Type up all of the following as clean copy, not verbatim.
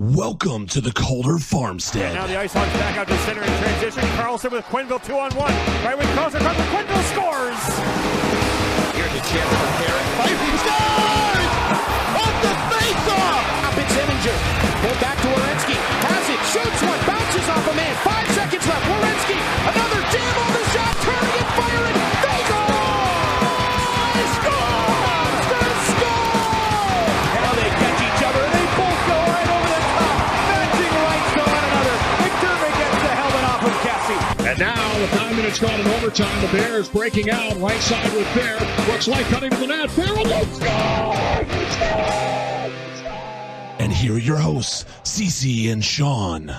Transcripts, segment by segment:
Welcome to the Calder Farmstead. Now the Ice Hawks back out to center in transition. Carlson with Quenneville 2-on-1. Right with Carlson, Quenneville scores! Here's a chance for Garrett. Fighting scores! Off the face-off! Up it's Eminger. Pulled back to Werenski. Has it, shoots one, bounces off a man. 5 seconds left. Werenski, another jam on the shot, turning and firing. They go! Scores! They score! Now they catch each other and they both go right over the top. Matching rights to one another. McDermott gets the helmet off of Cassie. And now with 9 minutes gone in overtime, the Bears breaking out right side with Bear. Looks like cutting to the net. Bear will score! And here are your hosts, Cece and Sean.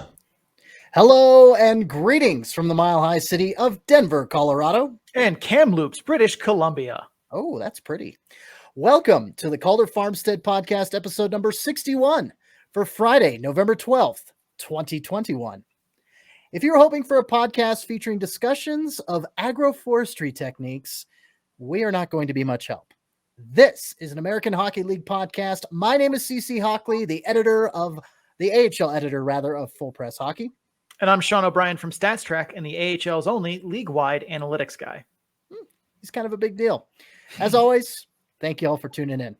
Hello and greetings from the mile-high city of Denver, Colorado. And Kamloops, British Columbia. Oh, that's pretty. Welcome to the Calder Farmstead podcast, episode number 61 for Friday, November 12th, 2021. If you're hoping for a podcast featuring discussions of agroforestry techniques, we are not going to be much help. This is an American Hockey League podcast. My name is CC Hockley, the AHL editor of Full Press Hockey. And I'm Sean O'Brien from StatsTrack and the AHL's only league-wide analytics guy. He's kind of a big deal. As always, thank you all for tuning in.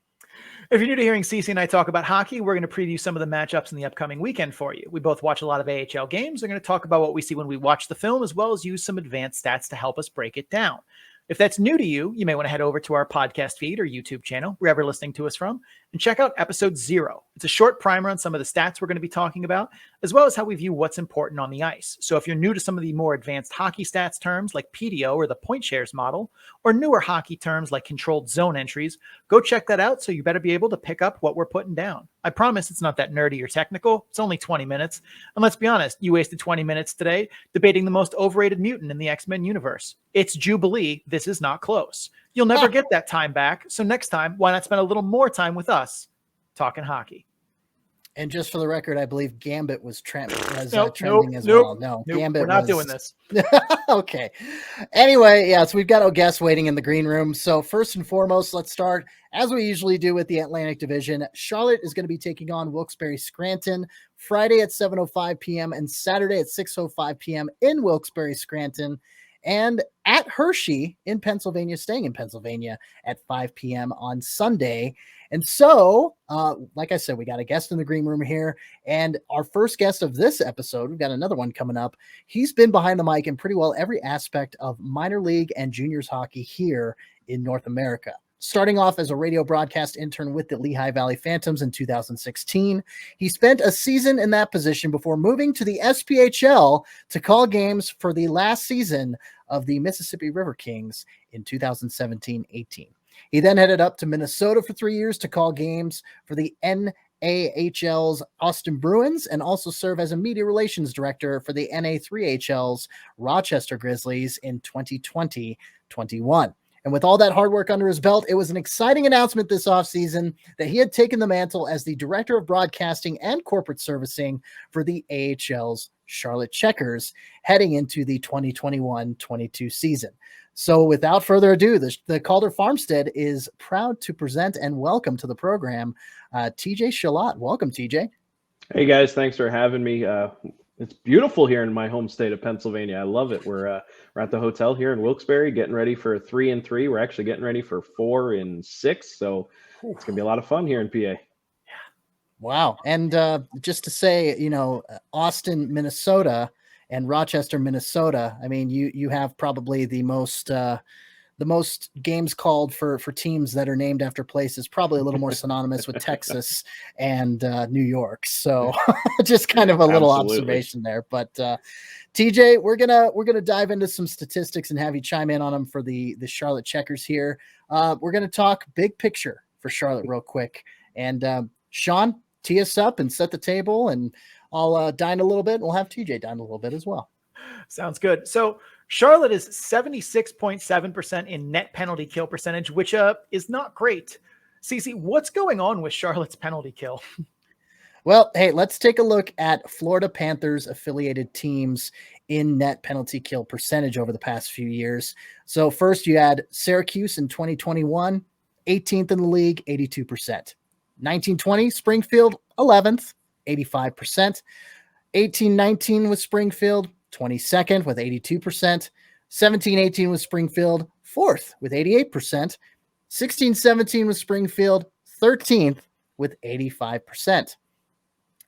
If you're new to hearing CC and I talk about hockey, we're going to preview some of the matchups in the upcoming weekend for you. We both watch a lot of AHL games. We're going to talk about what we see when we watch the film, as well as use some advanced stats to help us break it down. If that's new to you, you may want to head over to our podcast feed or YouTube channel, wherever you're listening to us from, and check out episode 0. It's a short primer on some of the stats we're going to be talking about, as well as how we view what's important on the ice. So if you're new to some of the more advanced hockey stats terms like PDO or the point shares model, or newer hockey terms like controlled zone entries, go check that out so you better be able to pick up what we're putting down. I promise it's not that nerdy or technical. It's only 20 minutes. And let's be honest, you wasted 20 minutes today debating the most overrated mutant in the X-Men universe. It's Jubilee. This is not close. You'll never get that time back. So next time, why not spend a little more time with us talking hockey? And just for the record, I believe Gambit was trending as well. No, Gambit we're not doing this. Okay. Anyway, so we've got our guests waiting in the green room. So first and foremost, let's start, as we usually do, with the Atlantic Division. Charlotte is going to be taking on Wilkes-Barre Scranton Friday at 7:05 p.m. and Saturday at 6:05 p.m. in Wilkes-Barre Scranton. And at Hershey in Pennsylvania, staying in Pennsylvania at 5 p.m. on Sunday. And so, like I said, we got a guest in the green room here. And our first guest of this episode, we've got another one coming up. He's been behind the mic in pretty well every aspect of minor league and juniors hockey here in North America. Starting off as a radio broadcast intern with the Lehigh Valley Phantoms in 2016, he spent a season in that position before moving to the SPHL to call games for the last season of the Mississippi River Kings in 2017-18. He then headed up to Minnesota for 3 years to call games for the NAHL's Austin Bruins and also serve as a media relations director for the NA3HL's Rochester Grizzlies in 2020-21. And with all that hard work under his belt, it was an exciting announcement this offseason that he had taken the mantle as the director of broadcasting and corporate servicing for the AHL's Charlotte Checkers heading into the 2021-22 season. So without further ado, the Calder Farmstead is proud to present and welcome to the program TJ Chillot. Welcome, TJ. Hey, guys. Thanks for having me. It's beautiful here in my home state of Pennsylvania. I love it. We're at the hotel here in Wilkes-Barre, getting ready for 3-3. We're actually getting ready for 4-6. So it's gonna be a lot of fun here in PA. Yeah. Wow. And just to say, Austin, Minnesota, and Rochester, Minnesota. I mean, you have probably the most games called for teams that are named after places, probably a little more synonymous with Texas and New York. So just kind of a little observation there. But TJ, we're gonna dive into some statistics and have you chime in on them for the Charlotte Checkers here. We're gonna talk big picture for Charlotte real quick. And Sean, tee us up and set the table, and I'll dine a little bit, and we'll have TJ dine a little bit as well. Sounds good. So Charlotte is 76.7% in net penalty kill percentage, which is not great. Cece, what's going on with Charlotte's penalty kill? Well, hey, let's take a look at Florida Panthers affiliated teams in net penalty kill percentage over the past few years. So first you had Syracuse in 2021, 18th in the league, 82%. 1920, Springfield, 11th, 85%. 18-19 with Springfield, 22nd with 82%. 17-18 with Springfield, 4th with 88%. 16-17 with Springfield, 13th with 85%.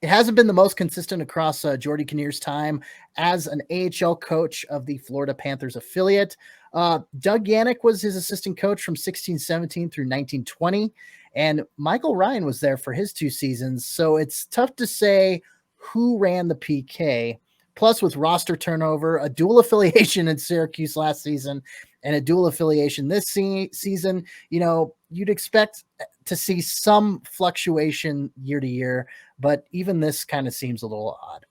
It hasn't been the most consistent across Jordy Kinnear's time as an AHL coach of the Florida Panthers affiliate. Doug Yannick was his assistant coach from 16-17 through 19-20, and Michael Ryan was there for his 2 seasons, so it's tough to say who ran the PK. Plus, with roster turnover, a dual affiliation in Syracuse last season, and a dual affiliation this season, you'd expect to see some fluctuation year to year, but even this kind of seems a little odd.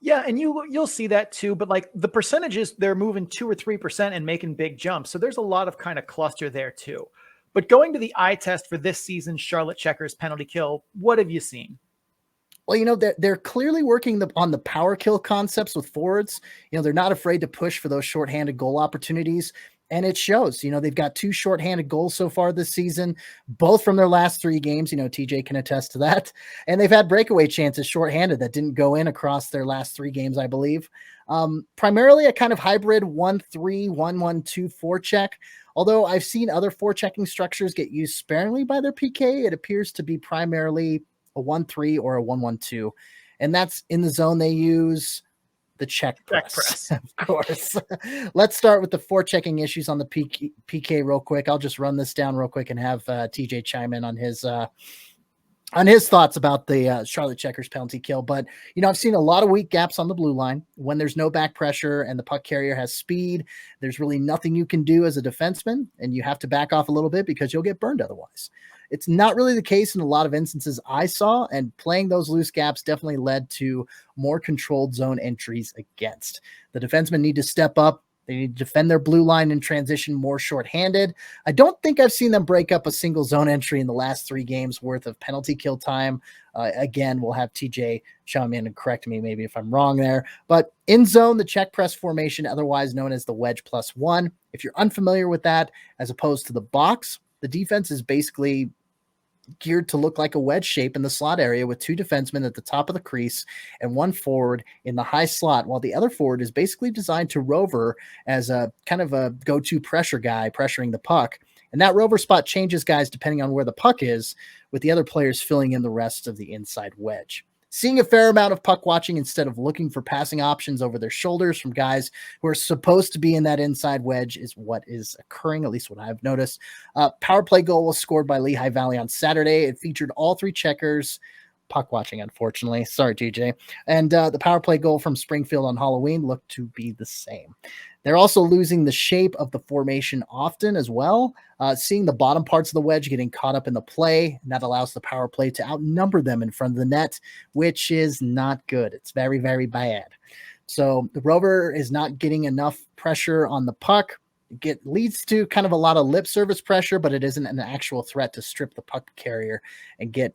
Yeah, and you'll see that too, but like the percentages, they're moving 2 or 3% and making big jumps. So there's a lot of kind of cluster there too. But going to the eye test for this season's Charlotte Checkers penalty kill, what have you seen? Well, they're clearly working on the power kill concepts with forwards. They're not afraid to push for those shorthanded goal opportunities, and it shows. They've got 2 shorthanded goals so far this season, both from their last 3 games. TJ can attest to that. And they've had breakaway chances shorthanded that didn't go in across their last 3 games, I believe. Primarily a kind of hybrid 1-3, 1-1-2 forecheck. Although I've seen other forechecking structures get used sparingly by their PK, it appears to be primarily a 1-3 or a 1-1-2. And that's in the zone they use the check press. Of course. Let's start with the forechecking issues on the PK real quick. I'll just run this down real quick and have TJ chime in on his thoughts about the Charlotte Checkers penalty kill. But, I've seen a lot of weak gaps on the blue line. When there's no back pressure and the puck carrier has speed, there's really nothing you can do as a defenseman, and you have to back off a little bit because you'll get burned otherwise. It's not really the case in a lot of instances I saw, and playing those loose gaps definitely led to more controlled zone entries against. The defensemen need to step up. They need to defend their blue line in transition more shorthanded. I don't think I've seen them break up a single zone entry in the last 3 games worth of penalty kill time. Again, we'll have TJ chime in and correct me maybe if I'm wrong there. But in zone, the check press formation, otherwise known as the wedge +1. If you're unfamiliar with that, as opposed to the box, the defense is basically geared to look like a wedge shape in the slot area with 2 defensemen at the top of the crease and 1 forward in the high slot, while the other forward is basically designed to rover as a kind of a go-to pressure guy pressuring the puck. And that rover spot changes guys depending on where the puck is, with the other players filling in the rest of the inside wedge. Seeing a fair amount of puck watching instead of looking for passing options over their shoulders from guys who are supposed to be in that inside wedge is what is occurring, at least what I've noticed. Power play goal was scored by Lehigh Valley on Saturday. It featured all 3 Checkers. Puck watching, unfortunately. Sorry, TJ. And the power play goal from Springfield on Halloween looked to be the same. They're also losing the shape of the formation often as well, seeing the bottom parts of the wedge getting caught up in the play, and that allows the power play to outnumber them in front of the net, which is not good. It's very, very bad. So the rover is not getting enough pressure on the puck. It leads to kind of a lot of lip service pressure, but it isn't an actual threat to strip the puck carrier and get,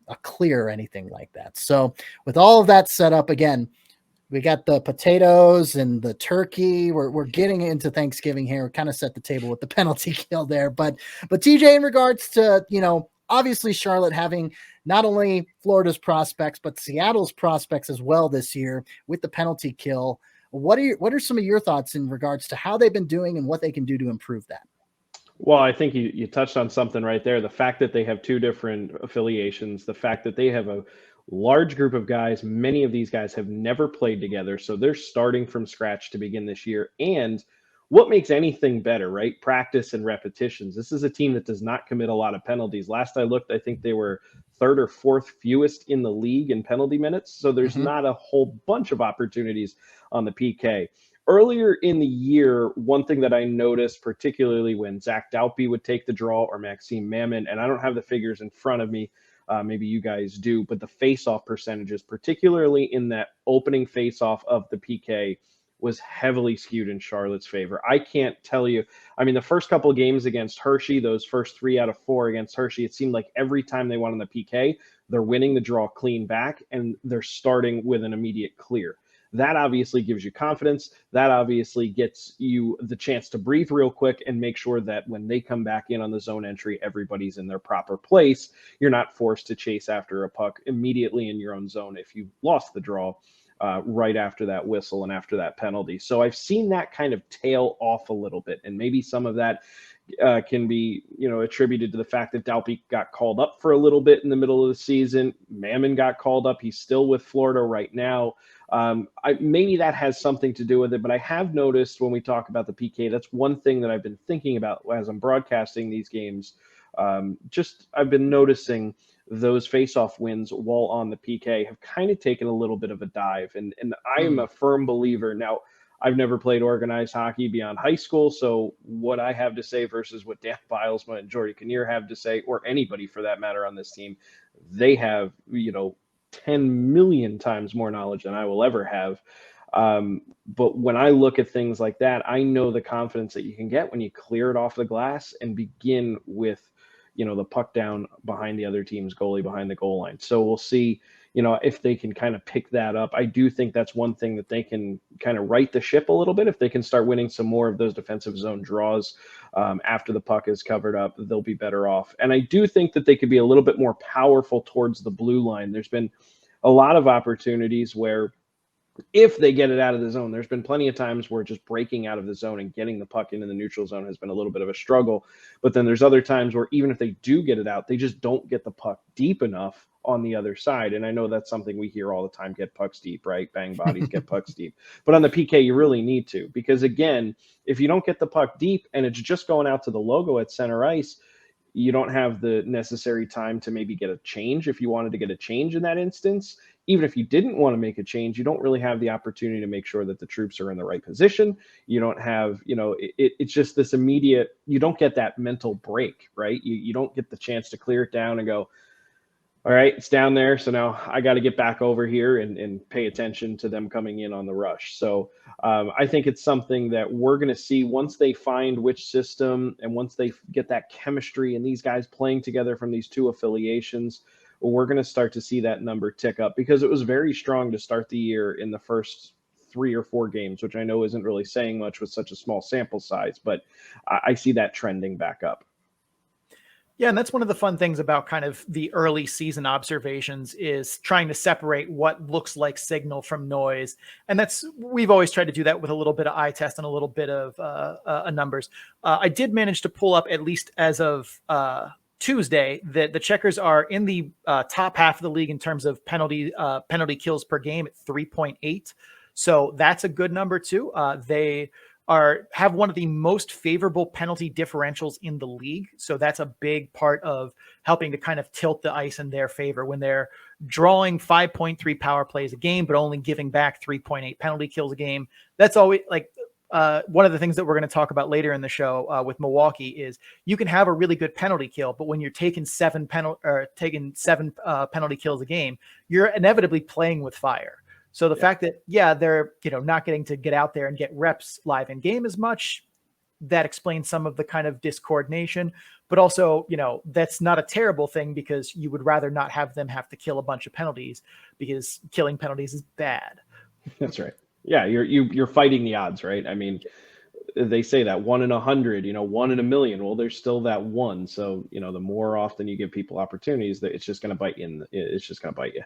a clear or anything like that. So with all of that set up, again, we got the potatoes and the turkey. We're getting into Thanksgiving here. We kind of set the table with the penalty kill there. But TJ, in regards to, obviously Charlotte having not only Florida's prospects, but Seattle's prospects as well this year with the penalty kill. What are some of your thoughts in regards to how they've been doing and what they can do to improve that? Well, I think you touched on something right there. The fact that they have 2 different affiliations, the fact that they have a large group of guys, many of these guys have never played together. So they're starting from scratch to begin this year. And what makes anything better, right? Practice and repetitions. This is a team that does not commit a lot of penalties. Last I looked, I think they were 3rd or 4th fewest in the league in penalty minutes. So there's not a whole bunch of opportunities on the PK. Earlier in the year, one thing that I noticed, particularly when Zach Dalpe would take the draw or Maxime Mammon, and I don't have the figures in front of me, maybe you guys do, but the face-off percentages, particularly in that opening face-off of the PK, was heavily skewed in Charlotte's favor. I can't tell you. I mean, the first couple of games against Hershey, those first 3 out of 4 against Hershey, it seemed like every time they went on the PK, they're winning the draw clean back, and they're starting with an immediate clear. That obviously gives you confidence. That obviously gets you the chance to breathe real quick and make sure that when they come back in on the zone entry, everybody's in their proper place. You're not forced to chase after a puck immediately in your own zone if you lost the draw right after that whistle and after that penalty. So I've seen that kind of tail off a little bit, and maybe some of that can be, attributed to the fact that Dalpe got called up for a little bit in the middle of the season. Mammon got called up. He's still with Florida right now. Maybe that has something to do with it, but I have noticed when we talk about the PK, that's one thing that I've been thinking about as I'm broadcasting these games. I've been noticing those face-off wins while on the PK have kind of taken a little bit of a dive. And I am a firm believer. Now, I've never played organized hockey beyond high school, so what I have to say versus what Dan Bilesma and Jordy Kinnear have to say, or anybody for that matter on this team, they have, 10 million times more knowledge than I will ever have. But when I look at things like that, I know the confidence that you can get when you clear it off the glass and begin with, the puck down behind the other team's goalie behind the goal line. So we'll see, if they can kind of pick that up. I do think that's one thing that they can kind of right the ship a little bit. If they can start winning some more of those defensive zone draws after the puck is covered up, they'll be better off. And I do think that they could be a little bit more powerful towards the blue line. There's been a lot of opportunities where if they get it out of the zone, there's been plenty of times where just breaking out of the zone and getting the puck into the neutral zone has been a little bit of a struggle. But then there's other times where even if they do get it out, they just don't get the puck deep enough on the other side. And I know that's something we hear all the time, get pucks deep, right? Bang bodies, get pucks deep. But on the PK, you really need to, because again, if you don't get the puck deep and it's just going out to the logo at center ice, you don't have the necessary time to maybe get a change. If you wanted to get a change in that instance, even if you didn't want to make a change, you don't really have the opportunity to make sure that the troops are in the right position. You don't have, it's just this immediate, you don't get that mental break, right? You don't get the chance to clear it down and go, all right, it's down there. So now I got to get back over here and pay attention to them coming in on the rush. So I think it's something that we're going to see once they find which system and once they get that chemistry and these guys playing together from these two affiliations, we're going to start to see that number tick up, because it was very strong to start the year in the first 3 or 4 games, which I know isn't really saying much with such a small sample size, but I see that trending back up. Yeah, and that's one of the fun things about kind of the early season observations is trying to separate what looks like signal from noise. And we've always tried to do that with a little bit of eye test and a little bit of numbers. I did manage to pull up, at least as of Tuesday, that the Checkers are in the top half of the league in terms of penalty kills per game at 3.8. So that's a good number too. They have one of the most favorable penalty differentials in the league. So that's a big part of helping to kind of tilt the ice in their favor when they're drawing 5.3 power plays a game, but only giving back 3.8 penalty kills a game. That's always one of the things that we're going to talk about later in the show with Milwaukee is you can have a really good penalty kill, but when you're taking seven penalty kills a game, you're inevitably playing with fire. So the fact that, they're, not getting to get out there and get reps live in game as much, that explains some of the kind of discoordination, but also, that's not a terrible thing, because you would rather not have them have to kill a bunch of penalties, because killing penalties is bad. That's right. Yeah. You're fighting the odds, right? I mean, they say that 1 in 100, 1 in a million. Well, there's still that one. So, the more often you give people opportunities, that it's just going to bite you. It's just going to bite you.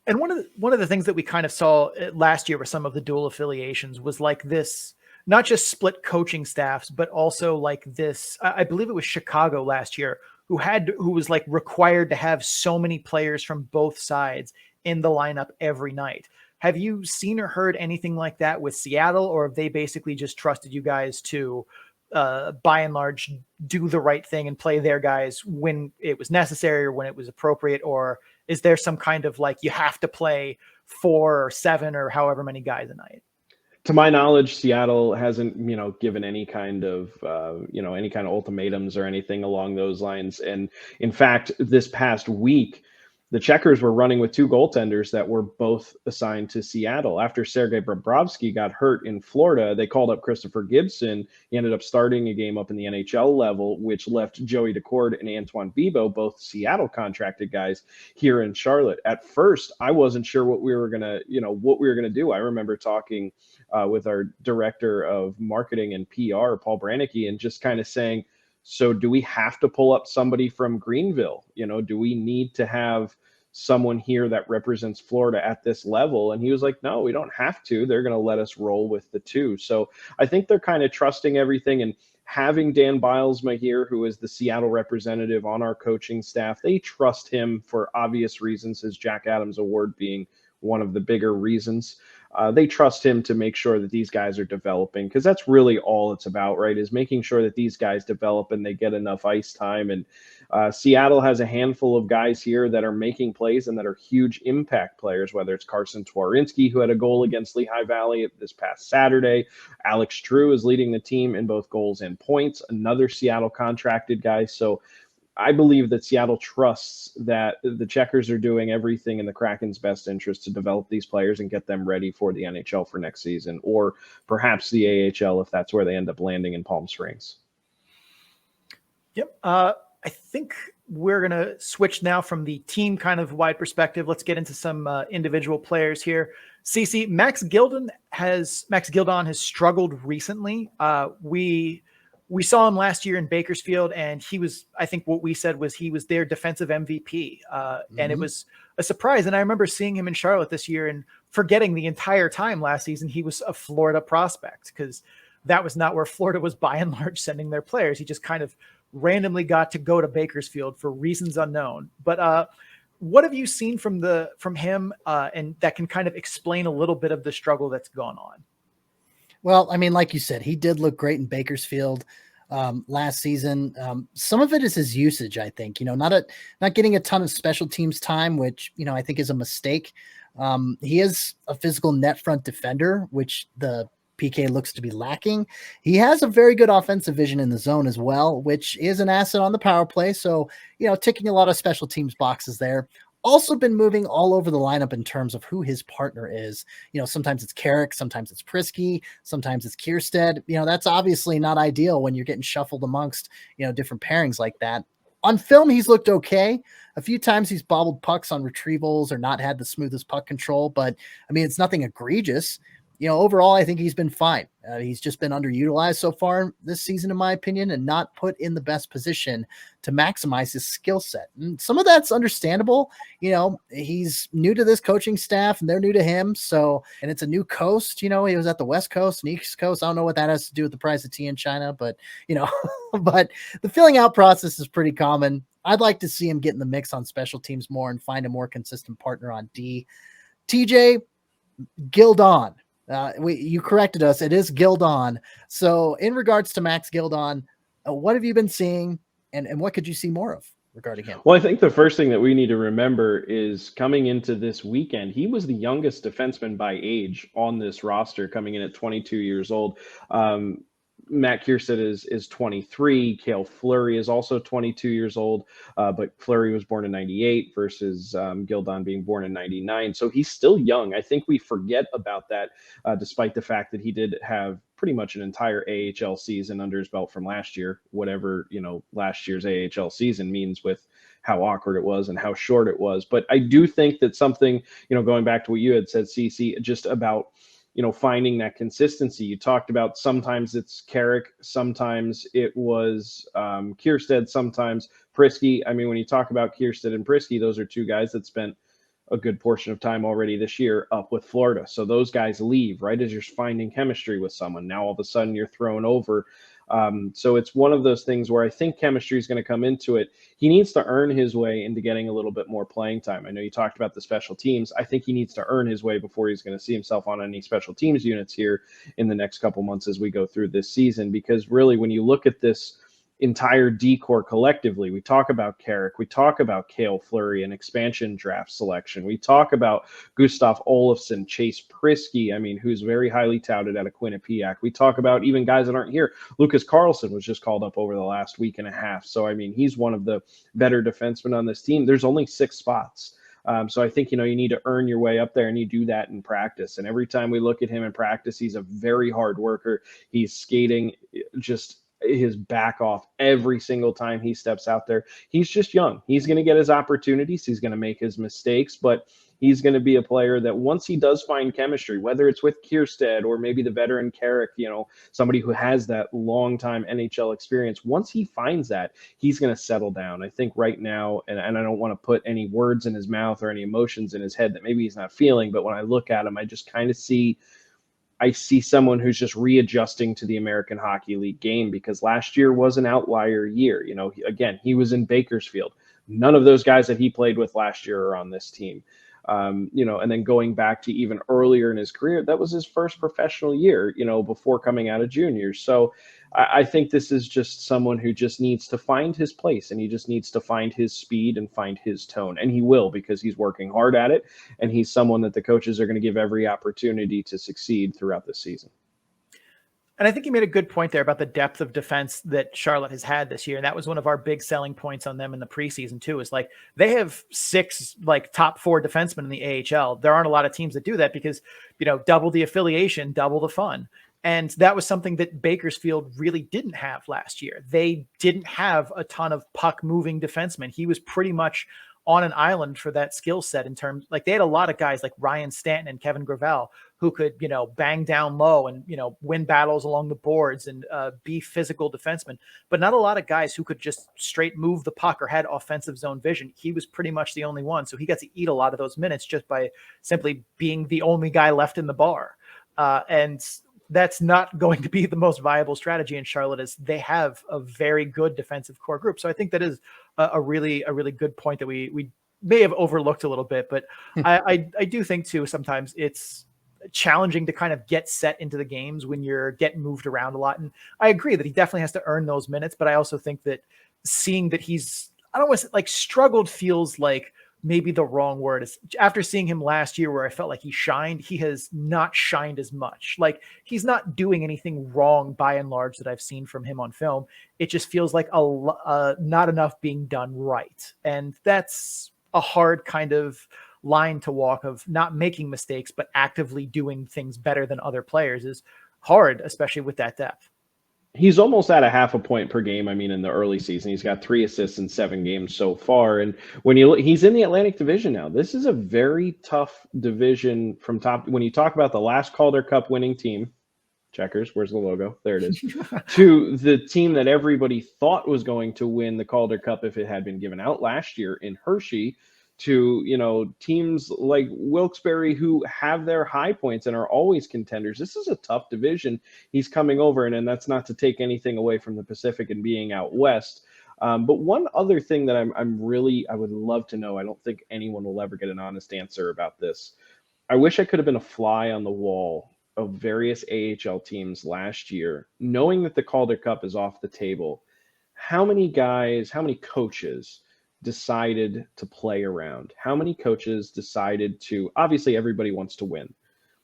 And one of the things that we kind of saw last year with some of the dual affiliations was like this, not just split coaching staffs, but also like this, I believe it was Chicago last year, who was like required to have so many players from both sides in the lineup every night. Have you seen or heard anything like that with Seattle, or have they basically just trusted you guys to, by and large, do the right thing and play their guys when it was necessary or when it was appropriate? Or is there some kind of you have to play 4 or 7 or however many guys a night? To my knowledge, Seattle hasn't, given any kind of ultimatums or anything along those lines. And in fact, this past week, the Checkers were running with two goaltenders that were both assigned to Seattle. After Sergei Bobrovsky got hurt in Florida, they called up Christopher Gibson. He ended up starting a game up in the NHL level, which left Joey Decord and Antoine Bibeau, both Seattle contracted guys, here in Charlotte. At first, I wasn't sure what we were gonna do. I remember talking with our director of marketing and PR, Paul Branicki, and just kind of saying, so do we have to pull up somebody from Greenville? Do we need to have someone here that represents Florida at this level? And he was like, no, we don't have to. They're going to let us roll with the two. So I think they're kind of trusting everything, and having Dan Bilesma here, who is the Seattle representative on our coaching staff, they trust him for obvious reasons, his Jack Adams Award being one of the bigger reasons. They trust him to make sure that these guys are developing, because that's really all it's about, right? Is making sure that these guys develop and they get enough ice time. And Seattle has a handful of guys here that are making plays and that are huge impact players, whether it's Carson Twarynski, who had a goal against Lehigh Valley this past Saturday. Alex True is leading the team in both goals and points, another Seattle contracted guy. So I believe that Seattle trusts that the Checkers are doing everything in the Kraken's best interest to develop these players and get them ready for the NHL for next season, or perhaps the AHL if that's where they end up landing in Palm Springs. Yep. I think we're going to switch now from the team kind of wide perspective. Let's get into some individual players here. CC, Max Gildon has struggled recently. We saw him last year in Bakersfield, and he was, I think what we said was he was their defensive MVP. And it was a surprise. And I remember seeing him in Charlotte this year and forgetting the entire time last season he was a Florida prospect, because that was not where Florida was by and large sending their players. He just kind of randomly got to go to Bakersfield for reasons unknown. But what have you seen from him and that can kind of explain a little bit of the struggle that's gone on? Well, I mean, like you said, he did look great in Bakersfield last season. Some of it is his usage, I think. Not getting a ton of special teams time, which I think is a mistake. He is a physical net front defender, which the PK looks to be lacking. He has a very good offensive vision in the zone as well, which is an asset on the power play. So ticking a lot of special teams boxes there. Also been moving all over the lineup in terms of who his partner is. Sometimes it's Carrick, sometimes it's Prisky, sometimes it's Kierstead. That's obviously not ideal when you're getting shuffled amongst, different pairings like that. On film, he's looked okay. A few times he's bobbled pucks on retrievals or not had the smoothest puck control, but I mean, it's nothing egregious. Overall, I think he's been fine. He's just been underutilized so far this season, in my opinion, and not put in the best position to maximize his skill set. And some of that's understandable. He's new to this coaching staff and they're new to him. So, and it's a new coast. He was at the West Coast and East Coast. I don't know what that has to do with the price of tea in China, but, but the filling out process is pretty common. I'd like to see him get in the mix on special teams more and find a more consistent partner on D. TJ, Gildon. You corrected us. It is Gildon. So in regards to Max Gildon, what have you been seeing and what could you see more of regarding him? Well, I think the first thing that we need to remember is coming into this weekend, he was the youngest defenseman by age on this roster, coming in at 22 years old. Matt Kierstead is 23. Cale Fleury is also 22 years old, but Fleury was born in 98 versus Gildon being born in 99. So he's still young. I think we forget about that, despite the fact that he did have pretty much an entire AHL season under his belt from last year, whatever, last year's AHL season means with how awkward it was and how short it was. But I do think that something, going back to what you had said, CC, just about finding that consistency. You talked about sometimes it's Carrick, sometimes it was Kierstead, sometimes Prisky. I mean, when you talk about Kierstead and Prisky, those are two guys that spent a good portion of time already this year up with Florida. So those guys leave right as you're finding chemistry with someone. Now all of a sudden you're thrown over. So it's one of those things where I think chemistry is going to come into it. He needs to earn his way into getting a little bit more playing time. I know you talked about the special teams. I think he needs to earn his way before he's going to see himself on any special teams units here in the next couple months as we go through this season. Because really, when you look at this entire D-core collectively, we talk about Carrick, we talk about Cale Fleury, an expansion draft selection. We talk about Gustav Olofsson, Chase Prisky, who's very highly touted out of Quinnipiac. We talk about even guys that aren't here. Lucas Carlson was just called up over the last week and a half. So, he's one of the better defensemen on this team. There's only 6 spots. So I think, you need to earn your way up there, and you do that in practice. And every time we look at him in practice, he's a very hard worker. He's skating just his back off every single time he steps out there. He's just young. He's going to get his opportunities. He's going to make his mistakes, but he's going to be a player that once he does find chemistry, whether it's with Kierstead or maybe the veteran Carrick, somebody who has that long time NHL experience, once he finds that, he's going to settle down. I think right now, and I don't want to put any words in his mouth or any emotions in his head that maybe he's not feeling, but when I look at him, I just kind of see someone who's just readjusting to the American Hockey League game, because last year was an outlier year. Again, he was in Bakersfield. None of those guys that he played with last year are on this team. And then going back to even earlier in his career, that was his first professional year, before coming out of juniors. So I think this is just someone who just needs to find his place, and he just needs to find his speed and find his tone. And he will, because he's working hard at it. And he's someone that the coaches are going to give every opportunity to succeed throughout the season. And I think you made a good point there about the depth of defense that Charlotte has had this year. And that was one of our big selling points on them in the preseason too, is like they have 6 top 4 defensemen in the AHL. There aren't a lot of teams that do that because, double the affiliation, double the fun. And that was something that Bakersfield really didn't have last year. They didn't have a ton of puck moving defensemen. He was pretty much on an island for that skill set in terms, like they had a lot of guys like Ryan Stanton and Kevin Gravel who could, bang down low and, win battles along the boards and be physical defensemen, but not a lot of guys who could just straight move the puck or had offensive zone vision. He was pretty much the only one. So he got to eat a lot of those minutes just by simply being the only guy left in the bar. And that's not going to be the most viable strategy in Charlotte, as they have a very good defensive core group. So I think that is a really good point that we may have overlooked a little bit, but I do think too, sometimes it's challenging to kind of get set into the games when you're getting moved around a lot. And I agree that he definitely has to earn those minutes, but I also think that seeing that I don't want to say like struggled feels like maybe the wrong word. Is after seeing him last year where I felt like he shined, he has not shined as much. Like he's not doing anything wrong by and large that I've seen from him on film. It just feels like not enough being done right. And that's a hard kind of line to walk, of not making mistakes, but actively doing things better than other players is hard, especially with that depth. He's almost at a half a point per game. I mean, in the early season, he's got 3 assists in 7 games so far. And when you look, he's in the Atlantic Division now. This is a very tough division from top. When you talk about the last Calder Cup winning team, Checkers, where's the logo? There it is. To the team that everybody thought was going to win the Calder Cup if it had been given out last year in Hershey, to, teams like Wilkes-Barre who have their high points and are always contenders. This is a tough division he's coming over in, and that's not to take anything away from the Pacific and being out west. But one other thing that I would love to know, I don't think anyone will ever get an honest answer about this. I wish I could have been a fly on the wall of various AHL teams last year, knowing that the Calder Cup is off the table. How many coaches decided to play around? How many coaches decided to, obviously everybody wants to win,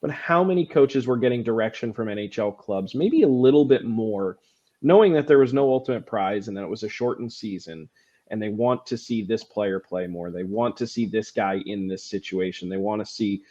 but how many coaches were getting direction from NHL clubs, maybe a little bit more, knowing that there was no ultimate prize and that it was a shortened season, and they want to see this player play more. They want to see this guy in this situation. They want to see,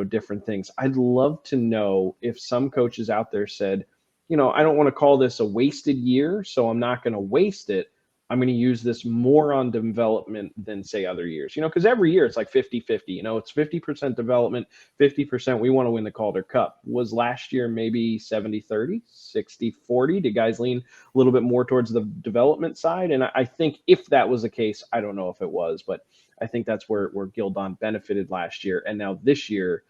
different things. I'd love to know if some coaches out there said, I don't want to call this a wasted year, so I'm not going to waste it. I'm going to use this more on development than, say, other years, because every year it's like 50-50, it's 50% development, 50% we want to win the Calder Cup. Was last year maybe 70-30, 60-40? Did guys lean a little bit more towards the development side? And I think if that was the case, I don't know if it was, but I think that's where Gildon benefited last year. And now this year,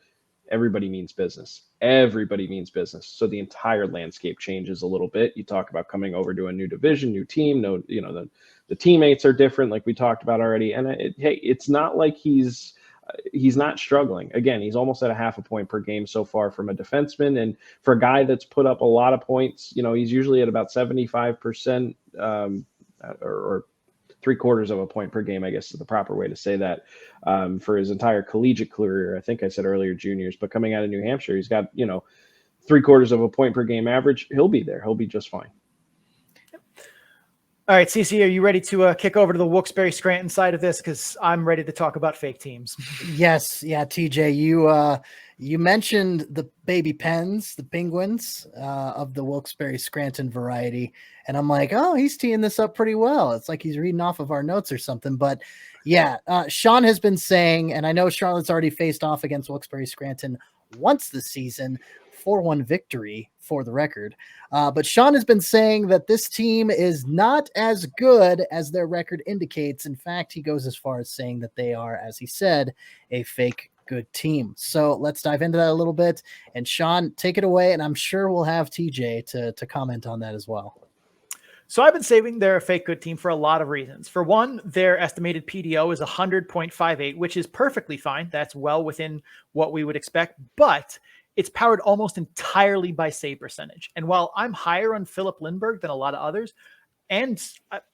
everybody means business. Everybody means business. So the entire landscape changes a little bit. You talk about coming over to a new division, new team. The teammates are different, like we talked about already. And it's not like he's not struggling. Again, he's almost at a half a point per game so far from a defenseman. And for a guy that's put up a lot of points, he's usually at about 75% or 3/4 of a point per game, I guess is the proper way to say that, for his entire collegiate career. I think I said earlier juniors, but coming out of New Hampshire, he's got, 3/4 of a point per game average. He'll be there. He'll be just fine. All right, CC, are you ready to kick over to the Wilkes-Barre Scranton side of this? Because I'm ready to talk about fake teams. Yes, yeah, TJ, you mentioned the baby Pens, the Penguins of the Wilkes-Barre Scranton variety, and I'm like, oh, he's teeing this up pretty well. It's like he's reading off of our notes or something. But yeah, Sean has been saying, and I know Charlotte's already faced off against Wilkes-Barre Scranton once this season, 4-1 victory for the record. But Sean has been saying that this team is not as good as their record indicates. In fact, he goes as far as saying that they are, as he said, a fake good team. So let's dive into that a little bit. And Sean, take it away. And I'm sure we'll have TJ to comment on that as well. So I've been saving they're a fake good team for a lot of reasons. For one, their estimated PDO is 100.58, which is perfectly fine. That's well within what we would expect. But it's powered almost entirely by save percentage. And while I'm higher on Philip Lindbergh than a lot of others, and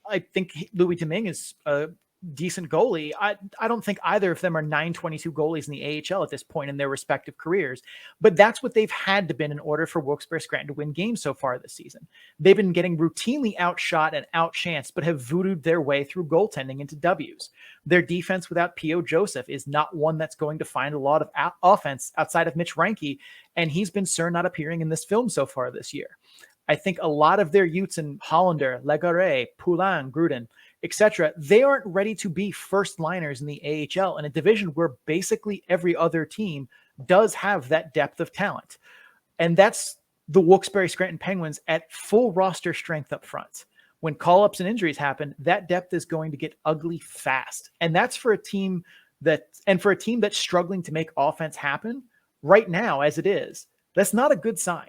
I think Louis Domingue is a decent goalie, I don't think either of them are 922 goalies in the AHL at this point in their respective careers. But that's what they've had to been in order for Wilkes-Barre Scranton to win games so far this season. They've been getting routinely outshot and outchanced, but have voodooed their way through goaltending into W's. Their defense without P.O. Joseph is not one that's going to find a lot of offense outside of Mitch Reinke, and he's been not appearing in this film so far this year. I think a lot of their youths in Hollander, Legare, Poulin, Gruden, etc., they aren't ready to be first liners in the AHL in a division where basically every other team does have that depth of talent. And that's the Wilkes-Barre Scranton Penguins at full roster strength up front. When call-ups and injuries happen, that depth is going to get ugly fast. And that's for a team that's struggling to make offense happen right now as it is. That's not a good sign.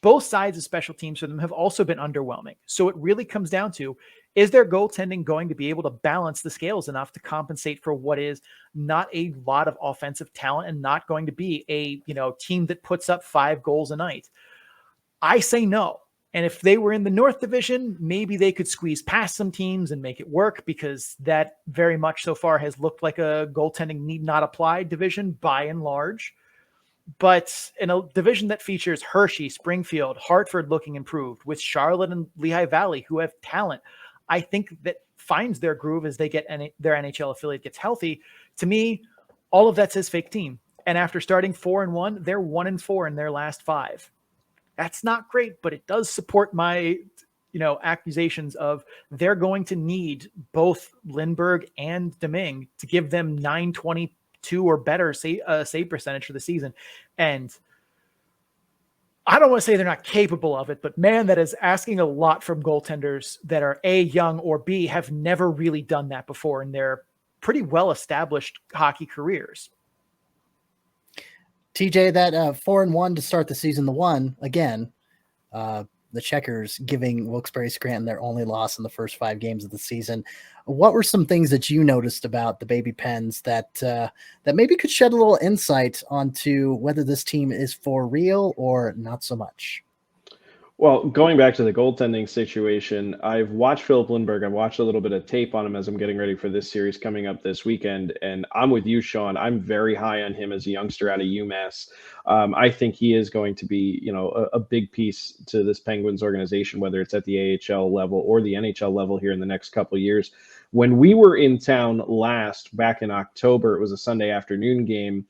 Both sides of special teams for them have also been underwhelming. So it really comes down to, is their goaltending going to be able to balance the scales enough to compensate for what is not a lot of offensive talent and not going to be a team that puts up 5 goals a night? I say no. And if they were in the North Division, maybe they could squeeze past some teams and make it work, because that very much so far has looked like a goaltending need not apply division by and large. But in a division that features Hershey, Springfield, Hartford looking improved, with Charlotte and Lehigh Valley who have talent, I think that finds their groove as they get their NHL affiliate gets healthy. To me, all of that says fake team. And after starting 4-1, they're 1-4 in their last 5. That's not great, but it does support my accusations of they're going to need both Lindbergh and Domingue to give them 922 or better save percentage for the season. And I don't want to say they're not capable of it, but man, that is asking a lot from goaltenders that are A, young, or B, have never really done that before in their pretty well-established hockey careers. TJ, that 4-1 to start the season, the one, again, the Checkers giving Wilkes-Barre Scranton their only loss in the first 5 games of the season. What were some things that you noticed about the Baby Pens that maybe could shed a little insight onto whether this team is for real or not so much? Well, going back to the goaltending situation, I've watched Philip Lindbergh. I've watched a little bit of tape on him as I'm getting ready for this series coming up this weekend. And I'm with you, Sean. I'm very high on him as a youngster out of UMass. I think he is going to be, a big piece to this Penguins organization, whether it's at the AHL level or the NHL level here in the next couple of years. When we were in town last, back in October, it was a Sunday afternoon game.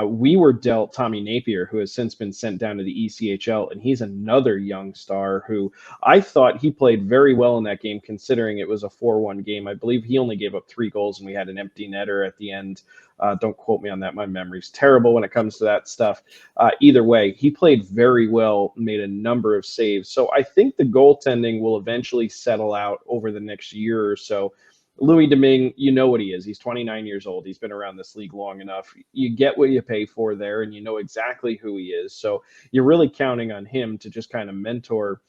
We were dealt Tommy Napier, who has since been sent down to the ECHL, and he's another young star who I thought he played very well in that game, considering it was a 4-1 game. I believe he only gave up 3 goals, and we had an empty netter at the end. Don't quote me on that. My memory's terrible when it comes to that stuff. Either way, he played very well, made a number of saves. So I think the goaltending will eventually settle out over the next year or so. Louis Domingue, you know what he is. He's 29 years old. He's been around this league long enough. You get what you pay for there, and you know exactly who he is. So you're really counting on him to just kind of mentor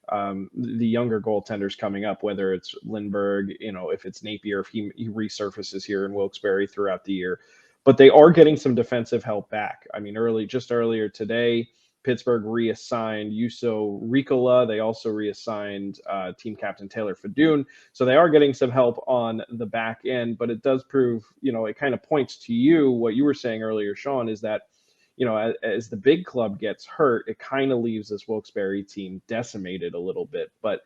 the younger goaltenders coming up, whether it's Lindbergh, if it's Napier, if he resurfaces here in Wilkes-Barre throughout the year. But they are getting some defensive help back. I mean, earlier today, Pittsburgh reassigned Juuso Riikola. They also reassigned team captain Taylor Fadoon. So they are getting some help on the back end, but it does prove, it kind of points to you, what you were saying earlier, Sean, is that, as the big club gets hurt, it kind of leaves this Wilkes-Barre team decimated a little bit. But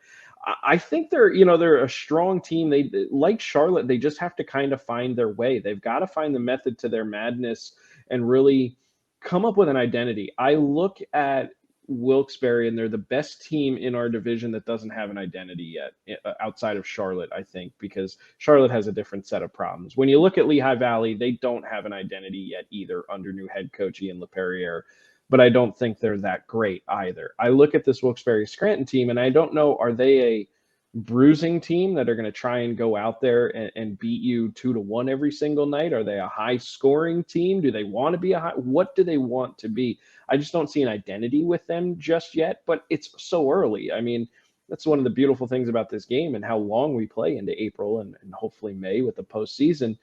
I think they're a strong team. They, like Charlotte, they just have to kind of find their way. They've got to find the method to their madness and really come up with an identity. I look at Wilkes-Barre, and they're the best team in our division that doesn't have an identity yet, outside of Charlotte, I think, because Charlotte has a different set of problems. When you look at Lehigh Valley, they don't have an identity yet either under new head coach Ian LaPerriere, but I don't think they're that great either. I look at this Wilkes-Barre Scranton team, and I don't know, are they a bruising team that are going to try and go out there and beat you 2-1 every single night? Are they a high scoring team? Do they want to be what do they want to be? I just don't see an identity with them just yet, but it's so early. I mean, that's one of the beautiful things about this game and how long we play into April and hopefully May with the postseason.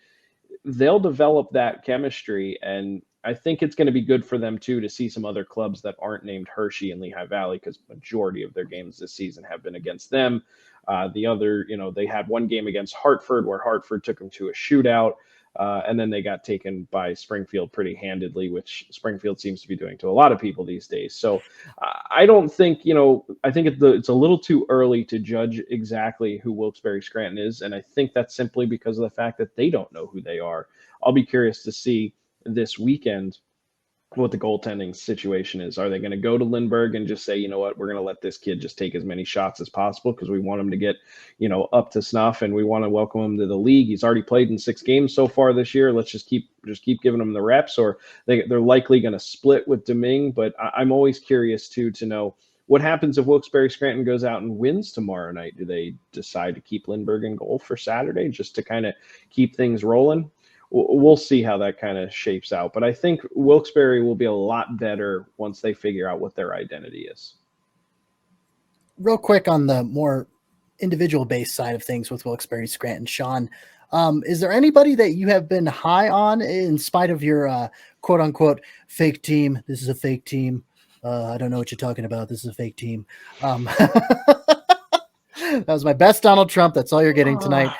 They'll develop that chemistry, and I think it's going to be good for them too to see some other clubs that aren't named Hershey and Lehigh Valley, because majority of their games this season have been against them. The other, they had one game against Hartford where Hartford took them to a shootout, and then they got taken by Springfield pretty handedly, which Springfield seems to be doing to a lot of people these days. So I don't think, I think it's a little too early to judge exactly who Wilkes-Barre Scranton is, and I think that's simply because of the fact that they don't know who they are. I'll be curious to see this weekend what the goaltending situation is. Are they going to go to Lindbergh and just say, you know what, we're going to let this kid just take as many shots as possible because we want him to get, up to snuff and we want to welcome him to the league. He's already played in 6 games so far this year. Let's just keep giving him the reps, or they're likely going to split with Deming. But I'm always curious too to know what happens if Wilkes-Barre Scranton goes out and wins tomorrow night. Do they decide to keep Lindbergh in goal for Saturday just to kind of keep things rolling? We'll see how that kind of shapes out. But I think Wilkes-Barre will be a lot better once they figure out what their identity is. Real quick on the more individual-based side of things with Wilkes-Barre Scranton, Sean, is there anybody that you have been high on in spite of your quote-unquote fake team? This is a fake team. I don't know what you're talking about. This is a fake team. That was my best Donald Trump. That's all you're getting tonight.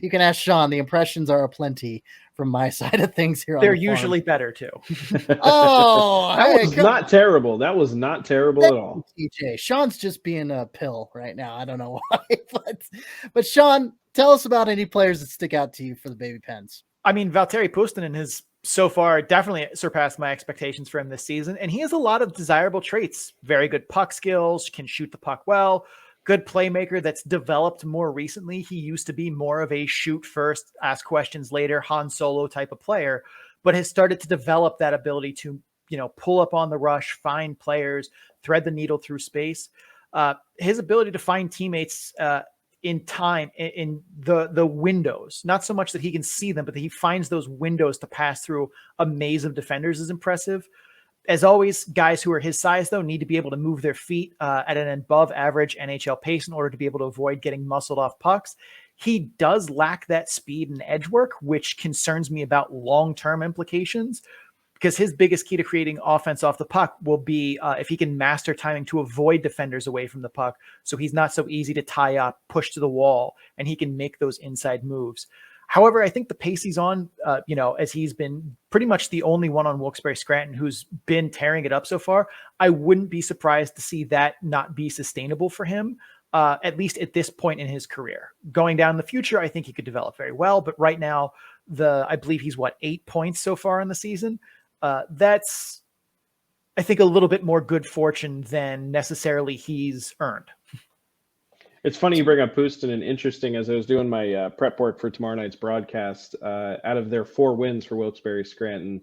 You can ask Sean. The impressions are aplenty from my side of things here. They're usually better too. Oh, that was not terrible. That was not terrible at all. TJ, Sean's just being a pill right now. I don't know why, but Sean, tell us about any players that stick out to you for the Baby Pens. I mean, Valtteri Puustinen has so far definitely surpassed my expectations for him this season, and he has a lot of desirable traits. Very good puck skills, can shoot the puck well. Good playmaker that's developed more recently. He used to be more of a shoot first, ask questions later, Han Solo type of player, but has started to develop that ability to, pull up on the rush, find players, thread the needle through space. His ability to find teammates in time, in the windows, not so much that he can see them, but that he finds those windows to pass through a maze of defenders is impressive. As always, guys who are his size, though, need to be able to move their feet at an above average NHL pace in order to be able to avoid getting muscled off pucks. He does lack that speed and edge work, which concerns me about long-term implications, because his biggest key to creating offense off the puck will be if he can master timing to avoid defenders away from the puck. So he's not so easy to tie up, push to the wall, and he can make those inside moves. However, I think the pace he's on, as he's been pretty much the only one on Wilkes-Barre Scranton who's been tearing it up so far, I wouldn't be surprised to see that not be sustainable for him, at least at this point in his career. Going down in the future, I think he could develop very well. But right now, I believe he's 8 points so far in the season. That's, I think, a little bit more good fortune than necessarily he's earned. It's funny you bring up Puustinen. Interesting, as I was doing my prep work for tomorrow night's broadcast, out of their 4 wins for Wilkes-Barre Scranton,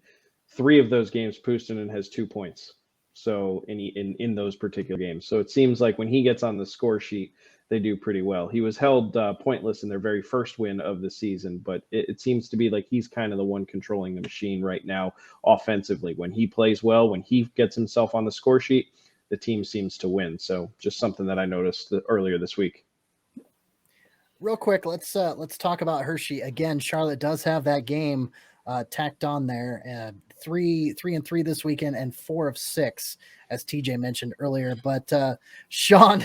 3 of those games, Puustinen has 2 points. So in those particular games. So it seems like when he gets on the score sheet, they do pretty well. He was held pointless in their very first win of the season, but it seems to be like he's kind of the one controlling the machine right now offensively. When he plays well, when he gets himself on the score sheet, the team seems to win. So just something that I noticed earlier this week. Real quick, let's talk about Hershey again. Charlotte does have that game tacked on there. 3-3 this weekend and 4 of 6, as TJ mentioned earlier. But Sean,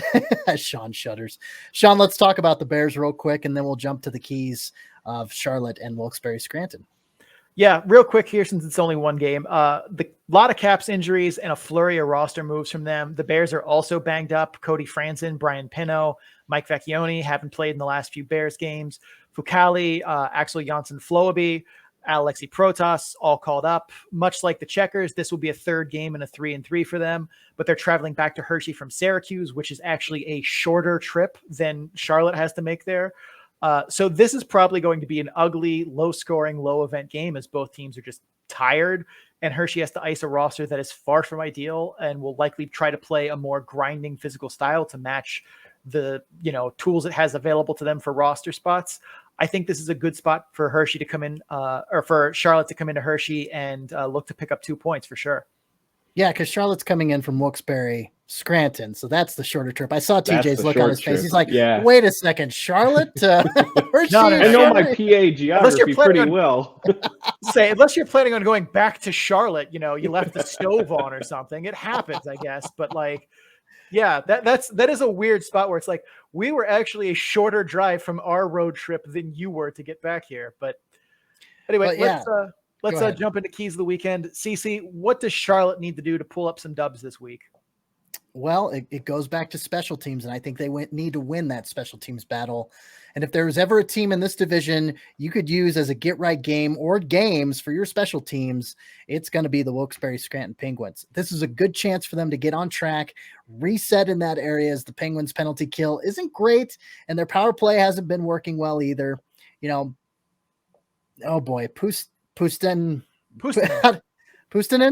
Sean shudders. Sean, let's talk about the Bears real quick, and then we'll jump to the keys of Charlotte and Wilkes-Barre Scranton. Yeah, real quick here, since it's only one game. The lot of Caps injuries and a flurry of roster moves from them. The Bears are also banged up. Cody Franson, Brian Pino, Mike Vecchione haven't played in the last few Bears games. Fukali, Axel Janssen-Floaby, Alexi Protas, all called up. Much like the Checkers, this will be a third game and a 3-3 for them, but they're traveling back to Hershey from Syracuse, which is actually a shorter trip than Charlotte has to make there. So this is probably going to be an ugly, low-scoring, low-event game as both teams are just tired, and Hershey has to ice a roster that is far from ideal and will likely try to play a more grinding physical style to match the tools it has available to them for roster spots. I think this is a good spot for Hershey to come in, or for Charlotte to come into Hershey and look to pick up 2 points for sure. Yeah, because Charlotte's coming in from Wilkes-Barre, Scranton, so that's the shorter trip. I saw TJ's look on his face. He's like, wait a second, Charlotte? Hershey, I know my PA geography pretty well. Say, unless you're planning on going back to Charlotte, you left the stove on or something. It happens, I guess. But yeah, that is a weird spot where it's like, we were actually a shorter drive from our road trip than you were to get back here. But anyway, let's jump into keys of the weekend. Cece, what does Charlotte need to do to pull up some dubs this week? Well, it goes back to special teams, and I think they need to win that special teams battle. And if there was ever a team in this division you could use as a get-right game or games for your special teams, it's going to be the Wilkes-Barre Scranton Penguins. This is a good chance for them to get on track, reset in that area as the Penguins' penalty kill isn't great, and their power play hasn't been working well either. Oh boy, Puustinen.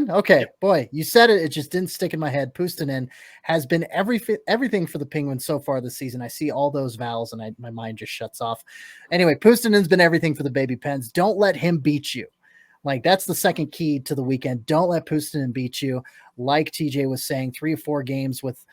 Okay, boy, you said it. It just didn't stick in my head. Puustinen has been everything for the Penguins so far this season. I see all those vowels and my mind just shuts off. Anyway, Puustinen's been everything for the Baby Pens. Don't let him beat you. That's the second key to the weekend. Don't let Puustinen beat you. Like TJ was saying, 3 or 4 games with,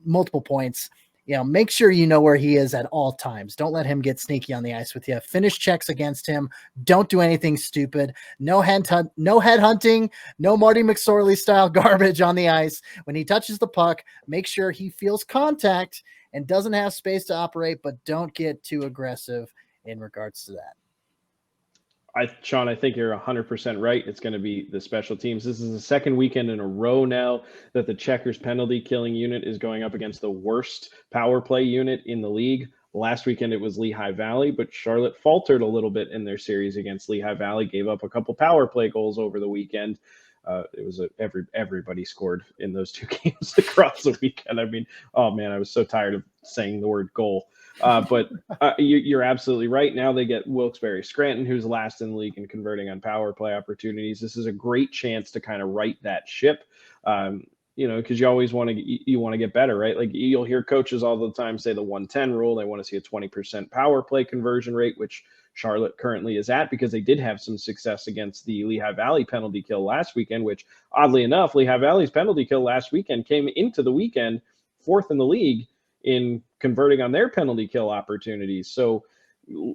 multiple points. Make sure you know where he is at all times. Don't let him get sneaky on the ice with you. Finish checks against him. Don't do anything stupid. No head hunting, no Marty McSorley style garbage on the ice. When he touches the puck, make sure he feels contact and doesn't have space to operate, but don't get too aggressive in regards to that. Sean, I think you're 100% right. It's going to be the special teams. This is the second weekend in a row now that the Checkers penalty killing unit is going up against the worst power play unit in the league. Last weekend it was Lehigh Valley, but Charlotte faltered a little bit in their series against Lehigh Valley, gave up a couple power play goals over the weekend. It was everybody scored in those 2 games across the weekend. I mean, oh man, I was so tired of saying the word goal. But you're absolutely right. Now they get Wilkes-Barre Scranton, who's last in the league in converting on power play opportunities. This is a great chance to kind of right that ship, because you always want to get better, right? You'll hear coaches all the time say the 110 rule. They want to see a 20% power play conversion rate, which Charlotte currently is at because they did have some success against the Lehigh Valley penalty kill last weekend, which oddly enough, Lehigh Valley's penalty kill last weekend came into the weekend 4th in the league in converting on their penalty kill opportunities. So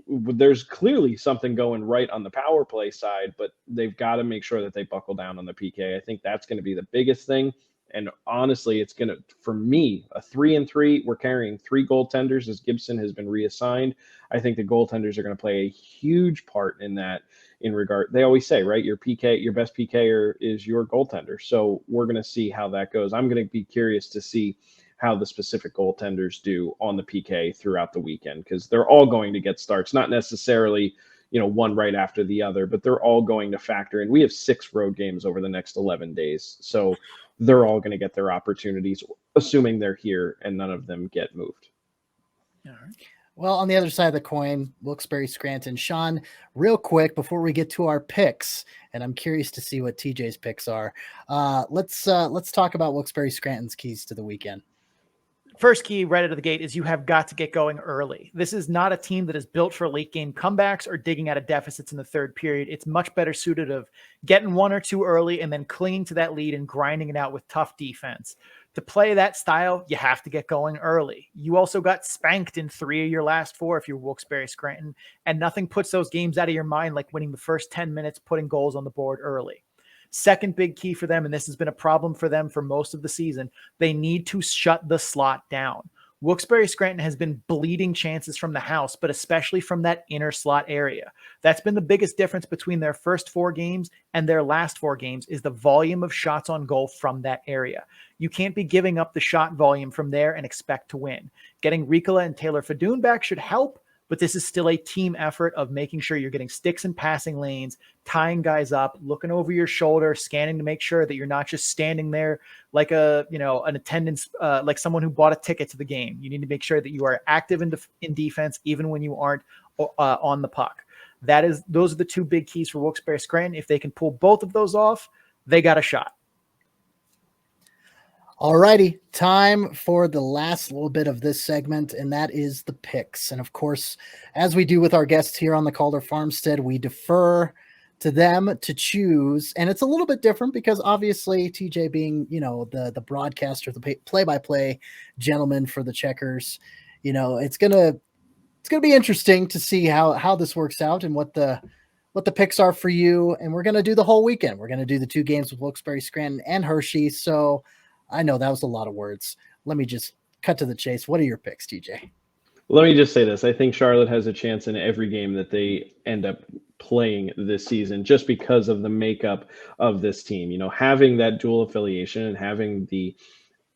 there's clearly something going right on the power play side, but they've got to make sure that they buckle down on the PK. I think that's going to be the biggest thing. And honestly, it's going to, for me, a 3-3. We're carrying 3 goaltenders as Gibson has been reassigned. I think the goaltenders are going to play a huge part in that. In regard, they always say, right, your best PKer is your goaltender. So we're going to see how that goes. I'm going to be curious to see how the specific goaltenders do on the PK throughout the weekend, because they're all going to get starts, not necessarily, one right after the other, but they're all going to factor in. We have 6 road games over the next 11 days. So they're all going to get their opportunities, assuming they're here and none of them get moved. All right. Well, on the other side of the coin, Wilkes-Barre Scranton. Sean, real quick before we get to our picks, and I'm curious to see what TJ's picks are. Let's talk about Wilkes-Barre Scranton's keys to the weekend. First key right out of the gate is you have got to get going early. This is not a team that is built for late game comebacks or digging out of deficits in the third period. It's much better suited of getting 1 or 2 early and then clinging to that lead and grinding it out with tough defense. To play that style, you have to get going early. You also got spanked in 3 of your last 4 if you're Wilkes-Barre Scranton, and nothing puts those games out of your mind like winning the first 10 minutes, putting goals on the board early. Second big key for them, and this has been a problem for them for most of the season, they need to shut the slot down. Wilkes-Barre Scranton has been bleeding chances from the house, but especially from that inner slot area. That's been the biggest difference between their first 4 games and their last 4 games is the volume of shots on goal from that area. You can't be giving up the shot volume from there and expect to win. Getting Ricola and Taylor Fadoon back should help, but this is still a team effort of making sure you're getting sticks in passing lanes, tying guys up, looking over your shoulder, scanning to make sure that you're not just standing there like an attendance, like someone who bought a ticket to the game. You need to make sure that you are active in defense, even when you aren't on the puck. Those are the 2 big keys for Wilkes-Barre Scranton. If they can pull both of those off, they got a shot. All righty, time for the last little bit of this segment, and that is the picks. And of course, as we do with our guests here on the Calder Farmstead, we defer to them to choose. And it's a little bit different because obviously TJ being, the broadcaster, the play-by-play gentleman for the Checkers, it's gonna be interesting to see how this works out and what the picks are for you. And we're gonna do the whole weekend. We're gonna do the 2 games with Wilkes-Barre Scranton and Hershey. So I know that was a lot of words. Let me just cut to the chase. What are your picks, TJ? Let me just say this. I think Charlotte has a chance in every game that they end up playing this season just because of the makeup of this team. Having that dual affiliation and having the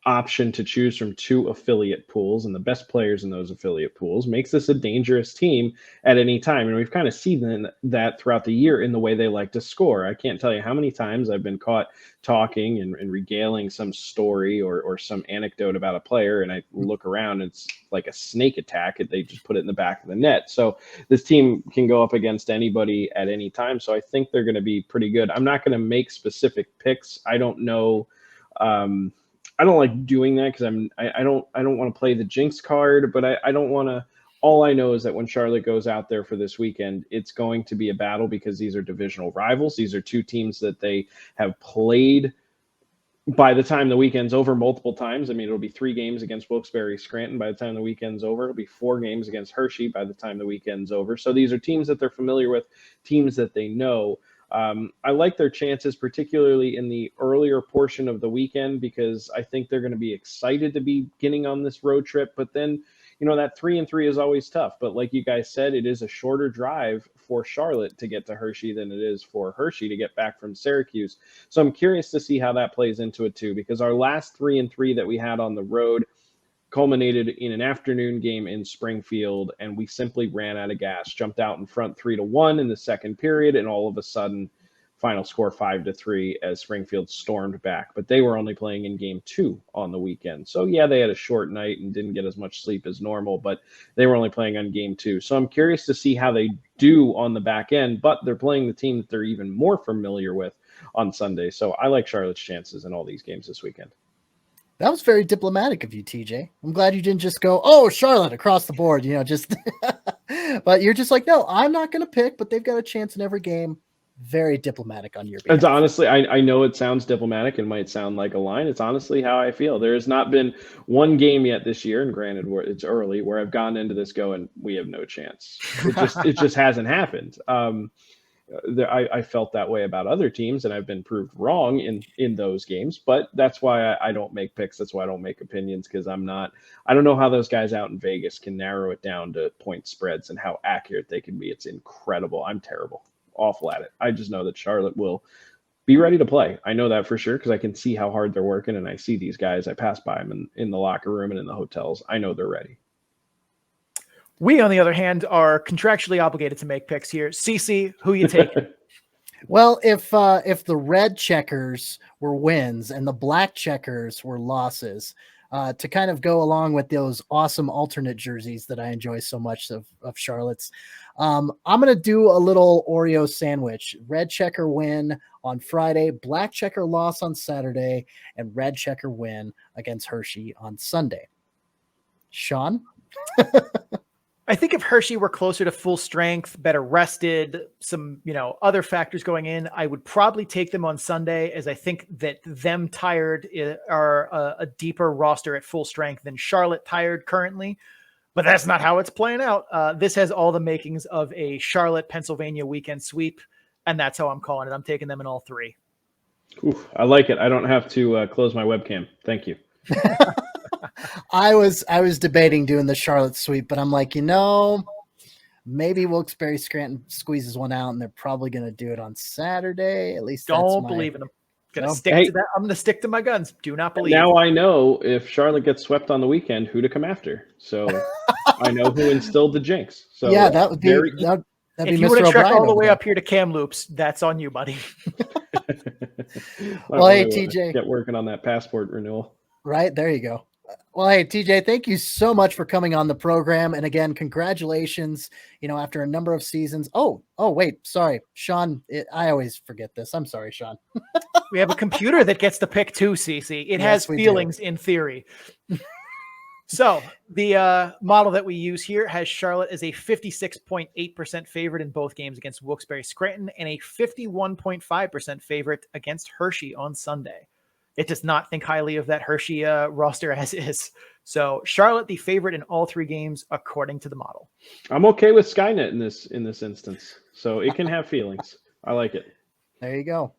option to choose from 2 affiliate pools and the best players in those affiliate pools makes this a dangerous team at any time. And we've kind of seen that throughout the year in the way they like to score. I can't tell you how many times I've been caught talking and regaling some story or some anecdote about a player, and I look around and it's like a snake attack. They just put it in the back of the net. So this team can go up against anybody at any time. So I think they're going to be pretty good. I'm not going to make specific picks. I don't know. I don't like doing that because I don't want to play the jinx card, but I don't want to. All I know is that when Charlotte goes out there for this weekend, it's going to be a battle because these are divisional rivals. These are 2 teams that they have played by the time the weekend's over multiple times. I mean, it'll be 3 games against Wilkes-Barre Scranton by the time the weekend's over. It'll be 4 games against Hershey by the time the weekend's over. So these are teams that they're familiar with, teams that they know. I like their chances, particularly in the earlier portion of the weekend, because I think they're going to be excited to be getting on this road trip. But then, that 3-3 is always tough. But like you guys said, it is a shorter drive for Charlotte to get to Hershey than it is for Hershey to get back from Syracuse. So I'm curious to see how that plays into it too, because our last 3-3 that we had on the road culminated in an afternoon game in Springfield, and we simply ran out of gas, jumped out in front 3-1 in the second period, and all of a sudden final score 5-3 as Springfield stormed back. But they were only playing in game 2 on the weekend. So yeah, they had a short night and didn't get as much sleep as normal, but they were only playing on game 2. So I'm curious to see how they do on the back end, but they're playing the team that they're even more familiar with on Sunday. So I like Charlotte's chances in all these games this weekend. That was very diplomatic of you, TJ. I'm glad you didn't just go, "Oh, Charlotte," across the board, just, but you're just like, "No, I'm not going to pick," but they've got a chance in every game. Very diplomatic on your behalf. It's honestly, I know it sounds diplomatic and might sound like a line. It's honestly how I feel. There has not been one game yet this year, and granted, it's early, where I've gone into this going, we have no chance. It just hasn't happened. I felt that way about other teams, and I've been proved wrong in those games. But that's why I don't make picks. That's why I don't make opinions, because I don't know how those guys out in Vegas can narrow it down to point spreads and how accurate they can be. It's incredible. I'm terrible, awful at it. I just know that Charlotte will be ready to play. I know that for sure because I can see how hard they're working, and I see these guys. I pass by them in the locker room and in the hotels. I know they're ready. We, on the other hand, are contractually obligated to make picks here. CC, who you taking? Well, if the red checkers were wins and the black checkers were losses, to kind of go along with those awesome alternate jerseys that I enjoy so much of Charlotte's, I'm going to do a little Oreo sandwich. Red checker win on Friday, black checker loss on Saturday, and red checker win against Hershey on Sunday. Sean? I think if Hershey were closer to full strength, better rested, some, other factors going in, I would probably take them on Sunday, as I think that them tired are a deeper roster at full strength than Charlotte tired currently. But that's not how it's playing out. This has all the makings of a Charlotte, Pennsylvania weekend sweep, and that's how I'm calling it. I'm taking them in all 3. Oof, I like it. I don't have to close my webcam. Thank you. I was debating doing the Charlotte sweep, but I'm like, maybe Wilkes-Barre Scranton squeezes one out, and they're probably going to do it on Saturday. At least don't believe in them. Gonna stick to that. I'm going to stick to my guns. Do not believe. Now I know if Charlotte gets swept on the weekend, who to come after. So I know who insted the jinx. So yeah, that would be. That'd if be you Mr. would have trekked O'Brien all the way over up here to Kamloops, that's on you, buddy. Well, hey, TJ, get working on that passport renewal. Right there, you go. Well, hey, TJ, thank you so much for coming on the program. And again, congratulations, after a number of seasons. Oh, wait, sorry, Sean. I always forget this. I'm sorry, Sean. We have a computer that gets to pick too, CC. It has feelings in theory. So the model that we use here has Charlotte as a 56.8% favorite in both games against Wilkes-Barre Scranton and a 51.5% favorite against Hershey on Sunday. It does not think highly of that Hershey roster as is. So Charlotte, the favorite in all three games, according to the model. I'm okay with Skynet in this instance. So it can have feelings. I like it. There you go.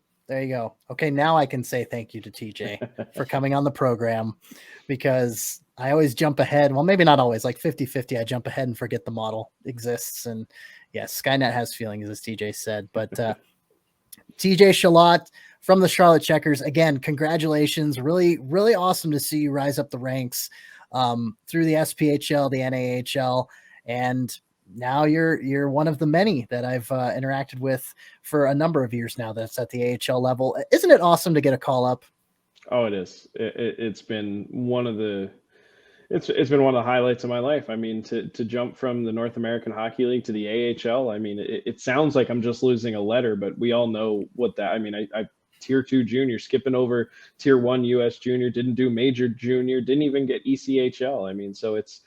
Okay, now I can say thank you to TJ for coming on the program, because I always jump ahead. Well, maybe not always, like 50-50. I jump ahead and forget the model exists. And yes, Skynet has feelings, as TJ said. But TJ Chillot from the Charlotte Checkers, again, congratulations. Really, really awesome to see you rise up the ranks through the SPHL, the NAHL, and now you're one of the many that I've interacted with for a number of years now that's at the AHL level. Isn't it awesome to get a call up? Oh, it is. It's been one of the highlights of my life. I mean, to jump from the North American Hockey League to the AHL, I mean, it sounds like I'm just losing a letter, but we all know what that, I mean, I Tier 2 junior, skipping over Tier 1 US junior, didn't do major junior, didn't even get ECHL. I mean, so it's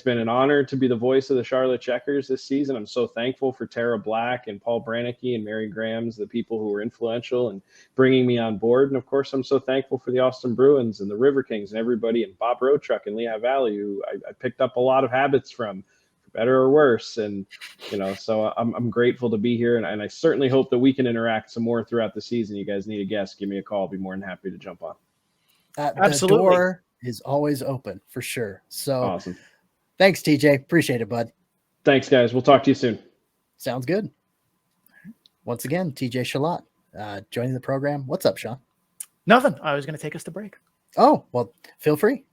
been an honor to be the voice of the Charlotte Checkers this season. I'm so thankful for Tara Black and Paul Brannicky and Mary Grahams, the people who were influential in bringing me on board. And of course, I'm so thankful for the Austin Bruins and the River Kings and everybody, and Bob Roadtruck and Lehigh Valley, who I picked up a lot of habits from, for better or worse. And, so I'm grateful to be here. And I certainly hope that we can interact some more throughout the season. You guys need a guest, give me a call. I'll be more than happy to jump on. Absolutely. The door is always open for sure. So awesome. Thanks, TJ. Appreciate it, bud. Thanks, guys. We'll talk to you soon. Sounds good. Once again, TJ Chillot joining the program. What's up, Sean? Nothing. I was going to take us to break. Oh, well, feel free.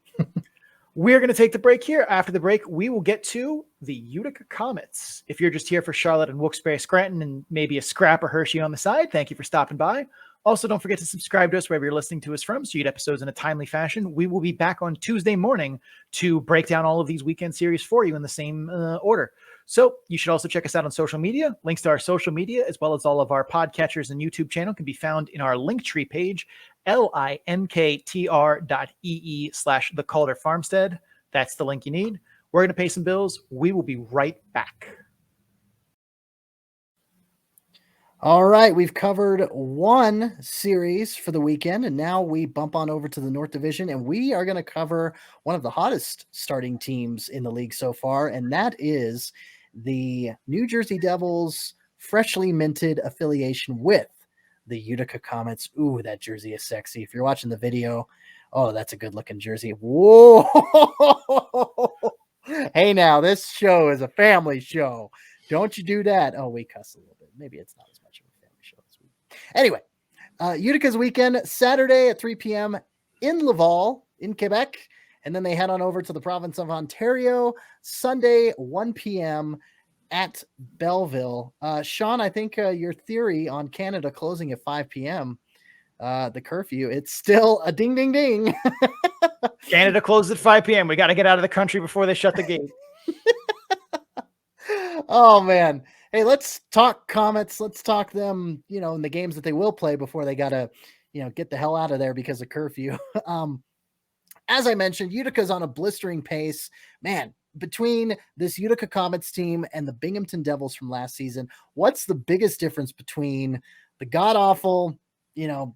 We're going to take the break here. After the break, we will get to the Utica Comets. If you're just here for Charlotte and Wilkes-Barre Scranton and maybe a scrap or Hershey on the side, thank you for stopping by. Also, don't forget to subscribe to us wherever you're listening to us from so you get episodes in a timely fashion. We will be back on Tuesday morning to break down all of these weekend series for you in the same order. So you should also check us out on social media. Links to our social media, as well as all of our podcatchers and YouTube channel, can be found in our Linktree page, linktr.ee/the Calder Farmstead. That's the link you need. We're going to pay some bills. We will be right back. All right, we've covered one series for the weekend, and now we bump on over to the North Division, and we are going to cover one of the hottest starting teams in the league so far, and that is the New Jersey Devils' freshly minted affiliation with the Utica Comets. Ooh, that jersey is sexy. If you're watching the video, oh, that's a good-looking jersey. Whoa! Hey, now, this show is a family show. Don't you do that. Oh, we cuss a little bit. Maybe it's not as much of a family show this week. Anyway, Utica's weekend, Saturday at 3 p.m. in Laval, in Quebec. And then they head on over to the province of Ontario, Sunday, 1 p.m. at Belleville. Sean, I think your theory on Canada closing at 5 p.m., the curfew, it's still a ding, ding, ding. Canada closed at 5 p.m. We got to get out of the country before they shut the gate. Oh, man. Hey, let's talk Comets. Let's talk them, in the games that they will play before they got to, get the hell out of there because of curfew. As I mentioned, Utica's on a blistering pace. Man, between this Utica Comets team and the Binghamton Devils from last season, what's the biggest difference between the god-awful,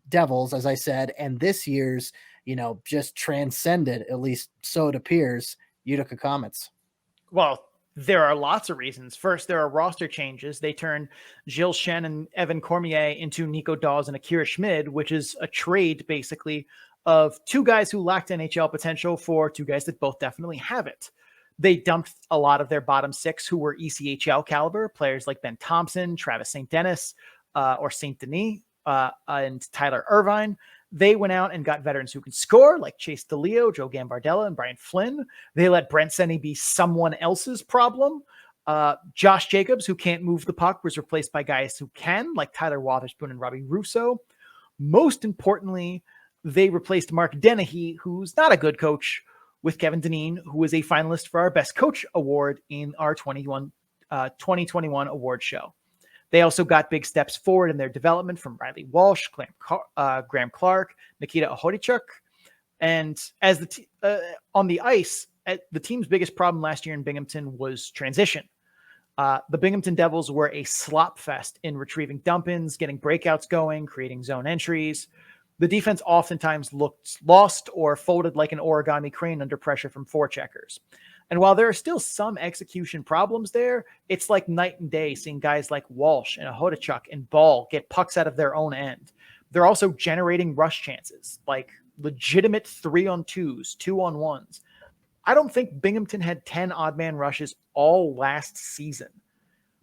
Devils, as I said, and this year's, just transcended, at least so it appears, Utica Comets? Well, there are lots of reasons. First, there are roster changes. They turned Gilles Shen and Evan Cormier into Nico Dawes and Akira Schmid, which is a trade, basically, of two guys who lacked NHL potential for two guys that both definitely have it. They dumped a lot of their bottom six who were ECHL caliber, players like Ben Thompson, Travis St. Denis, or St. Denis, and Tyler Irvine. They went out and got veterans who can score, like Chase DeLeo, Joe Gambardella, and Brian Flynn. They let Brent Seney be someone else's problem. Josh Jacobs, who can't move the puck, was replaced by guys who can, like Tyler Wotherspoon and Robbie Russo. Most importantly, they replaced Mark Dennehy, who's not a good coach, with Kevin Dineen, who was a finalist for our Best Coach Award in our 2021 award show. They also got big steps forward in their development from Riley Walsh, Graham Clark, Nikita Ohodichuk. And as on the ice, the team's biggest problem last year in Binghamton was transition. The Binghamton Devils were a slop fest in retrieving dump-ins, getting breakouts going, creating zone entries. The defense oftentimes looked lost or folded like an origami crane under pressure from forecheckers. And while there are still some execution problems there, it's like night and day seeing guys like Walsh and Ohodichuk and Ball get pucks out of their own end. They're also generating rush chances, like legitimate 3-on-2s, 2-on-1s. I don't think Binghamton had 10 odd man rushes all last season.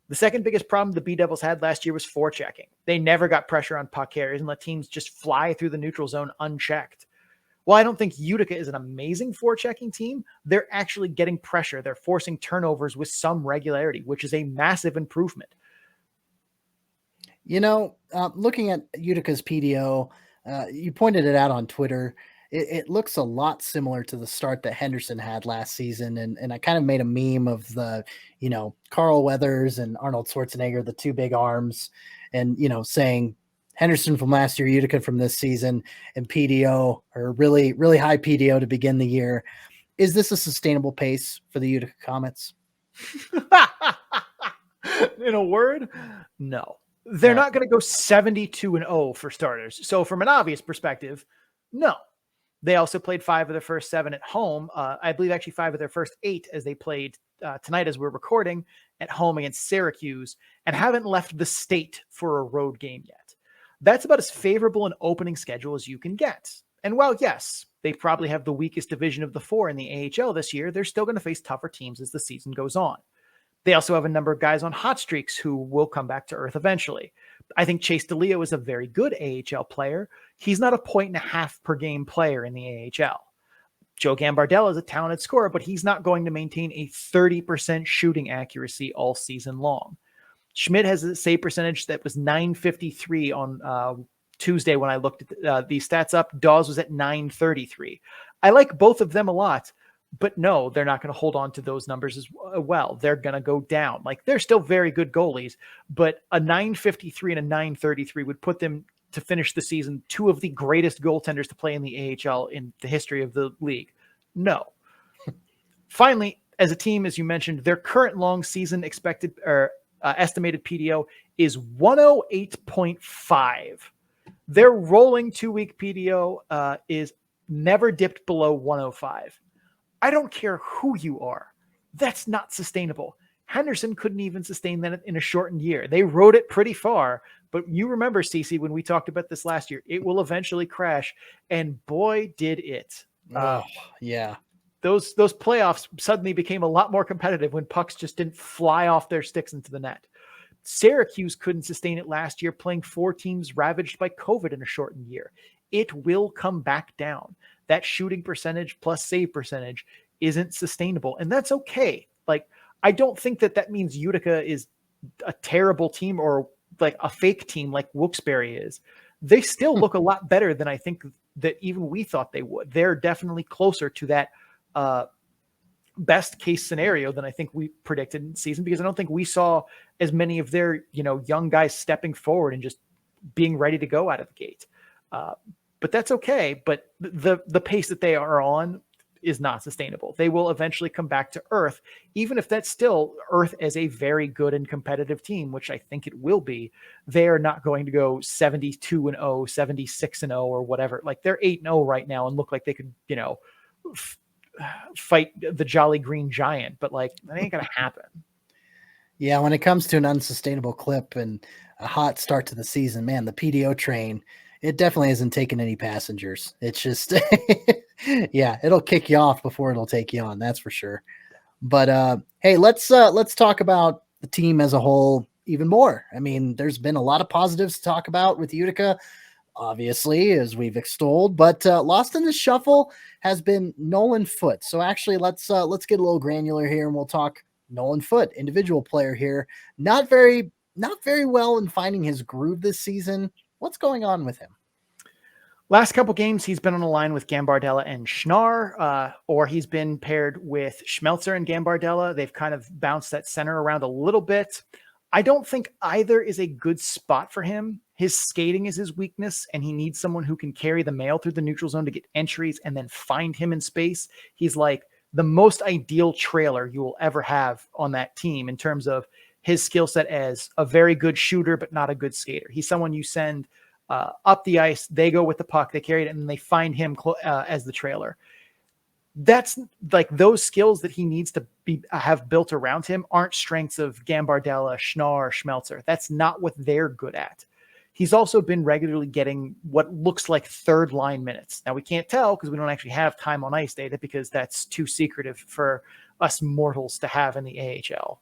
The second biggest problem the B-Devils had last year was forechecking. They never got pressure on puck carriers and let teams just fly through the neutral zone unchecked. While I don't think Utica is an amazing forechecking team, they're actually getting pressure. They're forcing turnovers with some regularity, which is a massive improvement. You know, looking at Utica's PDO, you pointed it out on Twitter. It looks a lot similar to the start that Henderson had last season. And I kind of made a meme of the, Carl Weathers and Arnold Schwarzenegger, the two big arms, and, saying Henderson from last year, Utica from this season, and PDO, or really, really high PDO to begin the year. Is this a sustainable pace for the Utica Comets? In a word, no. They're not going to go 72-0 for starters. So from an obvious perspective, no. They also played 5 of their first 7 at home. I believe actually 5 of their first 8 as they played tonight as we're recording at home against Syracuse, and haven't left the state for a road game yet. That's about as favorable an opening schedule as you can get. And while, yes, they probably have the weakest division of the 4 in the AHL this year, they're still going to face tougher teams as the season goes on. They also have a number of guys on hot streaks who will come back to earth eventually. I think Chase DeLeo is a very good AHL player. He's not a 1.5 per game player in the AHL. Joe Gambardella is a talented scorer, but he's not going to maintain a 30% shooting accuracy all season long. Schmidt has a save percentage that was .953 on Tuesday when I looked at these stats up. Dawes was at .933. I like both of them a lot, but no, they're not going to hold on to those numbers as well. They're going to go down. Like, they're still very good goalies, but a .953 and a .933 would put them to finish the season 2 of the greatest goaltenders to play in the AHL in the history of the league. No. Finally, as a team, as you mentioned, their current long season expected or estimated PDO is 108.5. Their rolling 2-week PDO is never dipped below 105. I don't care who you are. That's not sustainable. Henderson couldn't even sustain that in a shortened year. They rode it pretty far, but you remember, Cece, when we talked about this last year, it will eventually crash, and boy, did it. Yeah. Those playoffs suddenly became a lot more competitive when pucks just didn't fly off their sticks into the net. Syracuse couldn't sustain it last year, playing 4 teams ravaged by COVID in a shortened year. It will come back down. That shooting percentage plus save percentage isn't sustainable, and that's okay. Like, I don't think that means Utica is a terrible team or like a fake team like Wilkes-Barre is. They still look a lot better than I think that even we thought they would. They're definitely closer to that best case scenario than I think we predicted in the season, because I don't think we saw as many of their, young guys stepping forward and just being ready to go out of the gate. But that's okay. But the pace that they are on is not sustainable. They will eventually come back to earth, even if that's still earth as a very good and competitive team, which I think it will be. They are not going to go 72-0, 76-0 or whatever. Like, they're 8-0 right now and look like they could, fight the Jolly Green Giant, but like, that ain't going to happen. Yeah. When it comes to an unsustainable clip and a hot start to the season, man, the PDO train It definitely hasn't taken any passengers. It's just, yeah, it'll kick you off before it'll take you on. That's for sure. But hey, let's talk about the team as a whole even more. I mean, there's been a lot of positives to talk about with Utica, obviously, as we've extolled, but lost in the shuffle has been Nolan Foote. So actually, let's get a little granular here, and we'll talk Nolan Foote, individual player here. Not very well in finding his groove this season. What's going on with him? Last couple games, he's been on a line with Gambardella and Schneider, or he's been paired with Schmelzer and Gambardella. They've kind of bounced that center around a little bit. I don't think either is a good spot for him. His skating is his weakness, and he needs someone who can carry the mail through the neutral zone to get entries and then find him in space. He's like the most ideal trailer you will ever have on that team in terms of his skill set as a very good shooter, but not a good skater. He's someone you send up the ice, they go with the puck, they carry it, and they find him as the trailer. That's like those skills that he needs to have built around him aren't strengths of Gambardella, Schneider, Schmelzer. That's not what they're good at. He's also been regularly getting what looks like third line minutes. Now we can't tell because we don't actually have time on ice data because that's too secretive for us mortals to have in the AHL.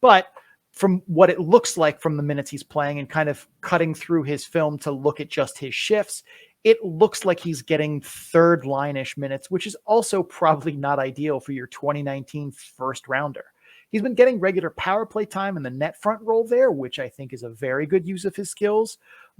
But from what it looks like from the minutes he's playing and kind of cutting through his film to look at just his shifts, it looks like he's getting third line-ish minutes, which is also probably not ideal for your 2019 first rounder. He's been getting regular power play time in the net front role there, which I think is a very good use of his skills,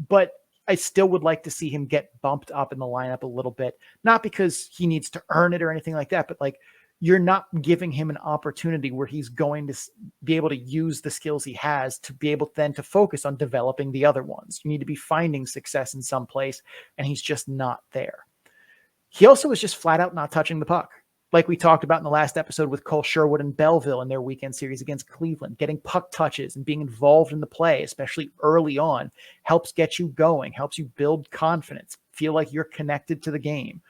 but I still would like to see him get bumped up in the lineup a little bit, not because he needs to earn it or anything like that, but like, you're not giving him an opportunity where he's going to be able to use the skills he has to be able then to focus on developing the other ones. You need to be finding success in some place, and he's just not there. He also is just flat out not touching the puck. Like we talked about in the last episode with Cole Sherwood and Belleville in their weekend series against Cleveland, getting puck touches and being involved in the play, especially early on, helps get you going, helps you build confidence, feel like you're connected to the game.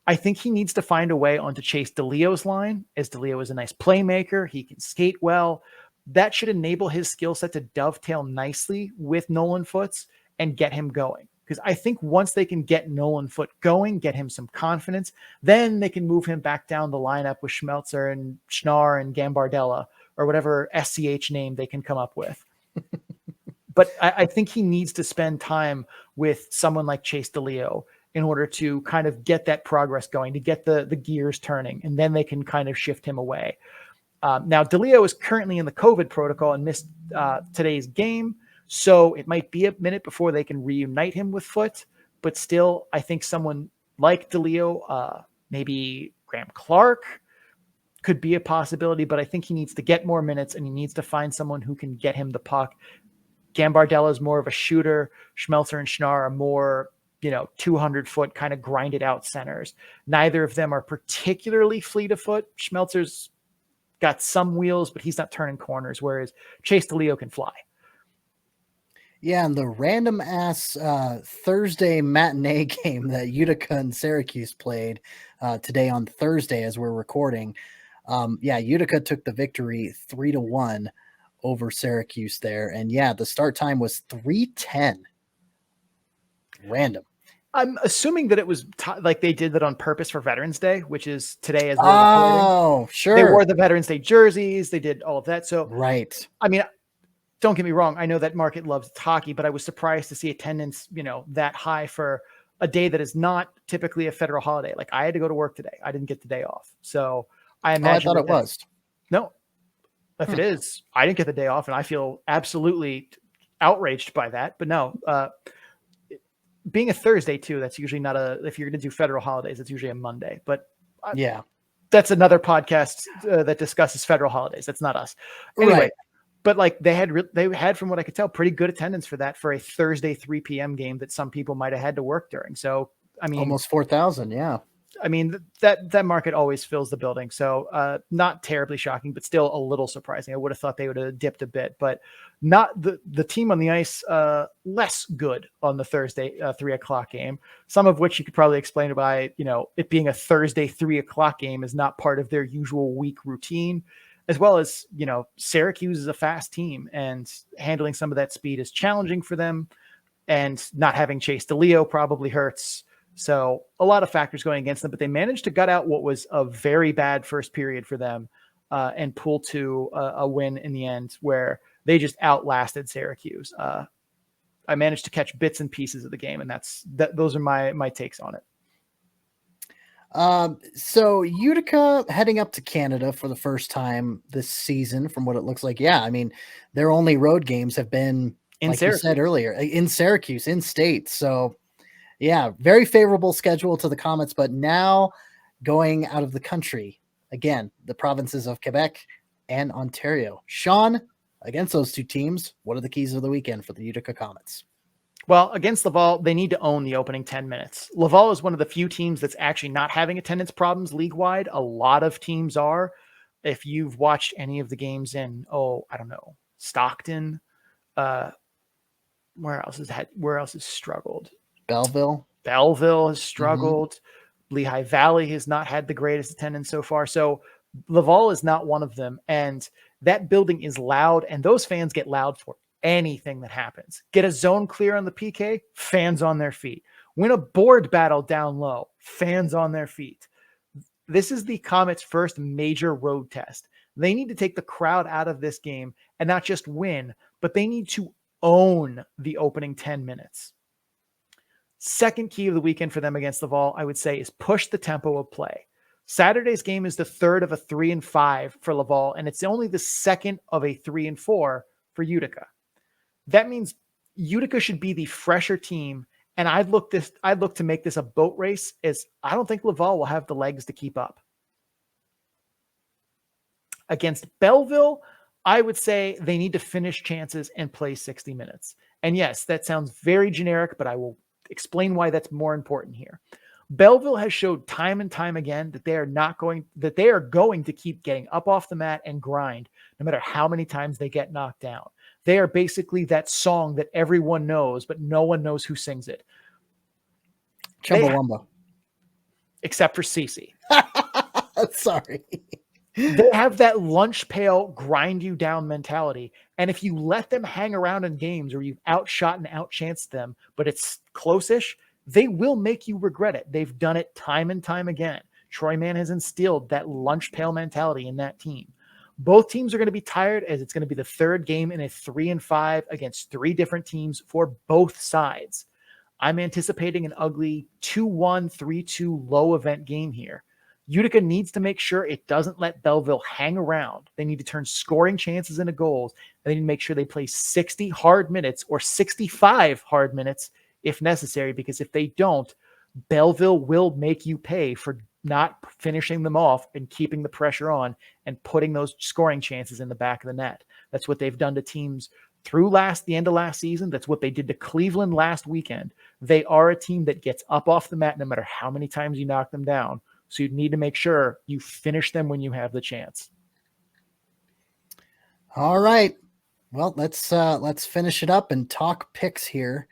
I think he needs to find a way onto Chase DeLeo's line, as DeLeo is a nice playmaker. He can skate well. That should enable his skill set to dovetail nicely with Nolan Foote's and get him going. Because I think once they can get Nolan Foote going, get him some confidence, then they can move him back down the lineup with Schmelzer and Schneider and Gambardella or whatever SCH name they can come up with. But I think he needs to spend time with someone like Chase DeLeo in order to kind of get that progress going, to get the gears turning, and then they can kind of shift him away. Now, DeLeo is currently in the COVID protocol and missed today's game, so it might be a minute before they can reunite him with Foote, but still, I think someone like DeLeo, maybe Graham Clark, could be a possibility, but I think he needs to get more minutes, and he needs to find someone who can get him the puck. Gambardella is more of a shooter. Schmelzer and Schneider are more 200-foot kind of grinded out centers. Neither of them are particularly fleet of foot. Schmelzer's got some wheels, but he's not turning corners, whereas Chase DeLeo can fly. Yeah, and the random ass Thursday matinee game that Utica and Syracuse played today on Thursday as we're recording. Utica took the victory 3-1 over Syracuse there. And yeah, the start time was 3:10. Random. I'm assuming that it was like they did that on purpose for Veterans Day, which is today as we're sure. They wore the Veterans Day jerseys. They did all of that. So, right. I mean, don't get me wrong. I know that market loves hockey, but I was surprised to see attendance, that high for a day that is not typically a federal holiday. Like I had to go to work today. I didn't get the day off. So I imagine I thought it was. No, if it is, I didn't get the day off, and I feel absolutely outraged by that. But no, being a Thursday too, that's usually not if you're going to do federal holidays, it's usually a Monday, but yeah, that's another podcast that discusses federal holidays. That's not us. Anyway, right. But like they had, from what I could tell, pretty good attendance for that, for a Thursday 3 p.m. game that some people might've had to work during. So, I mean, almost 4,000. Yeah. I mean, that market always fills the building. So not terribly shocking, but still a little surprising. I would have thought they would have dipped a bit, but not the team on the ice, less good on the Thursday 3:00 game, some of which you could probably explain by, it being a Thursday 3:00 game is not part of their usual week routine, as well as, Syracuse is a fast team and handling some of that speed is challenging for them. and not having Chase DeLeo probably hurts. So a lot of factors going against them, but they managed to gut out what was a very bad first period for them and pull to a win in the end where they just outlasted Syracuse. I managed to catch bits and pieces of the game, and those are my takes on it. So Utica heading up to Canada for the first time this season, from what it looks like. Yeah, I mean, their only road games have been, like you said earlier, in Syracuse, in state. So yeah, very favorable schedule to the Comets, but now going out of the country, again, the provinces of Quebec and Ontario. Sean, against those two teams, what are the keys of the weekend for the Utica Comets? Well, against Laval, they need to own the opening 10 minutes. Laval is one of the few teams that's actually not having attendance problems league-wide. A lot of teams are. If you've watched any of the games in, Stockton, where else has struggled? Belleville has struggled. Lehigh Valley has not had the greatest attendance so far. So Laval is not one of them. And that building is loud, and those fans get loud for anything that happens. Get a zone clear on the PK, fans on their feet. Win a board battle down low, fans on their feet. This is the Comets' first major road test. They need to take the crowd out of this game and not just win, but they need to own the opening 10 minutes. Second key of the weekend for them against Laval, I would say, is push the tempo of play. Saturday's game is the third of a 3-5 for Laval, and it's only the second of a 3-4 for Utica. That means Utica should be the fresher team, and I'd look to make this a boat race, as I don't think Laval will have the legs to keep up. Against Belleville, I would say they need to finish chances and play 60 minutes. And yes, that sounds very generic, but I will explain why that's more important here. Belleville has showed time and time again that they are going to keep getting up off the mat and grind, no matter how many times they get knocked down. They are basically that song that everyone knows, but no one knows who sings it. Chumbawamba. Except for Cece. Sorry. They have that lunch pail grind you down mentality. And if you let them hang around in games where you've outshot and outchanced them, but it's close-ish, they will make you regret it. They've done it time and time again. Troy Mann has instilled that lunch pail mentality in that team. Both teams are going to be tired, as it's going to be the third game in a 3-5 against three different teams for both sides. I'm anticipating an ugly 2-1, 3-2 low event game here. Utica needs to make sure it doesn't let Belleville hang around. They need to turn scoring chances into goals. And they need to make sure they play 60 hard minutes or 65 hard minutes if necessary, because if they don't, Belleville will make you pay for not finishing them off and keeping the pressure on and putting those scoring chances in the back of the net. That's what they've done to teams through the end of last season. That's what they did to Cleveland last weekend. They are a team that gets up off the mat no matter how many times you knock them down. So you need to make sure you finish them when you have the chance. All right. Well, let's finish it up and talk picks here.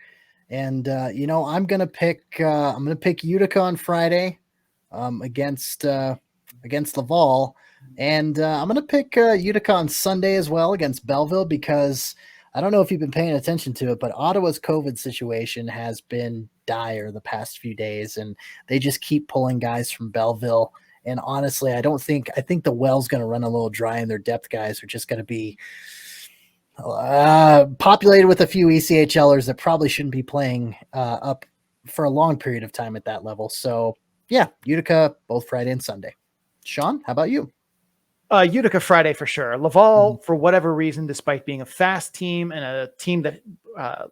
And I'm gonna pick Utica on Friday against Laval, and I'm gonna pick Utica on Sunday as well against Belleville, because I don't know if you've been paying attention to it, but Ottawa's COVID situation has been dire the past few days, and they just keep pulling guys from Belleville. And honestly, I think the well's going to run a little dry, and their depth guys are just going to be populated with a few ECHLers that probably shouldn't be playing up for a long period of time at that level. So yeah, Utica both Friday and Sunday. Sean, how about you? Utica Friday for sure. Laval, for whatever reason, despite being a fast team and a team that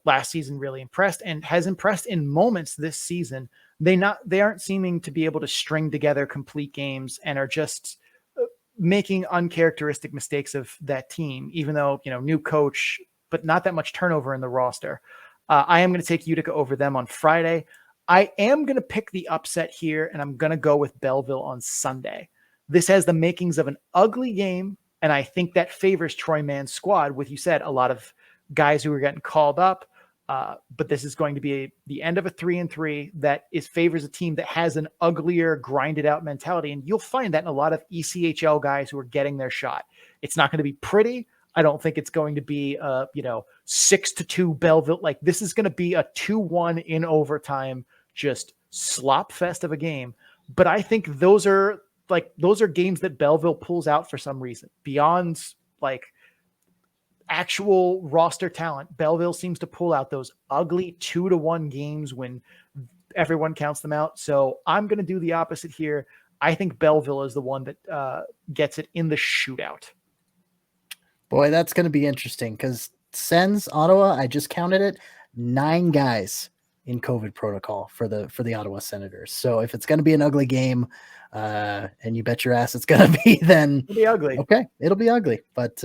last season really impressed and has impressed in moments this season, they aren't seeming to be able to string together complete games and are just making uncharacteristic mistakes of that team, even though, new coach, but not that much turnover in the roster. I am going to take Utica over them on Friday. I am going to pick the upset here, and I'm going to go with Belleville on Sunday. This has the makings of an ugly game, and I think that favors Troy Mann's squad, with, you said, a lot of guys who are getting called up. But this is going to be the end of a 3-3 that favors a team that has an uglier, grinded-out mentality, and you'll find that in a lot of ECHL guys who are getting their shot. It's not going to be pretty. I don't think it's going to be 6-2 Belleville. Like, this is going to be a 2-1 in overtime, just slop fest of a game. But I think those are games that Belleville pulls out for some reason beyond like actual roster talent. Belleville seems to pull out those ugly 2-1 games when everyone counts them out. So I'm going to do the opposite here. I think Belleville is the one that gets it in the shootout. Boy, that's going to be interesting because Sens Ottawa, I just counted it, 9 guys in COVID protocol for the Ottawa Senators. So if it's going to be an ugly game, and you bet your ass it's going to be, then it'll be ugly. Okay, it'll be ugly. But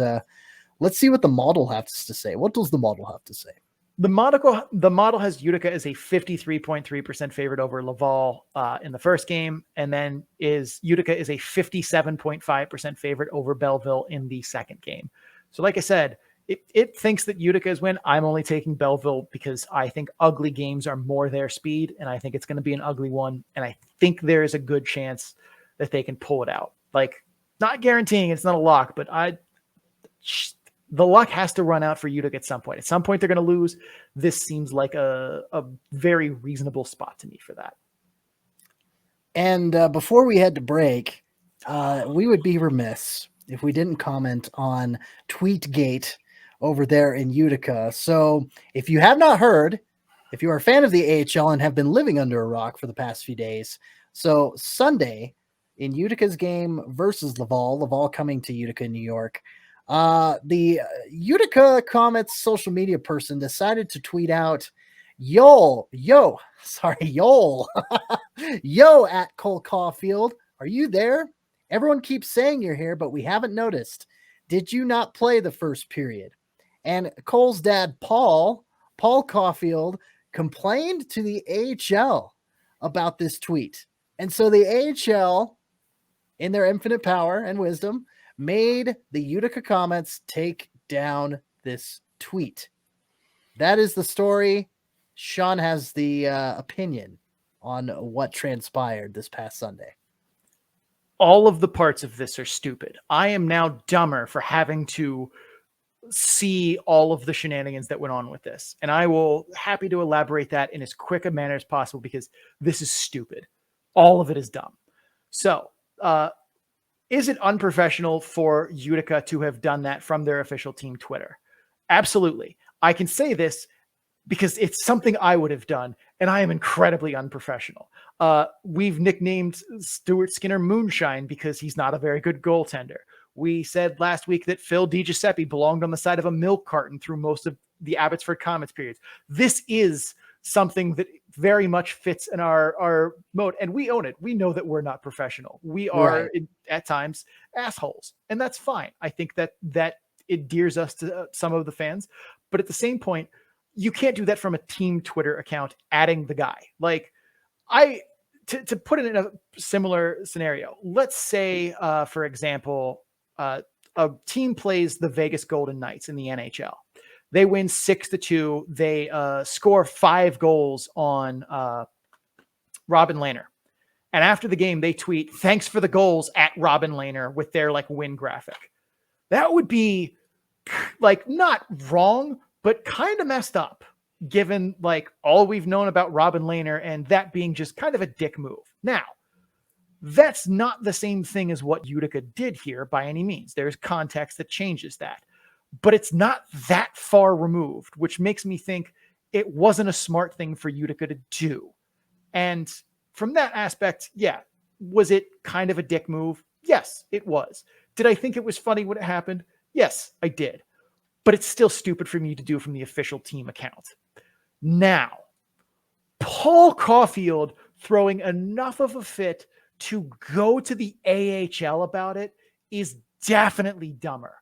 let's see what the model has to say. What does the model have to say? The model has Utica as a 53.3% favorite over Laval in the first game, and then Utica is a 57.5% favorite over Belleville in the second game. So like I said, it thinks that Utica is win. I'm only taking Belleville because I think ugly games are more their speed, and I think it's going to be an ugly one, and I think there is a good chance that they can pull it out. Like, not guaranteeing, it's not a lock, but the luck has to run out for Utica at some point. At some point, they're going to lose. This seems like a very reasonable spot to me for that. And before we head to break, we would be remiss if we didn't comment on Tweetgate over there in Utica. So if you have not heard, if you are a fan of the AHL and have been living under a rock for the past few days, so Sunday in Utica's game versus Laval coming to Utica, New York, the Utica Comets social media person decided to tweet out, yo at Cole Caulfield, are you there? Everyone keeps saying you're here, but we haven't noticed. Did you not play the first period? And Cole's dad, Paul Caulfield, complained to the AHL about this tweet. And so the AHL, in their infinite power and wisdom, made the Utica Comets take down this tweet. That is the story. Sean has the opinion on what transpired this past Sunday. All of the parts of this are stupid. I am now dumber for having to see all of the shenanigans that went on with this. And I will happy to elaborate that in as quick a manner as possible because this is stupid. All of it is dumb. So, is it unprofessional for Utica to have done that from their official team Twitter? Absolutely. I can say this because it's something I would have done, and I am incredibly unprofessional. We've nicknamed Stuart Skinner Moonshine because he's not a very good goaltender. We said last week that Phil DiGiuseppe belonged on the side of a milk carton through most of the Abbotsford Comets periods. This is something that very much fits in our mode, and we own it. We know that we're not professional. We are at times assholes, and that's fine. I think that endears us to some of the fans, but at the same point, you can't do that from a team Twitter account adding the guy. Like, to put it in a similar scenario, let's say, for example, a team plays the Vegas Golden Knights in the NHL. They win 6-2. They score 5 goals on Robin Lehner. And after the game, they tweet, "Thanks for the goals" at Robin Lehner with their win graphic. That would be not wrong, but kind of messed up, given all we've known about Robin Lehner and that being just kind of a dick move. Now, that's not the same thing as what Utica did here by any means. There's context that changes that, but it's not that far removed, which makes me think it wasn't a smart thing for Utica to do. And from that aspect, yeah, was it kind of a dick move? Yes, it was. Did I think it was funny when it happened? Yes, I did. But it's still stupid for me to do from the official team account. Now, Paul Caulfield throwing enough of a fit to go to the AHL about it is definitely dumber.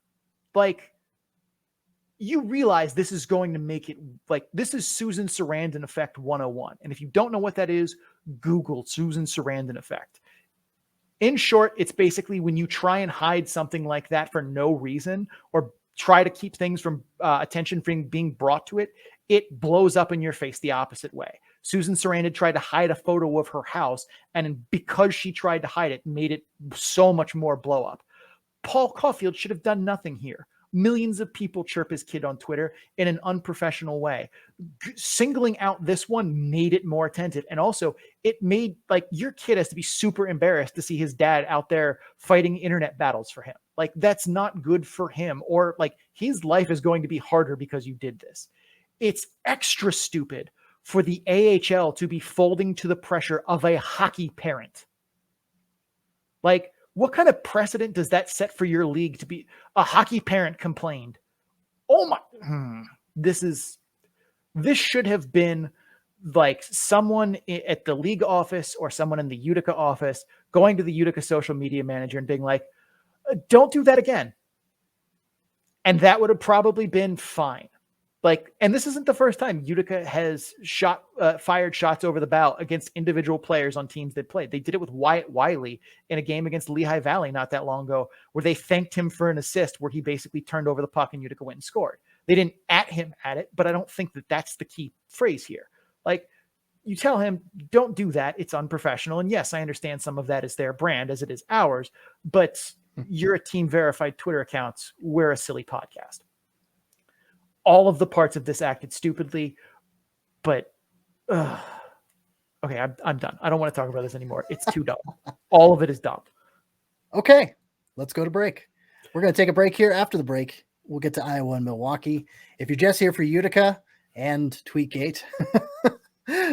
You realize this is going to make it this is Susan Sarandon effect 101. And if you don't know what that is, Google Susan Sarandon effect. In short, it's basically when you try and hide something like that for no reason or try to keep things from attention from being brought to it, it blows up in your face the opposite way. Susan Sarandon tried to hide a photo of her house, and because she tried to hide it, made it so much more blow up. Paul Caulfield should have done nothing here millions of people chirp his kid on Twitter in an unprofessional way. Singling out this one made it more attentive. And also it made like your kid has to be super embarrassed to see his dad out there fighting internet battles for him. Like that's not good for him, or like his life is going to be harder because you did this. It's extra stupid for the AHL to be folding to the pressure of a hockey parent. Like, what kind of precedent does that set for your league to be a hockey parent complained? Oh my, this should have been like someone at the league office or someone in the Utica office going to the Utica social media manager and being like, don't do that again. And that would have probably been fine. Like, and this isn't the first time Utica has fired shots over the bow against individual players on teams that played. They did it with Wyatt Wiley in a game against Lehigh Valley not that long ago, where they thanked him for an assist where he basically turned over the puck and Utica went and scored. They didn't at him at it, but I don't think that that's the key phrase here. Like, you tell him, don't do that. It's unprofessional. And yes, I understand some of that is their brand as it is ours, but you're a team verified Twitter account. We're a silly podcast. All of the parts of this acted stupidly, but okay, I'm done. I don't want to talk about this anymore. It's too dumb. All of it is dumb. Okay, let's go to break. We're going to take a break here. After the break, we'll get to Iowa and Milwaukee. If you're just here for Utica and Tweetgate,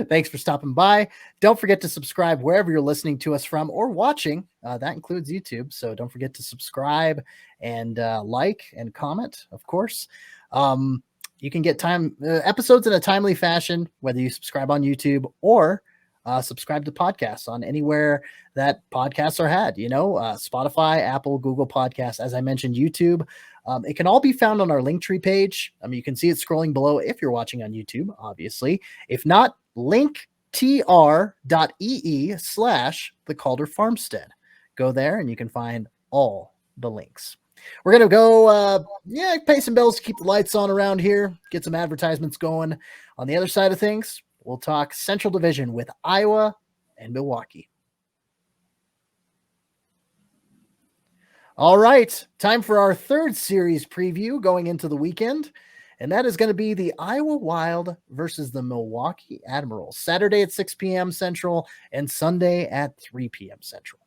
thanks for stopping by. Don't forget to subscribe wherever you're listening to us from or watching. That includes YouTube. So don't forget to subscribe and like and comment, of course. You can get episodes in a timely fashion, whether you subscribe on YouTube or subscribe to podcasts on anywhere that podcasts are had, Spotify, Apple, Google Podcasts, as I mentioned, YouTube. It can all be found on our Linktree page. You can see it scrolling below if you're watching on YouTube, obviously. If not, linktr.ee/the Calder Farmstead. Go there and you can find all the links. We're going to go, pay some bills to keep the lights on around here, get some advertisements going. On the other side of things, we'll talk Central Division with Iowa and Milwaukee. All right, time for our third series preview going into the weekend, and that is going to be the Iowa Wild versus the Milwaukee Admirals, Saturday at 6 p.m. Central and Sunday at 3 p.m. Central.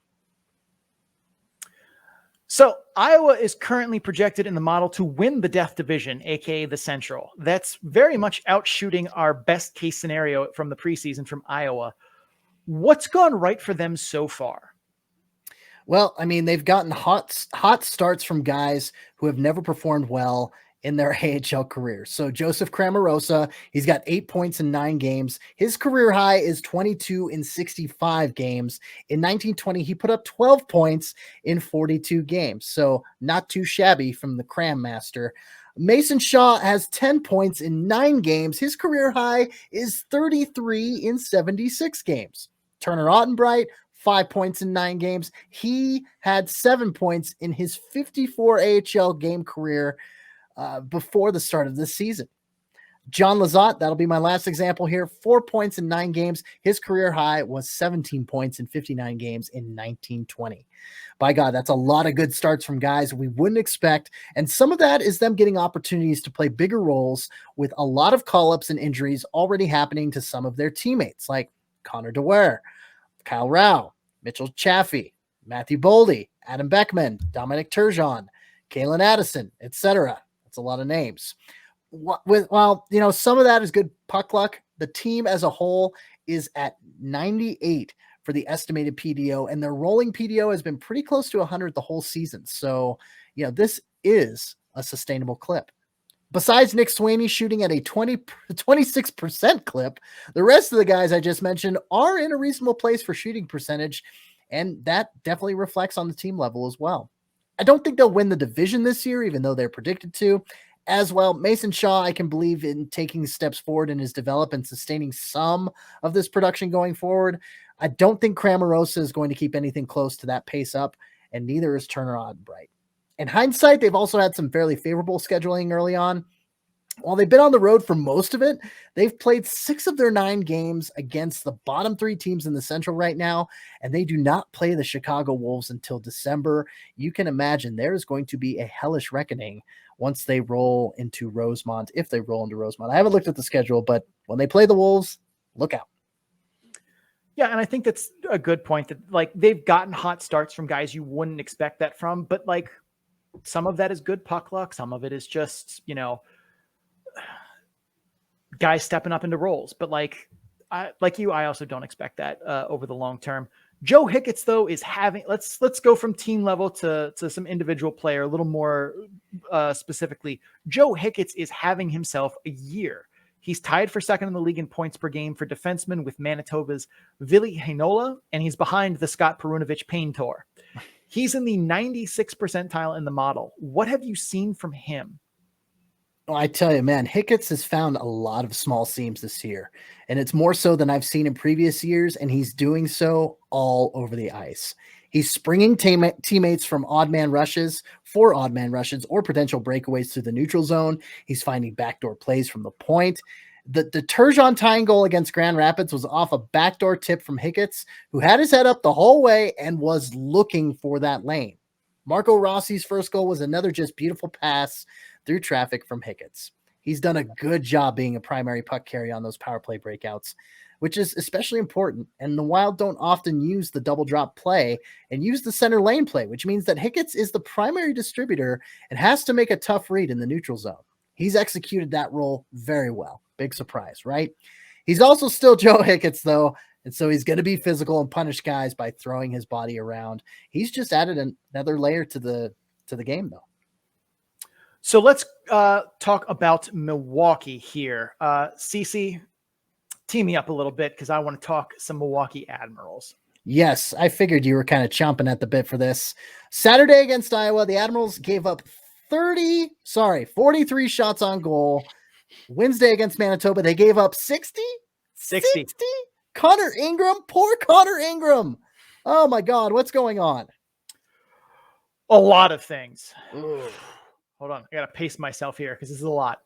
So Iowa is currently projected in the model to win the Death Division, aka the Central. That's very much outshooting our best case scenario from the preseason from Iowa. What's gone right for them so far? Well, they've gotten hot starts from guys who have never performed well in their AHL career. So Joseph Cramarosa, he's got 8 points in 9 games. His career high is 22 in 65 games. In 1920, he put up 12 points in 42 games. So not too shabby from the Cram Master. Mason Shaw has 10 points in 9 games. His career high is 33 in 76 games. Turner Ottenbright, 5 points in 9 games. He had 7 points in his 54 AHL game career before the start of this season. John Lizotte, that'll be my last example here, 4 points in 9 games. His career high was 17 points in 59 games in 1920. By God, that's a lot of good starts from guys we wouldn't expect. And some of that is them getting opportunities to play bigger roles with a lot of call-ups and injuries already happening to some of their teammates, like Connor DeWare, Kyle Rao, Mitchell Chaffee, Matthew Boldy, Adam Beckman, Dominic Turgeon, Kalen Addison, etc. That's a lot of names. Some of that is good puck luck. The team as a whole is at 98 for the estimated PDO, and their rolling PDO has been pretty close to 100 the whole season. So, this is a sustainable clip. Besides Nick Swaney shooting at a 26% clip, the rest of the guys I just mentioned are in a reasonable place for shooting percentage, and that definitely reflects on the team level as well. I don't think they'll win the division this year, even though they're predicted to. As well, Mason Shaw, I can believe in taking steps forward in his development and sustaining some of this production going forward. I don't think Cramarosa is going to keep anything close to that pace up, and neither is Turner Ottenbright. In hindsight, they've also had some fairly favorable scheduling early on. While they've been on the road for most of it, they've played 6 of their 9 games against the bottom 3 teams in the Central right now, and they do not play the Chicago Wolves until December. You can imagine there is going to be a hellish reckoning once they roll into Rosemont, if they roll into Rosemont. I haven't looked at the schedule, but when they play the Wolves, look out. Yeah, and I think that's a good point that, like, they've gotten hot starts from guys you wouldn't expect that from, but, like, some of that is good puck luck. Some of it is just, guys stepping up into roles. But I also don't expect that over the long term. Joe Hicketts, though, is having, let's go from team level to some individual player a little more specifically. Joe Hicketts is having himself a year. He's tied for second in the league in points per game for defensemen with Manitoba's Ville Heinola, and he's behind the Scott Perunovich Payne Tour. He's in the 96th percentile in the model. What have you seen from him? Well, I tell you, man, Hicketts has found a lot of small seams this year, and it's more so than I've seen in previous years, and he's doing so all over the ice. He's springing teammates from for odd man rushes or potential breakaways through the neutral zone. He's finding backdoor plays from the point. The Turgeon tying goal against Grand Rapids was off a backdoor tip from Hicketts, who had his head up the whole way and was looking for that lane. Marco Rossi's first goal was another just beautiful pass through traffic from Hicketts. He's done a good job being a primary puck carrier on those power play breakouts, which is especially important. And the Wild don't often use the double drop play and use the center lane play, which means that Hicketts is the primary distributor and has to make a tough read in the neutral zone. He's executed that role very well. Big surprise, right? He's also still Joe Hicketts, though, and so he's going to be physical and punish guys by throwing his body around. He's just added another layer to the game, though. So let's talk about Milwaukee here. CC, tee me up a little bit because I want to talk some Milwaukee Admirals. Yes, I figured you were kind of chomping at the bit for this. Saturday against Iowa, the Admirals gave up 43 shots on goal. Wednesday against Manitoba, they gave up 60? Connor Ingram, poor Connor Ingram. Oh my God, what's going on? A lot of things. Ugh. Hold on, I got to pace myself here because this is a lot.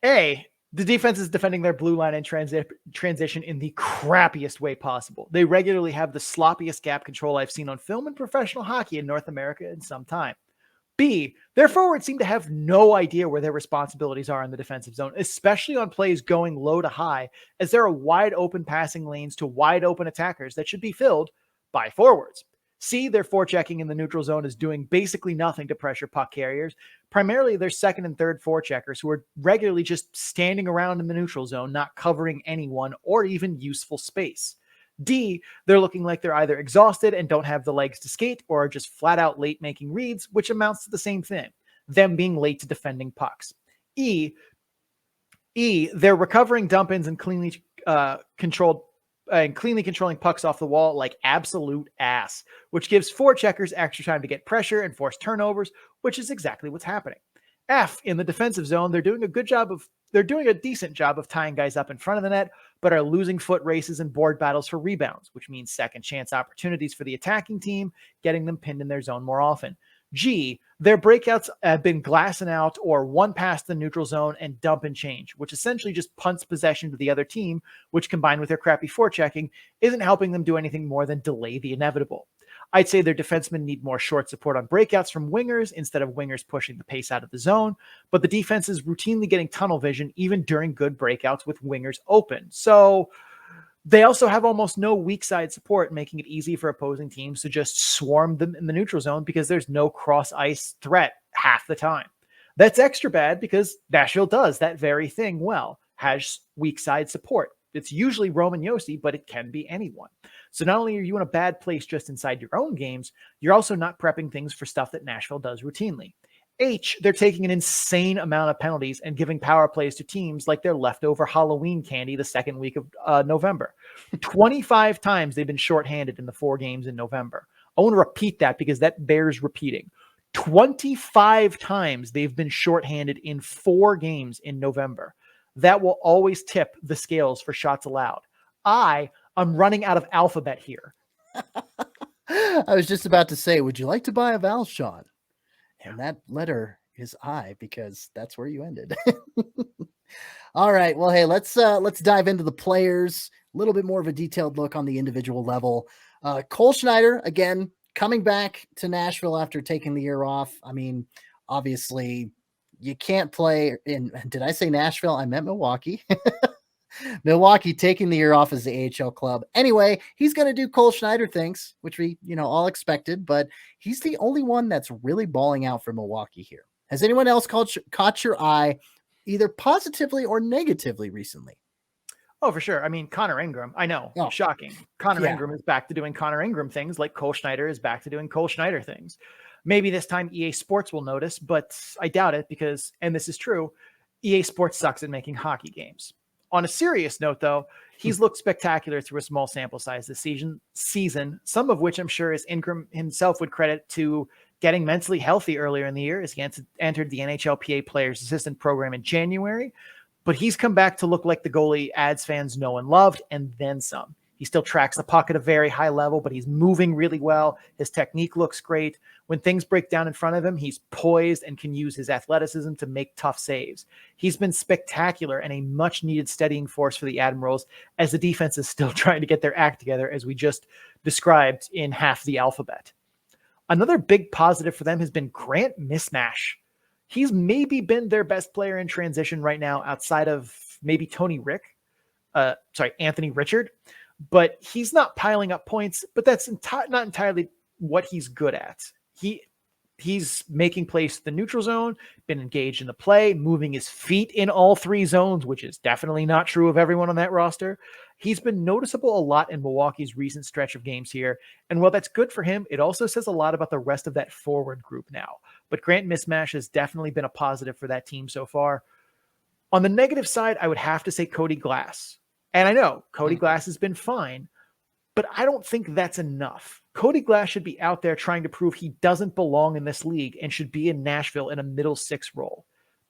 The defense is defending their blue line in transition in the crappiest way possible. They regularly have the sloppiest gap control I've seen on film in professional hockey in North America in some time. B, their forwards seem to have no idea where their responsibilities are in the defensive zone, especially on plays going low to high, as there are wide open passing lanes to wide open attackers that should be filled by forwards. C, their forechecking in the neutral zone is doing basically nothing to pressure puck carriers, primarily their second and third forecheckers who are regularly just standing around in the neutral zone, not covering anyone or even useful space. D, they're looking like they're either exhausted and don't have the legs to skate or are just flat out late making reads, which amounts to the same thing, them being late to defending pucks. E, they're recovering dump-ins and cleanly controlling pucks off the wall like absolute ass, which gives forecheckers extra time to get pressure and force turnovers, which is exactly what's happening. F, in the defensive zone, they're doing a decent job of tying guys up in front of the net, but are losing foot races and board battles for rebounds, which means second chance opportunities for the attacking team, getting them pinned in their zone more often. G, their breakouts have been glassing out or one past the neutral zone and dump and change, which essentially just punts possession to the other team, which combined with their crappy forechecking isn't helping them do anything more than delay the inevitable. I'd say their defensemen need more short support on breakouts from wingers instead of wingers pushing the pace out of the zone, but the defense is routinely getting tunnel vision even during good breakouts with wingers open. So they also have almost no weak side support, making it easy for opposing teams to just swarm them in the neutral zone because there's no cross ice threat half the time. That's extra bad because Nashville does that very thing well, has weak side support. It's usually Roman Josi, but it can be anyone. So not only are you in a bad place just inside your own games, you're also not prepping things for stuff that Nashville does routinely. H, they're taking an insane amount of penalties and giving power plays to teams like their leftover Halloween candy the second week of November. 25 times they've been shorthanded in the 4 games in November. I want to repeat that because that bears repeating. 25 times they've been shorthanded in 4 games in November. That will always tip the scales for shots allowed. I'm running out of alphabet here. I was just about to say, would you like to buy a vowel, Sean? And that letter his eye because that's where you ended. All right. Well, hey, let's dive into the players, a little bit more of a detailed look on the individual level. Cole Schneider, again, coming back to Nashville after taking the year off. I mean, obviously you can't play in, did I say Nashville? I meant Milwaukee. Milwaukee taking the year off as the AHL club. Anyway, he's going to do Cole Schneider things, which we, all expected, but he's the only one that's really balling out for Milwaukee here. Has anyone else caught your eye either positively or negatively recently? Oh, for sure. I mean, Connor Ingram, I know, shocking. Connor Ingram is back to doing Connor Ingram things like Cole Schneider is back to doing Cole Schneider things. Maybe this time EA Sports will notice, but I doubt it because, and this is true, EA Sports sucks at making hockey games. On a serious note, though, he's looked spectacular through a small sample size this season, some of which I'm sure is Ingram himself would credit to getting mentally healthy earlier in the year as he entered the NHLPA Players Assistant Program in January. But he's come back to look like the goalie Ads fans know and loved, and then some. He still tracks the puck at a very high level, but he's moving really well. His technique looks great. When things break down in front of him, he's poised and can use his athleticism to make tough saves. He's been spectacular and a much-needed steadying force for the Admirals as the defense is still trying to get their act together, as we just described in half the alphabet. Another big positive for them has been Grant Mismash. He's maybe been their best player in transition right now outside of maybe Anthony Richard. But he's not piling up points, but that's not entirely what he's good at. He's making plays to the neutral zone, been engaged in the play, moving his feet in all three zones, which is definitely not true of everyone on that roster. He's been noticeable a lot in Milwaukee's recent stretch of games here. And while that's good for him, it also says a lot about the rest of that forward group now. But Grant Mismash has definitely been a positive for that team so far. On the negative side, I would have to say Cody Glass. And I know Cody Glass has been fine, but I don't think that's enough. Cody Glass should be out there trying to prove he doesn't belong in this league and should be in Nashville in a middle six role.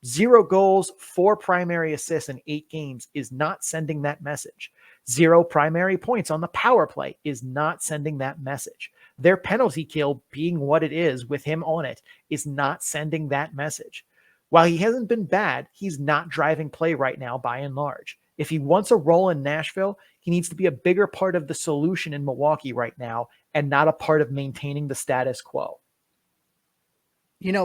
0 goals, 4 primary assists in 8 games is not sending that message. 0 primary points on the power play is not sending that message. Their penalty kill being what it is with him on it is not sending that message. While he hasn't been bad, he's not driving play right now by and large. If he wants a role in Nashville, he needs to be a bigger part of the solution in Milwaukee right now and not a part of maintaining the status quo.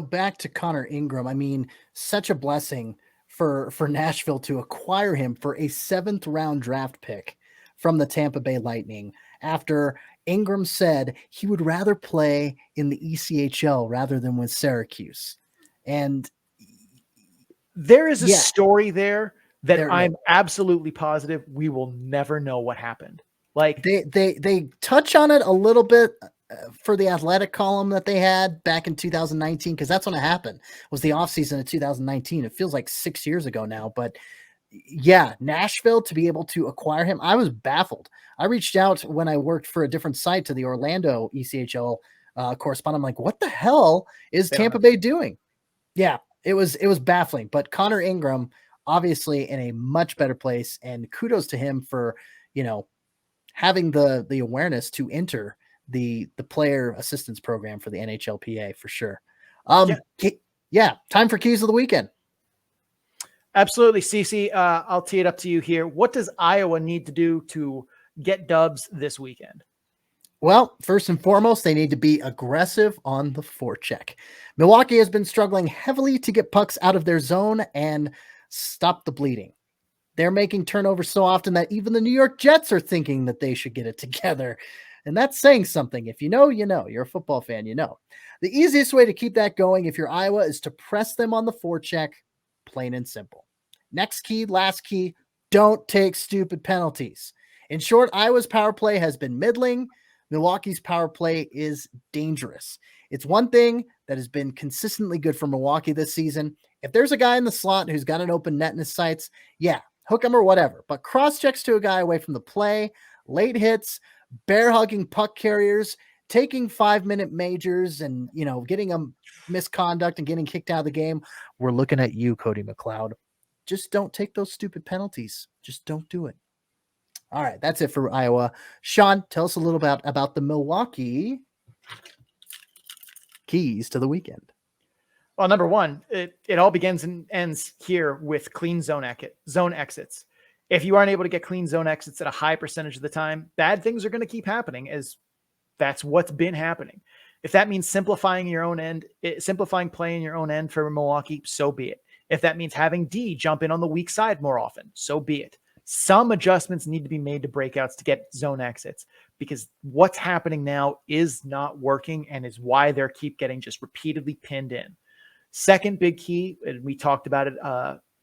Back to Connor Ingram, I mean, such a blessing for Nashville to acquire him for a 7th round draft pick from the Tampa Bay Lightning after Ingram said he would rather play in the ECHL rather than with Syracuse. And there is a story there that I'm absolutely positive we will never know what happened. Like they touch on it a little bit for the athletic column that they had back in 2019, because that's when it happened, was the offseason of 2019. It feels like 6 years ago now, but yeah, Nashville to be able to acquire him, I was baffled. I reached out when I worked for a different site to the Orlando ECHL correspondent. I'm like, what the hell is Tampa Bay doing? Yeah, it was baffling. But Connor Ingram, obviously in a much better place, and kudos to him for, having the awareness to enter the player assistance program for the NHLPA for sure. Time for keys of the weekend. Absolutely. Cece, I'll tee it up to you here. What does Iowa need to do to get dubs this weekend? Well, first and foremost, they need to be aggressive on the forecheck. Milwaukee has been struggling heavily to get pucks out of their zone and stop the bleeding. They're making turnovers so often that even the New York Jets are thinking that they should get it together. And that's saying something. If you know, you're a football fan, The easiest way to keep that going if you're Iowa is to press them on the forecheck, plain and simple. Next key, last key, don't take stupid penalties. In short, Iowa's power play has been middling. Milwaukee's power play is dangerous. It's one thing that has been consistently good for Milwaukee this season. If there's a guy in the slot who's got an open net in his sights, hook him or whatever. But cross checks to a guy away from the play, late hits, bear hugging puck carriers, taking 5-minute majors and, getting them misconduct and getting kicked out of the game. We're looking at you, Cody McLeod. Just don't take those stupid penalties. Just don't do it. All right, that's it for Iowa. Sean, tell us a little about the Milwaukee keys to the weekend. Well, number one, it all begins and ends here with clean zone exits. If you aren't able to get clean zone exits at a high percentage of the time, bad things are going to keep happening, as that's what's been happening. If that means simplifying your own end, simplifying play in your own end for Milwaukee, so be it. If that means having D jump in on the weak side more often, so be it. Some adjustments need to be made to breakouts to get zone exits, because what's happening now is not working and is why they keep getting just repeatedly pinned in. Second big key, and we talked about it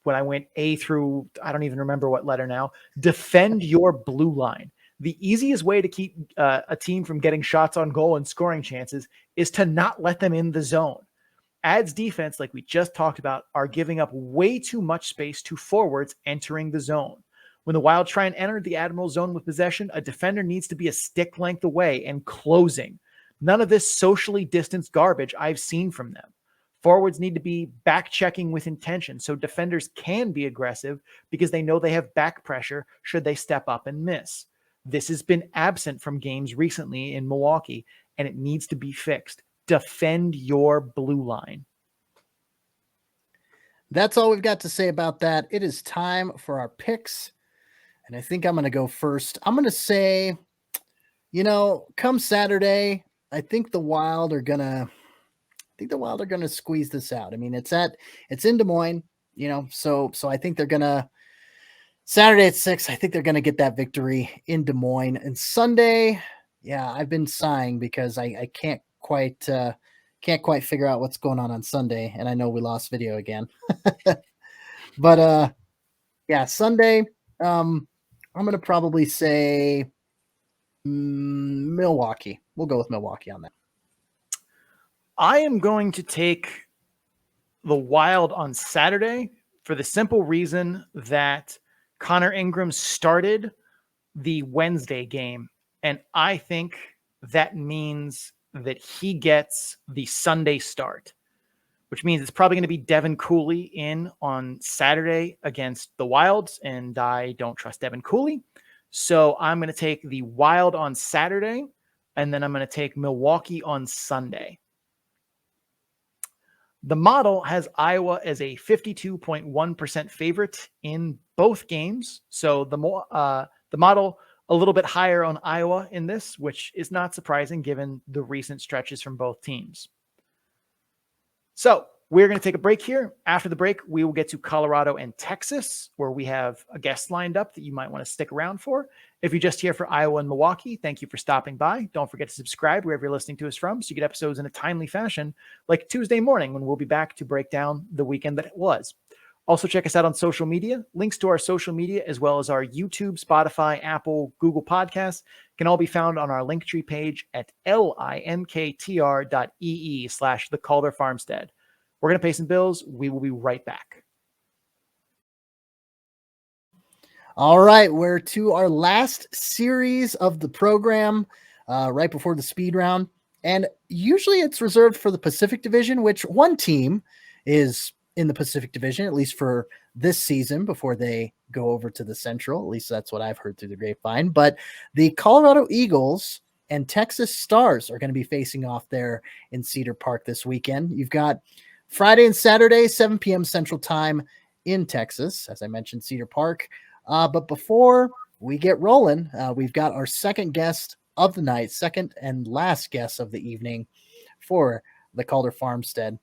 when I went A through, I don't even remember what letter now, defend your blue line. The easiest way to keep a team from getting shots on goal and scoring chances is to not let them in the zone. Ads defense, like we just talked about, are giving up way too much space to forwards entering the zone. When the Wild try and enter the Admiral zone with possession, a defender needs to be a stick length away and closing. None of this socially distanced garbage I've seen from them. Forwards need to be back checking with intention so defenders can be aggressive because they know they have back pressure should they step up and miss. This has been absent from games recently in Milwaukee, and it needs to be fixed. Defend your blue line. That's all we've got to say about that. It is time for our picks, and I think I'm going to go first. I'm going to say, come Saturday, I think the Wild are going to squeeze this out. I mean, it's in Des Moines, so I think they're going to Saturday at 6, I think they're going to get that victory in Des Moines. And Sunday, yeah, I've been sighing because I can't quite figure out what's going on Sunday. And I know we lost video again, but yeah, Sunday, I'm going to probably say Milwaukee. We'll go with Milwaukee on that. I am going to take the Wild on Saturday for the simple reason that Connor Ingram started the Wednesday game, and I think that means that he gets the Sunday start, which means it's probably going to be Devin Cooley in on Saturday against the Wilds, and I don't trust Devin Cooley. So I'm going to take the Wild on Saturday, and then I'm going to take Milwaukee on Sunday. The model has Iowa as a 52.1% favorite in both games. So the model a little bit higher on Iowa in this, which is not surprising given the recent stretches from both teams. So we're going to take a break here. After the break, we will get to Colorado and Texas, where we have a guest lined up that you might want to stick around for. If you're just here for Iowa and Milwaukee, thank you for stopping by. Don't forget to subscribe wherever you're listening to us from so you get episodes in a timely fashion, like Tuesday morning when we'll be back to break down the weekend that it was. Also, check us out on social media. Links to our social media, as well as our YouTube, Spotify, Apple, Google Podcasts, can all be found on our Linktree page at linktr.ee/the Calder Farmstead. We're going to pay some bills. We will be right back. All right, we're to our last series of the program right before the speed round. And usually it's reserved for the Pacific Division, which one team is in the Pacific Division, at least for this season before they go over to the Central. At least that's what I've heard through the grapevine. But the Colorado Eagles and Texas Stars are going to be facing off there in Cedar Park this weekend. You've got Friday and Saturday, 7 p.m. Central Time in Texas, as I mentioned, Cedar Park. But before we get rolling, we've got our second guest of the night, second and last guest of the evening for the Calder Farmstead.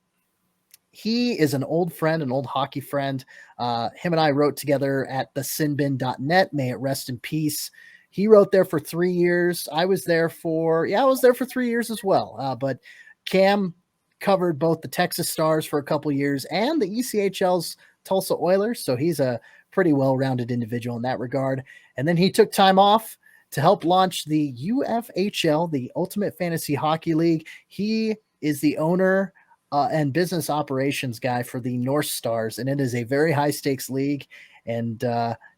He is an old friend, an old hockey friend. Him and I wrote together at thesinbin.net. May it rest in peace. He wrote there for 3 years. I was there for 3 years as well. But Cam covered both the Texas Stars for a couple years and the ECHL's Tulsa Oilers. So he's a pretty well-rounded individual in that regard. And then he took time off to help launch the UFHL, the Ultimate Fantasy Hockey League. He is the owner and business operations guy for the North Stars, and it is a very high-stakes league. And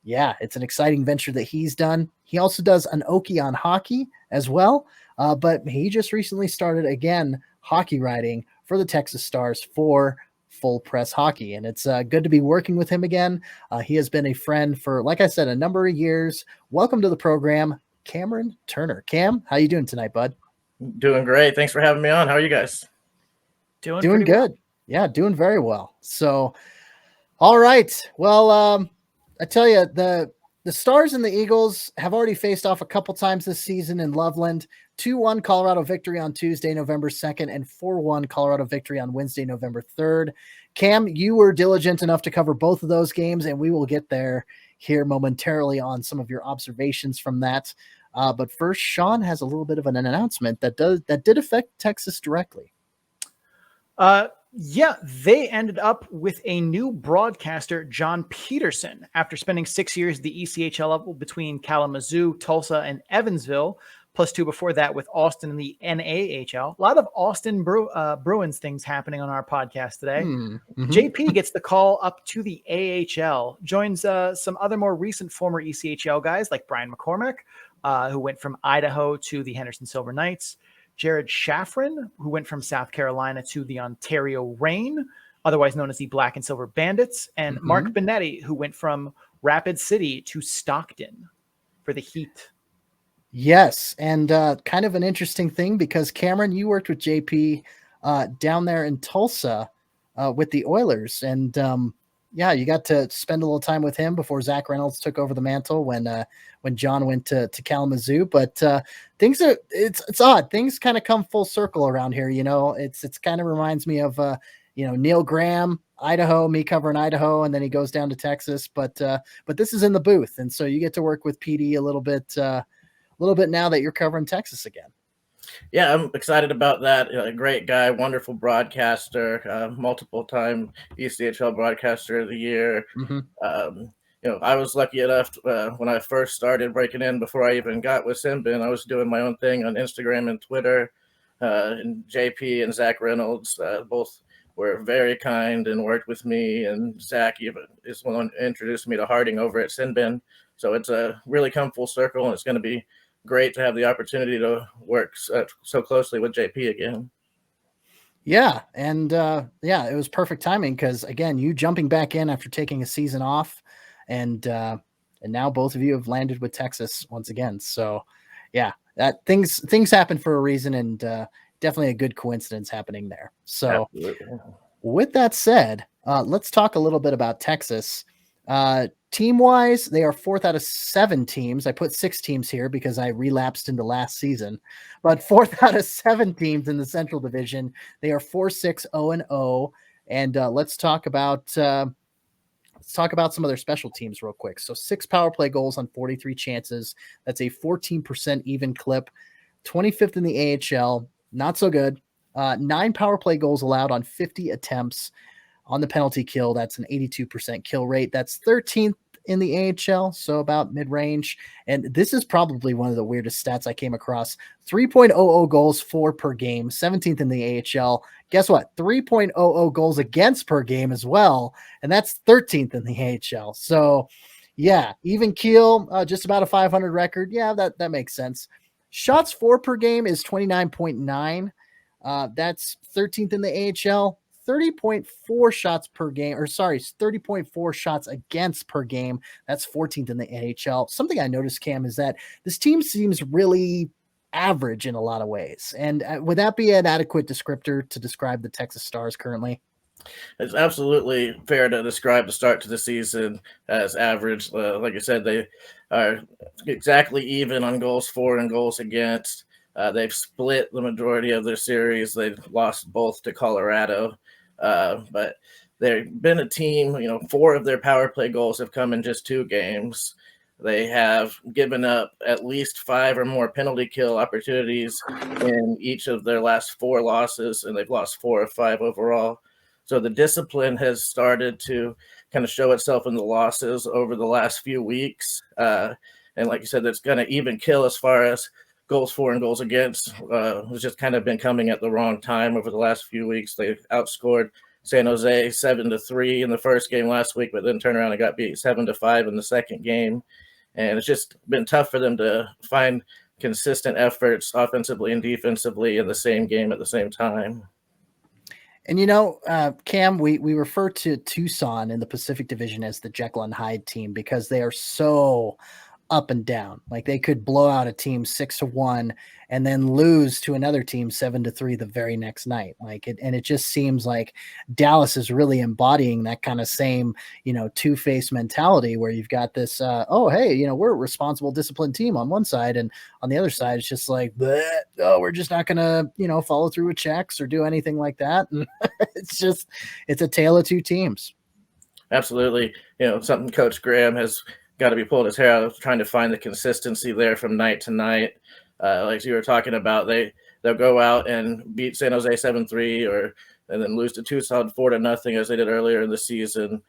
it's an exciting venture that he's done. He also does an Okie on hockey as well, but he just recently started again hockey writing for the Texas Stars for Full Press Hockey, and it's good to be working with him again. He has been a friend for, like I said, a number of years. Welcome to the program, Cameron Turner. Cam, how you doing tonight, bud? Doing great. Thanks for having me on. How are you guys? Doing good. Yeah, doing very well. So, all right. Well, I tell you, the Stars and the Eagles have already faced off a couple times this season in Loveland. 2-1 Colorado victory on Tuesday, November 2nd, and 4-1 Colorado victory on Wednesday, November 3rd. Cam, you were diligent enough to cover both of those games, and we will get there here momentarily on some of your observations from that. But first, Sean has a little bit of an announcement that did affect Texas directly. Yeah, they ended up with a new broadcaster, John Peterson, after spending 6 years at the ECHL level between Kalamazoo, Tulsa, and Evansville, plus 2 before that with Austin in the NAHL. A lot of Austin Bruins things happening on our podcast today. Mm-hmm. JP gets the call up to the AHL, joins some other more recent former ECHL guys like Brian McCormack, who went from Idaho to the Henderson Silver Knights, Jared Shafrin, who went from South Carolina to the Ontario Reign, otherwise known as the Black and Silver Bandits, and Mark Benetti, who went from Rapid City to Stockton for the Heat. Yes, and kind of an interesting thing because Cameron, you worked with JP down there in Tulsa with the Oilers, and yeah, you got to spend a little time with him before Zach Reynolds took over the mantle when John went to Kalamazoo. But it's odd. Things kind of come full circle around here. You know, it's kind of reminds me of Neil Graham, Idaho, me covering Idaho, and then he goes down to Texas. But this is in the booth, and so you get to work with PD a little bit now that you're covering Texas again. Yeah, I'm excited about that. A great guy, wonderful broadcaster, multiple time ECHL broadcaster of the year. I was lucky enough when I first started breaking in, before I even got with Simbin, I was doing my own thing on Instagram and Twitter. And JP and Zach Reynolds both were very kind and worked with me. And Zach even is the one who introduced me to Harding over at Simbin. So it's really come full circle, and it's going to be great to have the opportunity to work so closely with JP again. Yeah. And it was perfect timing because, again, you jumping back in after taking a season off, and now both of you have landed with Texas once again. So yeah, that things happen for a reason, and definitely a good coincidence happening there. So with that said, let's talk a little bit about Texas. Team-wise, they are 4th out of 7 teams. I put 6 teams here because I relapsed into last season. But 4th out of 7 teams in the Central Division. They are 4-6-0-0. And let's talk about some of their special teams real quick. So 6 power play goals on 43 chances. That's a 14% even clip. 25th in the AHL. Not so good. 9 power play goals allowed on 50 attempts. On the penalty kill, that's an 82% kill rate. That's 13th in the AHL, so about mid-range. And this is probably one of the weirdest stats I came across. 3.00 goals for per game, 17th in the AHL. Guess what? 3.00 goals against per game as well, and that's 13th in the AHL. So, yeah, even keel, just about a 500 record. Yeah, that makes sense. Shots for per game is 29.9. That's 13th in the AHL. 30.4 shots per game, 30.4 shots against per game. That's 14th in the AHL. Something I noticed, Cam, is that this team seems really average in a lot of ways. And would that be an adequate descriptor to describe the Texas Stars currently? It's absolutely fair to describe the start to the season as average. Like I said, they are exactly even on goals for and goals against. They've split the majority of their series. They've lost both to Colorado. But they've been a team, 4 of their power play goals have come in just 2 games. They have given up at least 5 or more penalty kill opportunities in each of their last 4 losses, and they've lost 4 of 5 overall. So the discipline has started to kind of show itself in the losses over the last few weeks. And like you said, it's going to even kill as far as goals for and goals against. It's just kind of been coming at the wrong time over the last few weeks. They outscored San Jose 7-3 in the first game last week, but then turned around and got beat 7-5 in the second game. And it's just been tough for them to find consistent efforts offensively and defensively in the same game at the same time. And Cam, we refer to Tucson in the Pacific Division as the Jekyll and Hyde team because they are so up and down. Like they could blow out a team 6-1 and then lose to another team 7-3 the very next night. And it just seems like Dallas is really embodying that kind of same, two-faced mentality where you've got this, we're a responsible, disciplined team on one side. And on the other side, it's just like, we're just not going to, follow through with checks or do anything like that. And it's a tale of two teams. Absolutely. Something Coach Graham has got to be pulled his hair out of trying to find the consistency there from night to night. Like you were talking about, they'll go out and beat San Jose 7-3 and then lose to Tucson 4-0 as they did earlier in the season.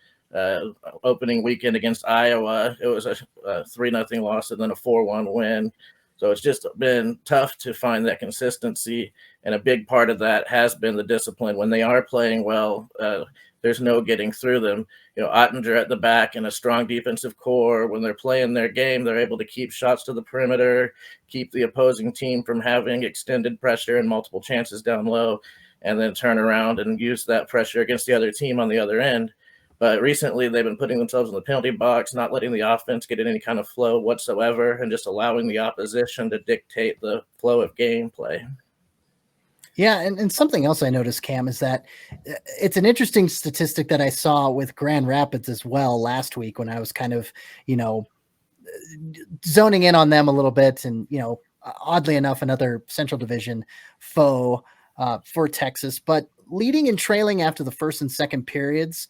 Opening weekend against Iowa, it was a 3-0 loss and then a 4-1 win. So it's just been tough to find that consistency, and a big part of that has been the discipline. When they are playing well, there's no getting through them. Ottinger at the back and a strong defensive core. When they're playing their game, they're able to keep shots to the perimeter, keep the opposing team from having extended pressure and multiple chances down low, and then turn around and use that pressure against the other team on the other end. But recently they've been putting themselves in the penalty box, not letting the offense get in any kind of flow whatsoever, and just allowing the opposition to dictate the flow of gameplay. Yeah, and something else I noticed, Cam, is that it's an interesting statistic that I saw with Grand Rapids as well last week when I was kind of, zoning in on them a little bit. And, oddly enough, another Central Division foe for Texas. But leading and trailing after the first and second periods,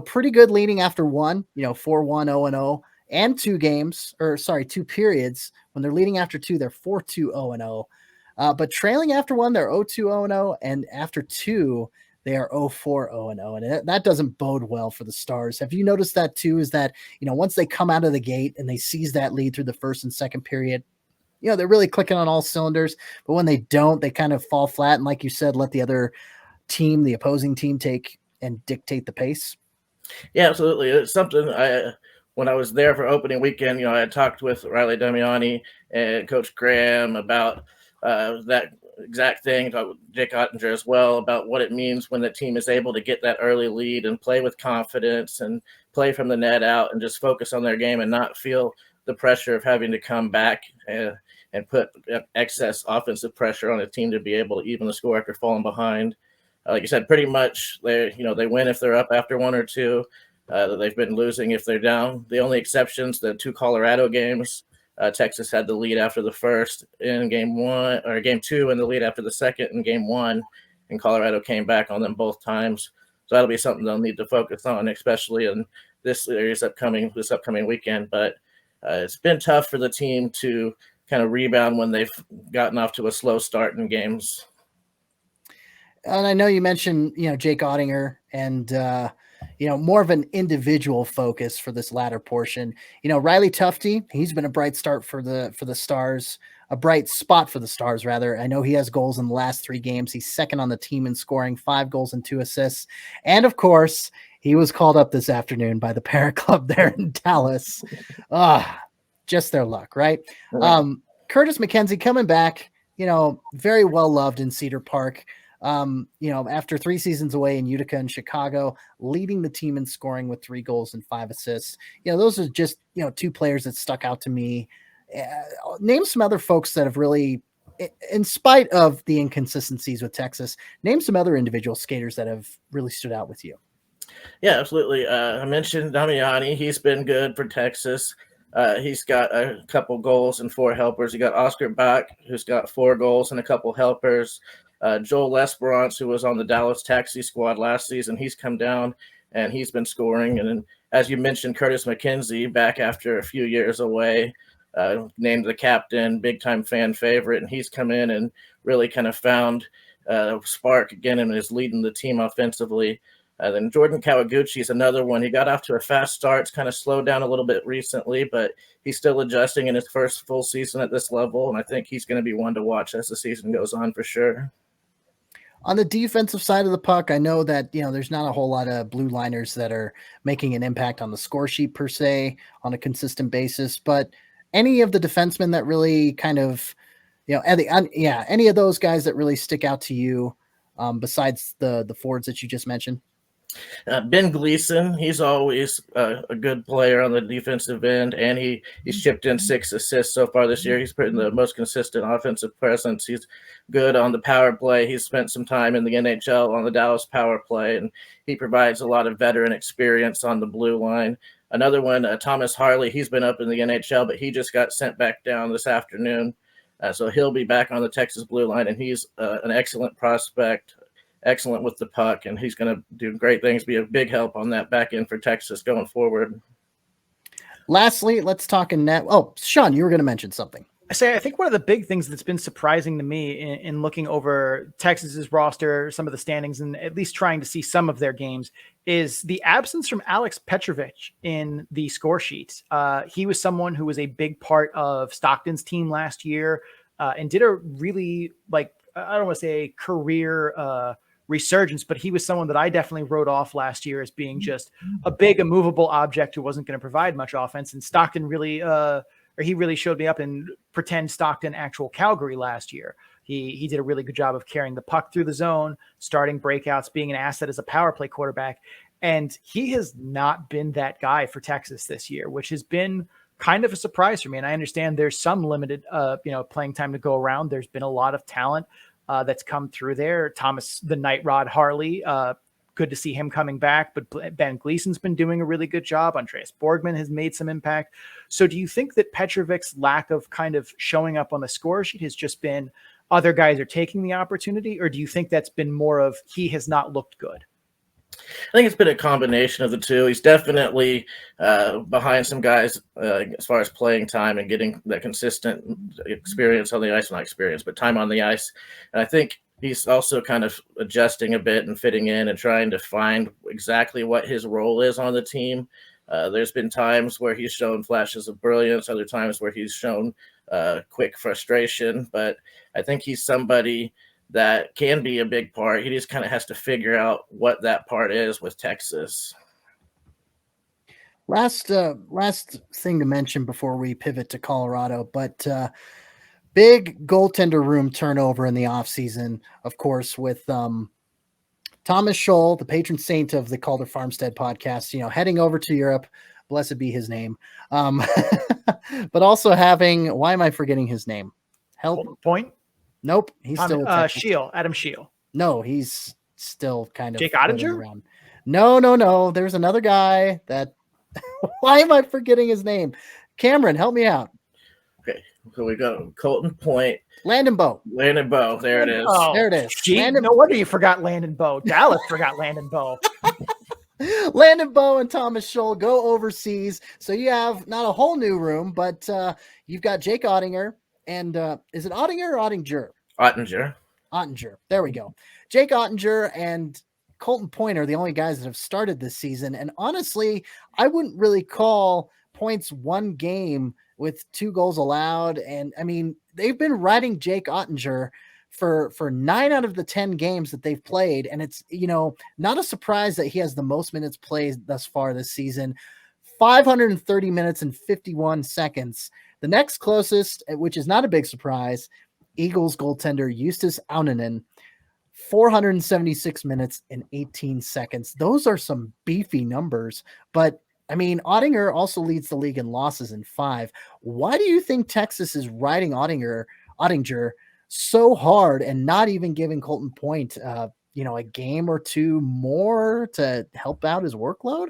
pretty good leading after one, 4-1, 0-0, and 2 periods. When they're leading after two, they're 4-2, 0-0. But trailing after one, they're 0-2, 0-0, and after two, they are 0-4, 0-0. And that doesn't bode well for the Stars. Have you noticed that too? Is that, once they come out of the gate and they seize that lead through the first and second period, they're really clicking on all cylinders. But when they don't, they kind of fall flat. And like you said, let the other team, the opposing team, take and dictate the pace. Yeah, absolutely. It's something when I was there for opening weekend, I had talked with Riley Damiani and Coach Graham about that exact thing, talk with Jake Ottinger as well, about what it means when the team is able to get that early lead and play with confidence and play from the net out and just focus on their game and not feel the pressure of having to come back and put excess offensive pressure on a team to be able to even the score after falling behind. Like you said, pretty much they win if they're up after 1 or 2. They've been losing if they're down. The only exceptions, the 2 Colorado games, Texas had the lead after the first in game 1 or game 2 and the lead after the second in game 1, and Colorado came back on them both times. So that'll be something they'll need to focus on, especially in this series upcoming weekend. But it's been tough for the team to kind of rebound when they've gotten off to a slow start in games. And I know you mentioned, Jake Ottinger and, more of an individual focus for this latter portion. Riley Tufte, he's been a bright start for the Stars, a bright spot for the Stars, rather. I know he has goals in the last 3 games. He's second on the team in scoring, 5 goals and 2 assists. And of course, he was called up this afternoon by the Parrot Club there in Dallas. Just their luck, right? Curtis Mackenzie coming back, very well loved in Cedar Park. After 3 seasons away in Utica and Chicago, leading the team in scoring with 3 goals and 5 assists. Those are just, 2 players that stuck out to me. Name some other folks that have really, in spite of the inconsistencies with Texas, name some other individual skaters that have really stood out with you. Yeah, absolutely. I mentioned Damiani. He's been good for Texas. He's got a couple goals and 4 helpers. You got Oscar Bach, who's got 4 goals and a couple helpers. Joel Lesperance, who was on the Dallas Taxi Squad last season, he's come down and he's been scoring. And then, as you mentioned, Curtis Mackenzie, back after a few years away, named the captain, big-time fan favorite, and he's come in and really kind of found a spark again and is leading the team offensively. Then Jordan Kawaguchi is another one. He got off to a fast start. It's kind of slowed down a little bit recently, but he's still adjusting in his first full season at this level, and I think he's going to be one to watch as the season goes on for sure. On the defensive side of the puck, I know that, there's not a whole lot of blue liners that are making an impact on the score sheet per se on a consistent basis, but any of the defensemen that really kind of, any of those guys that really stick out to you besides the forwards that you just mentioned? Ben Gleason, he's always a good player on the defensive end, and he's chipped in 6 assists so far this year. He's been the most consistent offensive presence. He's good on the power play. He's spent some time in the NHL on the Dallas power play, and he provides a lot of veteran experience on the blue line. Another one, Thomas Harley, he's been up in the NHL, but he just got sent back down this afternoon. So he'll be back on the Texas blue line, and he's an excellent prospect, excellent with the puck, and he's going to do great things, be a big help on that back end for Texas going forward. Lastly, let's talk in net. Oh, Sean, you were going to mention something. I think one of the big things that's been surprising to me in looking over Texas's roster, some of the standings, and at least trying to see some of their games, is the absence from Alex Petrovich in the score sheet. He was someone who was a big part of Stockton's team last year and did a really, I don't want to say career resurgence, but he was someone that I definitely wrote off last year as being just a big immovable object who wasn't going to provide much offense. And Stockton really, he really showed me up in pretend Stockton actual Calgary last year. He did a really good job of carrying the puck through the zone, starting breakouts, being an asset as a power play quarterback. And he has not been that guy for Texas this year, which has been kind of a surprise for me. And I understand there's some limited, playing time to go around. There's been a lot of talent that's come through there. Thomas, the Night Rod Harley, good to see him coming back, but Ben Gleason's been doing a really good job. Andreas Borgman has made some impact. So do you think that Petrovic's lack of kind of showing up on the score sheet has just been other guys are taking the opportunity, or do you think that's been more of he has not looked good? I think it's been a combination of the two. He's definitely behind some guys as far as playing time and getting that consistent experience on the ice, not experience, but time on the ice. And I think he's also kind of adjusting a bit and fitting in and trying to find exactly what his role is on the team. There's been times where he's shown flashes of brilliance, other times where he's shown quick frustration. But I think he's somebody that can be a big part. He just kind of has to figure out what that part is with Texas. Last thing to mention before we pivot to Colorado, but big goaltender room turnover in the offseason, of course, with Thomas Scholl, the patron saint of the Calder Farmstead podcast, heading over to Europe. Blessed be his name. But also having, why am I forgetting his name? Help. Point. Nope. He's still Adam Scheel. No, he's still kind of Jake Ottinger around. No. There's another guy that why am I forgetting his name? Cameron, help me out. Okay. So we got Colton Point. Landon Bowe. There it is. Oh, there it is. No wonder you forgot Landon Bowe. Dallas forgot Landon Bowe. Landon Bowe and Thomas Scholl go overseas. So you have not a whole new room, but you've got Jake Ottinger. And is it Ottinger or Ottinger? Ottinger. There we go. Jake Ottinger and Colton Point are the only guys that have started this season. And honestly, I wouldn't really call Point's one game with 2 goals allowed. And I mean, they've been riding Jake Ottinger for 9 out of the 10 games that they've played. And it's, not a surprise that he has the most minutes played thus far this season. 530 minutes and 51 seconds. The next closest, which is not a big surprise, Eagles goaltender Justus Aunanen, 476 minutes and 18 seconds. Those are some beefy numbers, but I mean, Ottinger also leads the league in losses in 5. Why do you think Texas is riding Ottinger so hard and not even giving Colton Point, a game or 2 more to help out his workload?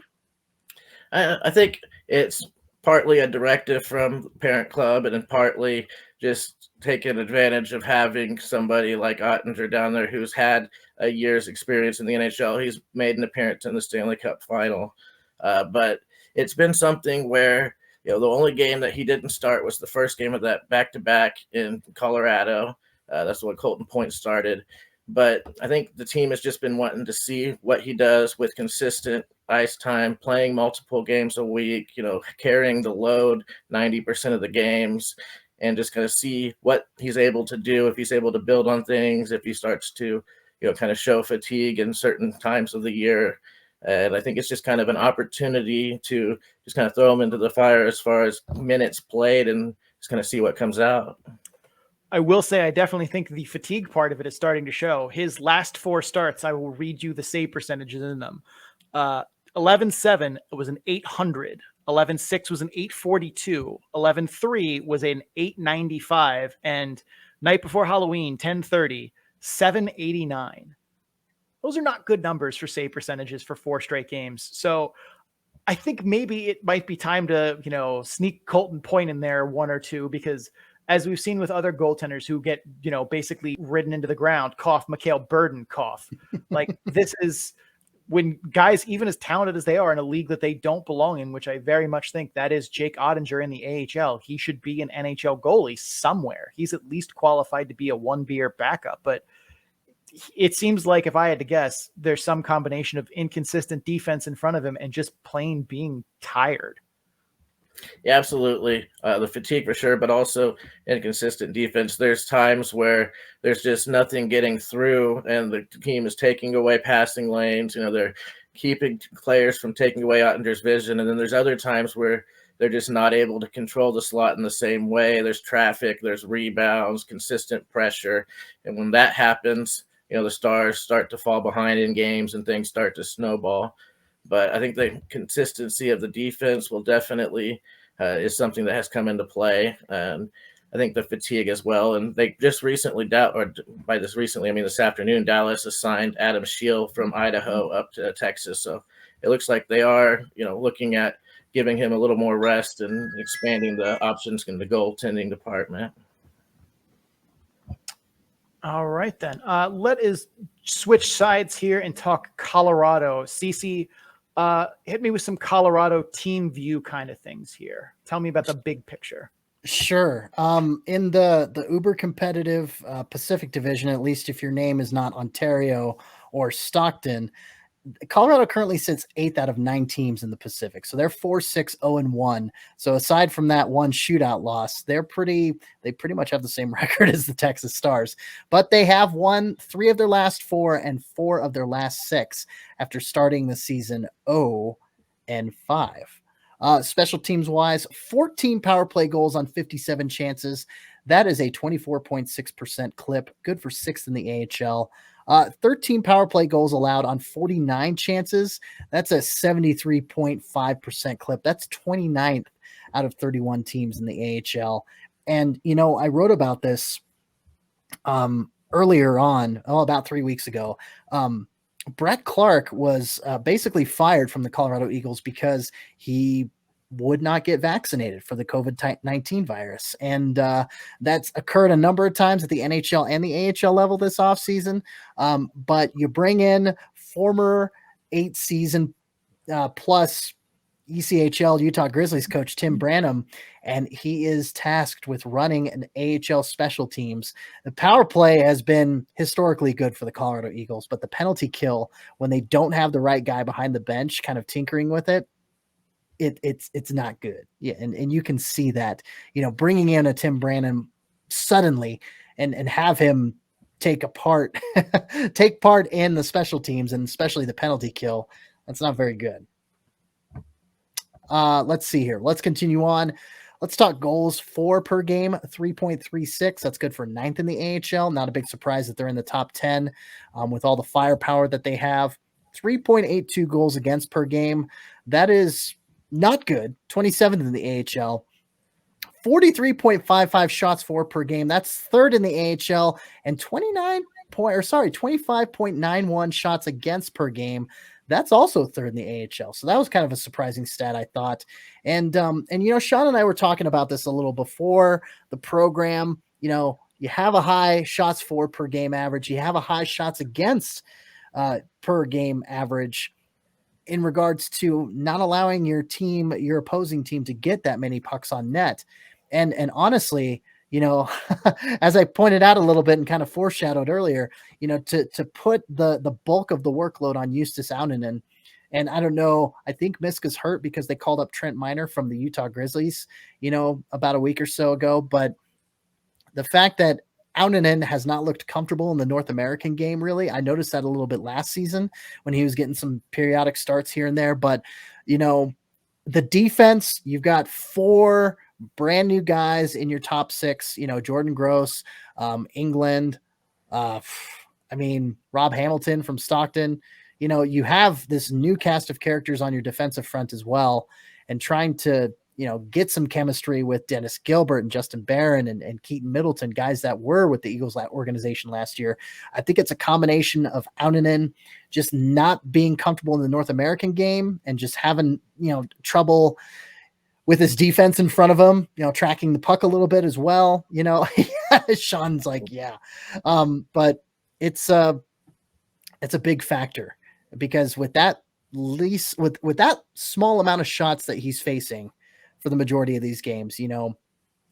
I think it's partly a directive from the parent club and then partly just taking advantage of having somebody like Ottinger down there who's had a year's experience in the NHL. He's made an appearance in the Stanley Cup final. But it's been something where, the only game that he didn't start was the first game of that back-to-back in Colorado. That's when Colton Point started. But I think the team has just been wanting to see what he does with consistent ice time, playing multiple games a week, carrying the load 90% of the games, and just kind of see what he's able to do, if he's able to build on things, if he starts to, kind of show fatigue in certain times of the year. And I think it's just kind of an opportunity to just kind of throw him into the fire as far as minutes played and just kind of see what comes out. I will say I definitely think the fatigue part of it is starting to show. His last 4 starts, I will read you the save percentages in them. 11-7 was an 800. 11-6 was an 842. 11-3 was an 895. And night before Halloween, 10:30, 789. Those are not good numbers for save percentages for 4 straight games. So I think maybe it might be time to, sneak Colton Point in there 1 or 2, because as we've seen with other goaltenders who get, basically ridden into the ground, cough, Mikhail Burden, cough. Like this is when guys, even as talented as they are in a league that they don't belong in, which I very much think that is Jake Ottinger in the AHL. He should be an NHL goalie somewhere. He's at least qualified to be a 1-beer backup, but it seems like, if I had to guess, there's some combination of inconsistent defense in front of him and just plain being tired. Yeah, absolutely. The fatigue for sure, but also inconsistent defense. There's times where there's just nothing getting through and the team is taking away passing lanes. They're keeping players from taking away Ottinger's vision. And then there's other times where they're just not able to control the slot in the same way. There's traffic, there's rebounds, consistent pressure. And when that happens, the Stars start to fall behind in games and things start to snowball. But I think the consistency of the defense will definitely is something that has come into play. And I think the fatigue as well. And they just recently, this afternoon, Dallas assigned Adam Scheel from Idaho up to Texas. So it looks like they are, looking at giving him a little more rest and expanding the options in the goaltending department. All right, then. Let us switch sides here and talk Colorado. Cece, hit me with some Colorado team view kind of things here. Tell me about the big picture. Sure. In the uber competitive Pacific Division, at least if your name is not Ontario or Stockton, Colorado currently sits 8th out of 9 teams in the Pacific. So they're 4-6-0-1. So aside from that one shootout loss, they pretty much have the same record as the Texas Stars, but they have won 3 of their last 4 and 4 of their last 6 after starting the season 0-5. Special teams wise, 14 power play goals on 57 chances. That is a 24.6% clip, good for 6th in the AHL. 13 power play goals allowed on 49 chances. That's a 73.5% clip. That's 29th out of 31 teams in the AHL. And, I wrote about this earlier on, about 3 weeks ago. Brett Clark was basically fired from the Colorado Eagles because he would not get vaccinated for the COVID-19 virus. And that's occurred a number of times at the NHL and the AHL level this offseason. But you bring in former 8-season plus ECHL Utah Grizzlies coach Tim Branham, and he is tasked with running an AHL special teams. The power play has been historically good for the Colorado Eagles, but the penalty kill, when they don't have the right guy behind the bench kind of tinkering with it, it's not good. Yeah, and you can see that, bringing in a Tim Branham suddenly and have him take part in the special teams and especially the penalty kill, that's not very good. Let's see here. Let's continue on. Let's talk goals for per game, 3.36. That's good for 9th in the AHL. Not a big surprise that they're in the top 10 with all the firepower that they have. 3.82 goals against per game. That is not good. 27th in the AHL. 43.55 shots for per game. That's 3rd in the AHL, and 25.91 shots against per game. That's also 3rd in the AHL. So that was kind of a surprising stat, I thought. And Sean and I were talking about this a little before the program. You have a high shots for per game average. You have a high shots against per game average in regards to not allowing your opposing team to get that many pucks on net. And honestly, as I pointed out a little bit and kind of foreshadowed earlier, to put the bulk of the workload on Justus Auninen. And I don't know, I think Miska's hurt because they called up Trent Miner from the Utah Grizzlies, about a week or so ago. But the fact that Auninen has not looked comfortable in the North American game, really, I noticed that a little bit last season when he was getting some periodic starts here and there. But, the defense, you've got 4 brand new guys in your top 6, Jordan Gross, England, Rob Hamilton from Stockton, you have this new cast of characters on your defensive front as well, and trying to, get some chemistry with Dennis Gilbert and Justin Barron and Keaton Middleton, guys that were with the Eagles organization last year. I think it's a combination of Aunanen just not being comfortable in the North American game and just having, trouble with his defense in front of him, tracking the puck a little bit as well. Sean's like, yeah. But it's a big factor, because with that with that small amount of shots that he's facing for the majority of these games,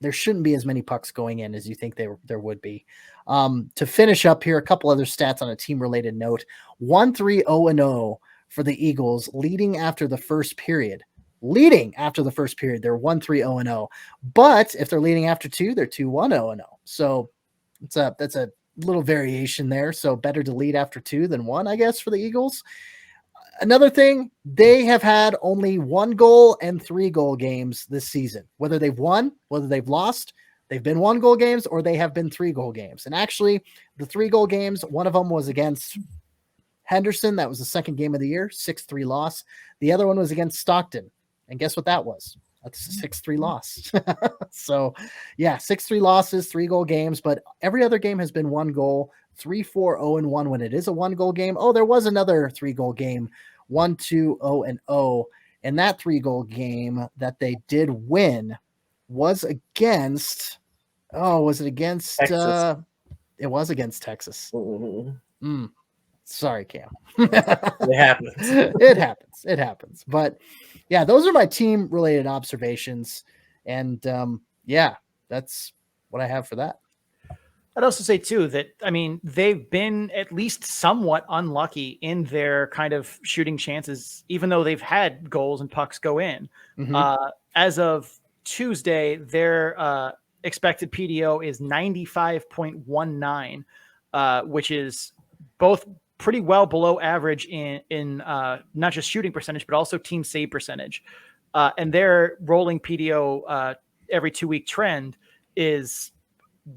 there shouldn't be as many pucks going in as you think there would be. To finish up here, a couple other stats on a team related note: 1-3-0-0 for the Eagles, leading after the first period. They're 1-3-0-0. But if they're leading after 2, they're 2-1-0-0. So that's a little variation there. So better to lead after 2 than 1, I guess, for the Eagles. Another thing, they have had only 1 goal and 3 goal games this season. Whether they've won, whether they've lost, they've been 1 goal games or they have been 3 goal games. And actually, the 3 goal games, one of them was against Henderson. That was the second game of the year, 6-3 loss. The other one was against Stockton. And guess what that was? That's a 6-3 loss. So, yeah, 6-3 losses, 3 goal games, but every other game has been 1 goal, 3-4-0-1 when it is a 1 goal game. Oh, there was another 3 goal game, 1-2-0-0. And that 3 goal game that they did win was against, was it against, Texas. It was against Texas. Mm-hmm. Sorry, Cam. It happens. It happens. But yeah, those are my team related observations. And that's what I have for that. I'd also say too that, they've been at least somewhat unlucky in their kind of shooting chances, even though they've had goals and pucks go in. Mm-hmm. As of Tuesday, their expected PDO is 95.19, which is both pretty well below average in not just shooting percentage, but also team save percentage. And their rolling PDO every 2-week trend is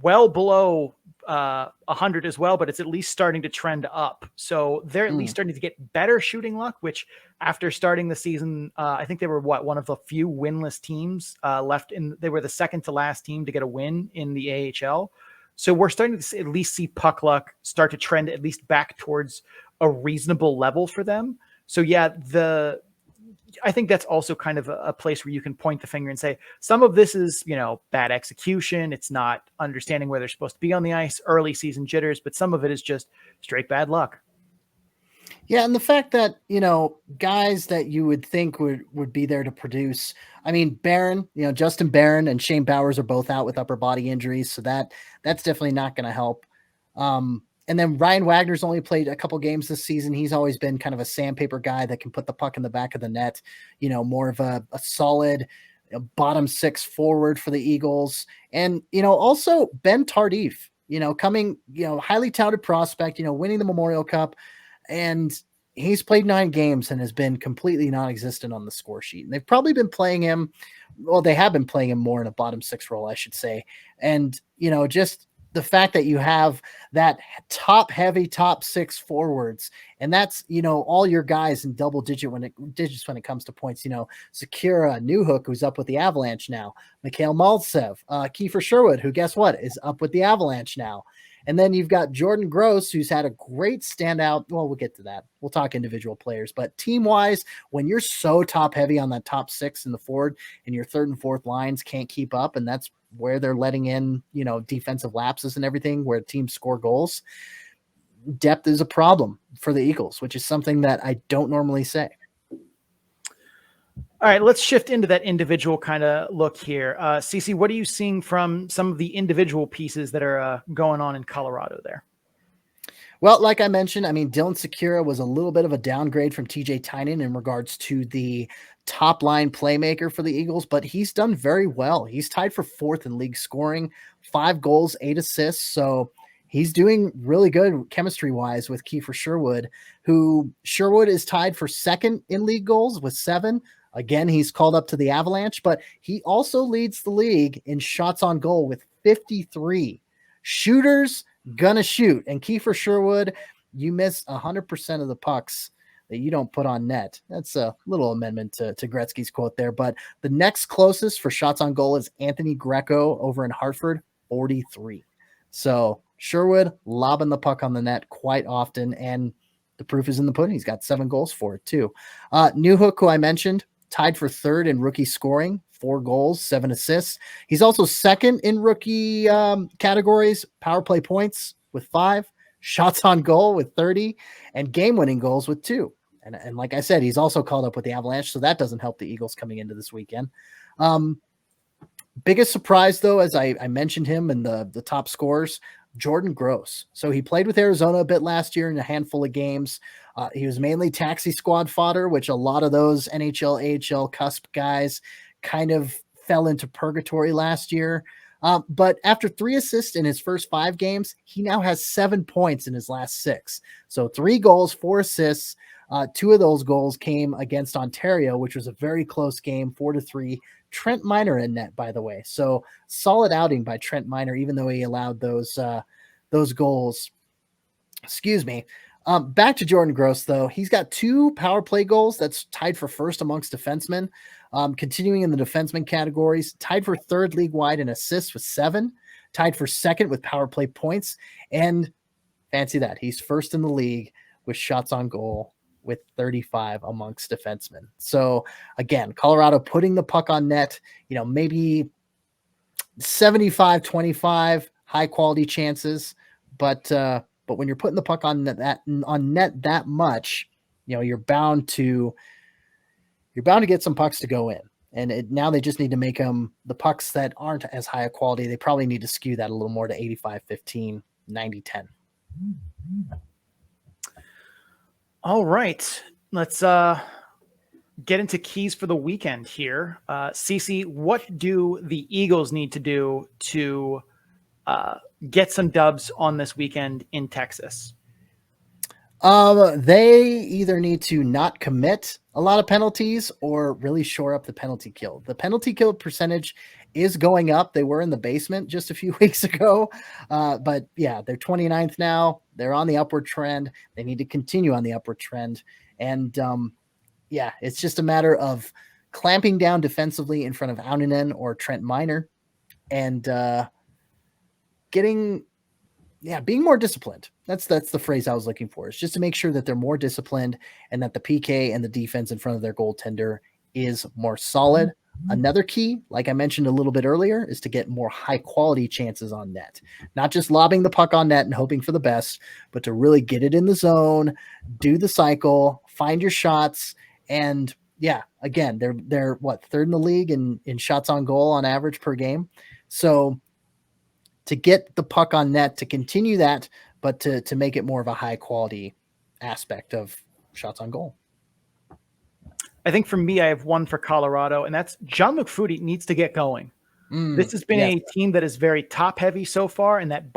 well below 100 as well, but it's at least starting to trend up. So they're at least starting to get better shooting luck, which after starting the season, I think they were one of the few winless teams left they were the second to last team to get a win in the AHL. So we're starting to at least see puck luck start to trend at least back towards a reasonable level for them. So yeah, I think that's also kind of a place where you can point the finger and say some of this is, bad execution. It's not understanding where they're supposed to be on the ice, early season jitters, but some of it is just straight bad luck. Yeah, and the fact that, guys that you would think would be there to produce. Barron, Justin Barron and Shane Bowers are both out with upper body injuries, so that's definitely not going to help. And then Ryan Wagner's only played a couple games this season. He's always been kind of a sandpaper guy that can put the puck in the back of the net, more of a solid bottom 6 forward for the Eagles. And, also Ben Tardif, coming, highly touted prospect, winning the Memorial Cup. And he's played 9 games and has been completely non-existent on the score sheet. And they've probably been playing him. Well, they have been playing him more in a bottom 6 role, I should say. And, just the fact that you have that top 6 forwards, and that's, all your guys in double digits when it comes to points, Sakura Newhook, who's up with the Avalanche now, Mikhail Maltsev, Kiefer Sherwood, who guess what is up with the Avalanche now. And then you've got Jordan Gross, who's had a great standout. Well, we'll get to that. We'll talk individual players, but team-wise, when you're so top-heavy on that top 6 in the forward and your third and fourth lines can't keep up, and that's where they're letting in, defensive lapses and everything, where teams score goals, depth is a problem for the Eagles, which is something that I don't normally say. All right, let's shift into that individual kind of look here. Cece, what are you seeing from some of the individual pieces that are going on in Colorado there? Well, like I mentioned, Dylan Sakura was a little bit of a downgrade from TJ Tynan in regards to the top line playmaker for the Eagles, but he's done very well. He's tied for 4th in league scoring, 5 goals, 8 assists. So he's doing really good chemistry wise with Kiefer Sherwood, who Sherwood is tied for 2nd in league goals with 7. Again, he's called up to the Avalanche, but he also leads the league in shots on goal with 53. Shooters gonna shoot. And Kiefer Sherwood, you miss 100% of the pucks that you don't put on net. That's a little amendment to Gretzky's quote there. But the next closest for shots on goal is Anthony Greco over in Hartford, 43. So Sherwood lobbing the puck on the net quite often, and the proof is in the pudding. He's got 7 goals for it too. Newhook, who I mentioned, tied for third in rookie scoring, 4 goals, 7 assists. He's also second in rookie categories, power play points with 5, shots on goal with 30, and game-winning goals with 2. And like I said, he's also called up with the Avalanche, so that doesn't help the Eagles coming into this weekend. Biggest surprise, though, as I mentioned him in the top scorers, Jordan Gross. So he played with Arizona a bit last year in a handful of games. He was mainly taxi squad fodder, which a lot of those NHL, AHL cusp guys kind of fell into purgatory last year. But after 3 assists in his first 5 games, he now has 7 points in his last 6. So 3 goals, 4 assists. 2 of those goals came against Ontario, which was a very close game, 4-3. Trent Miner in net, by the way. So solid outing by Trent Miner, even though he allowed those goals. Excuse me. Back to Jordan Gross, though. He's got 2 power play goals. That's tied for first amongst defensemen. Continuing in the defenseman categories, tied for third league-wide in assists with 7, tied for second with power play points, and fancy that, he's first in the league with shots on goal with 35 amongst defensemen. So again, Colorado putting the puck on net, maybe 75-25 high quality chances, but when you're putting the puck on net that much, you're bound to get some pucks to go in. And now they just need to make them the pucks that aren't as high a quality. They probably need to skew that a little more to 85-15, 90-10. All right, let's get into keys for the weekend here. Cece, what do the Eagles need to do to get some dubs on this weekend in Texas? They either need to not commit a lot of penalties or really shore up the penalty kill. The penalty kill percentage is going up. They were in the basement just a few weeks ago. But yeah, they're 29th now. They're on the upward trend. They need to continue on the upward trend. And yeah, it's just a matter of clamping down defensively in front of Auninen or Trent Miner and being more disciplined. That's the phrase I was looking for. It's just to make sure that they're more disciplined and that the PK and the defense in front of their goaltender is more solid. Another key, like I mentioned a little bit earlier, is to get more high quality chances on net, not just lobbing the puck on net and hoping for the best, but to really get it in the zone, do the cycle, find your shots. And yeah, again, they're third in the league in shots on goal on average per game. So to get the puck on net, to continue that, but to make it more of a high quality aspect of shots on goal. I think for me, I have one for Colorado, and that's Jean-Luc Foudy needs to get going. This has been a team that is very top heavy so far, and that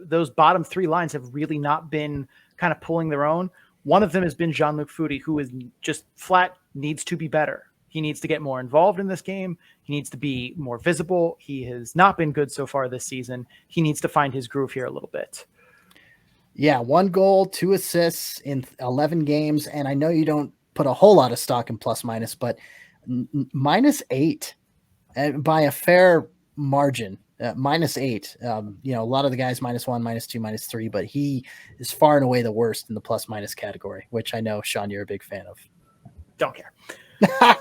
those bottom 3 lines have really not been kind of pulling their own. One of them has been Jean-Luc Foudy, who is just flat needs to be better. He needs to get more involved in this game. He needs to be more visible. He has not been good so far this season. He needs to find his groove here a little bit. Yeah, 1 goal, 2 assists in 11 games, and I know you don't put a whole lot of stock in plus minus, but -8 by a fair margin. -8. A lot of the guys -1, -2, -3, but he is far and away the worst in the plus minus category, which I know, Sean, you're a big fan of. Don't care. All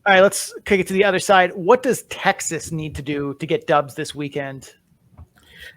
right, let's kick it to the other side. What does Texas need to do to get dubs this weekend?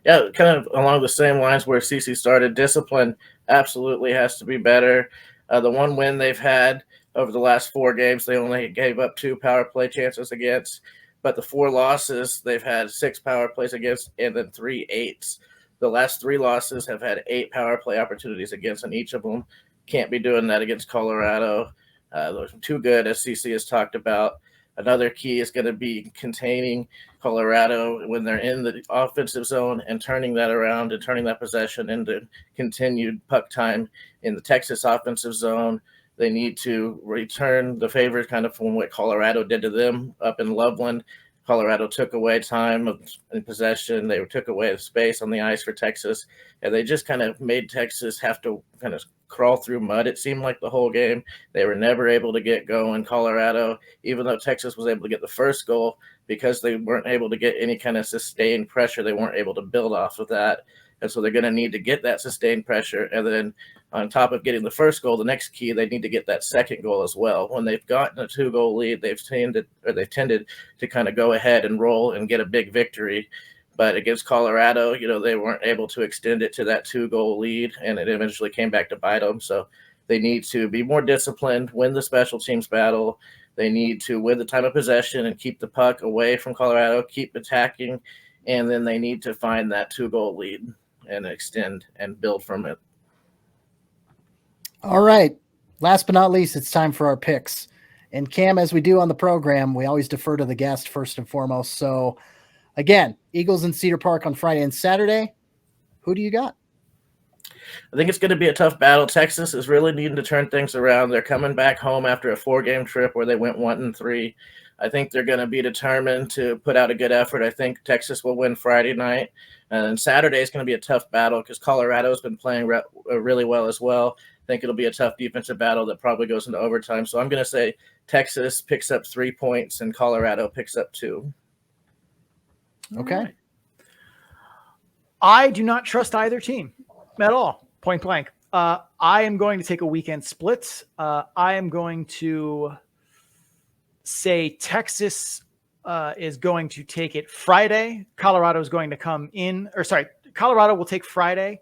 Yeah, kind of along the same lines where CC started. Discipline absolutely has to be better. The one win they've had over the last 4 games, they only gave up 2 power play chances against. But the 4 losses, they've had 6 power plays against and then 3 8s. The last 3 losses have had 8 power play opportunities against, and each of them can't be doing that against Colorado. Those are too good, as CC has talked about. Another key is going to be containing Colorado when they're in the offensive zone and turning that around and turning that possession into continued puck time in the Texas offensive zone. They need to return the favor kind of from what Colorado did to them up in Loveland, Colorado took away time in possession. They took away the space on the ice for Texas, and they just kind of made Texas have to kind of crawl through mud. It seemed like the whole game. They were never able to get going. Colorado, even though Texas was able to get the first goal, because they weren't able to get any kind of sustained pressure, they weren't able to build off of that. And so they're going to need to get that sustained pressure. And then on top of getting the first goal, the next key, they need to get that second goal as well. When they've gotten a 2-goal lead, they've tended to kind of go ahead and roll and get a big victory. But against Colorado, they weren't able to extend it to that 2-goal lead, and it eventually came back to bite them. So they need to be more disciplined, win the special teams battle. They need to win the time of possession and keep the puck away from Colorado, keep attacking, and then they need to find that 2-goal lead and extend and build from it. All right. Last but not least, it's time for our picks. And Cam, as we do on the program, we always defer to the guest first and foremost. So again, Eagles in Cedar Park on Friday and Saturday. Who do you got? I think it's going to be a tough battle. Texas is really needing to turn things around. They're coming back home after a 4-game trip where they went 1-3. I think they're going to be determined to put out a good effort. I think Texas will win Friday night. And Saturday is going to be a tough battle because Colorado's been playing really well as well. I think it'll be a tough defensive battle that probably goes into overtime. So I'm going to say Texas picks up 3 points and Colorado picks up 2. Okay. Right. I do not trust either team at all, point blank. I am going to take a weekend split. I am going to say Texas is going to take it Friday. Colorado is going to come in, Colorado will take Friday.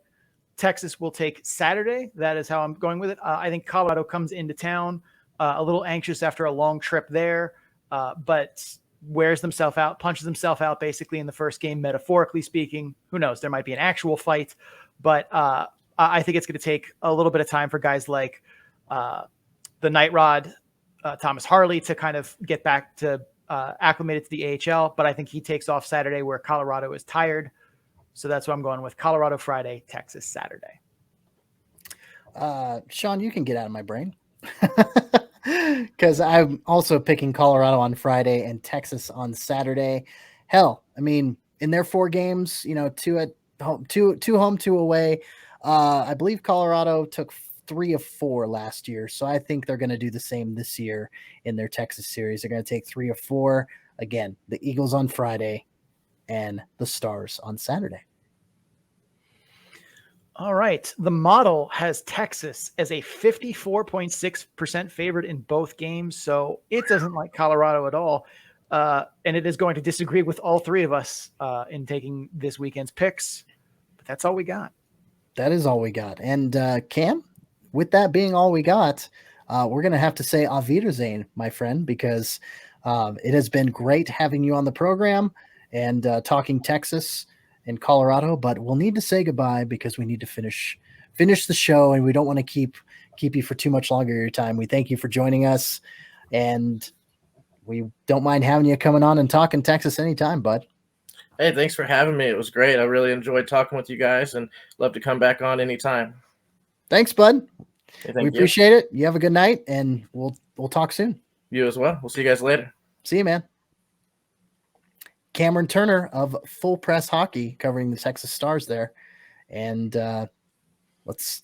Texas will take Saturday. That is how I'm going with it. I think Colorado comes into town a little anxious after a long trip there, but wears themselves out, punches themselves out basically in the first game, metaphorically speaking. Who knows? There might be an actual fight, but I think it's going to take a little bit of time for guys like the Night Rod, Thomas Harley to kind of get back to acclimated to the AHL, but I think he takes off Saturday where Colorado is tired. So that's what I'm going with. Colorado Friday, Texas Saturday. Sean, you can get out of my brain because I'm also picking Colorado on Friday and Texas on Saturday. Hell, I mean, in their 4 games, 2 at home, 2 home, 2 away. I believe Colorado took 3 of 4 last year. So I think they're going to do the same this year in their Texas series. They're going to take 3 of 4. Again, the Eagles on Friday and the Stars on Saturday. All right. The model has Texas as a 54.6% favorite in both games. So it doesn't like Colorado at all. And it is going to disagree with all 3 of us in taking this weekend's picks. But that's all we got. That is all we got. And Cam, with that being all we got, we're going to have to say Auf Wiedersehen, my friend, because it has been great having you on the program and talking Texas and Colorado, but we'll need to say goodbye because we need to finish the show, and we don't want to keep you for too much longer your time. We thank you for joining us, and we don't mind having you coming on and talking Texas anytime, bud. Hey, thanks for having me. It was great. I really enjoyed talking with you guys and love to come back on anytime. Thanks, bud. Hey, we appreciate it. You have a good night, and we'll talk soon. You as well. We'll see you guys later. See you, man. Cameron Turner of Full Press Hockey covering the Texas Stars there. And let's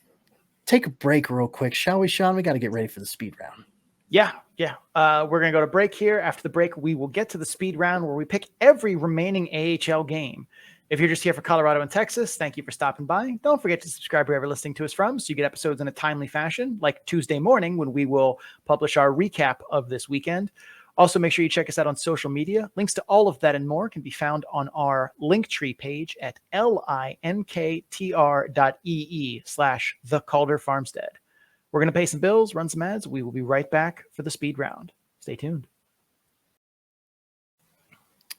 take a break real quick, shall we, Sean? We got to get ready for the speed round. Yeah. We're going to go to break here. After the break, we will get to the speed round where we pick every remaining AHL game. If you're just here for Colorado and Texas, thank you for stopping by. Don't forget to subscribe wherever you're listening to us from so you get episodes in a timely fashion, like Tuesday morning when we will publish our recap of this weekend. Also, make sure you check us out on social media. Links to all of that and more can be found on our Linktree page at linktr.ee/the Calder Farmstead. We're going to pay some bills, run some ads. We will be right back for the speed round. Stay tuned.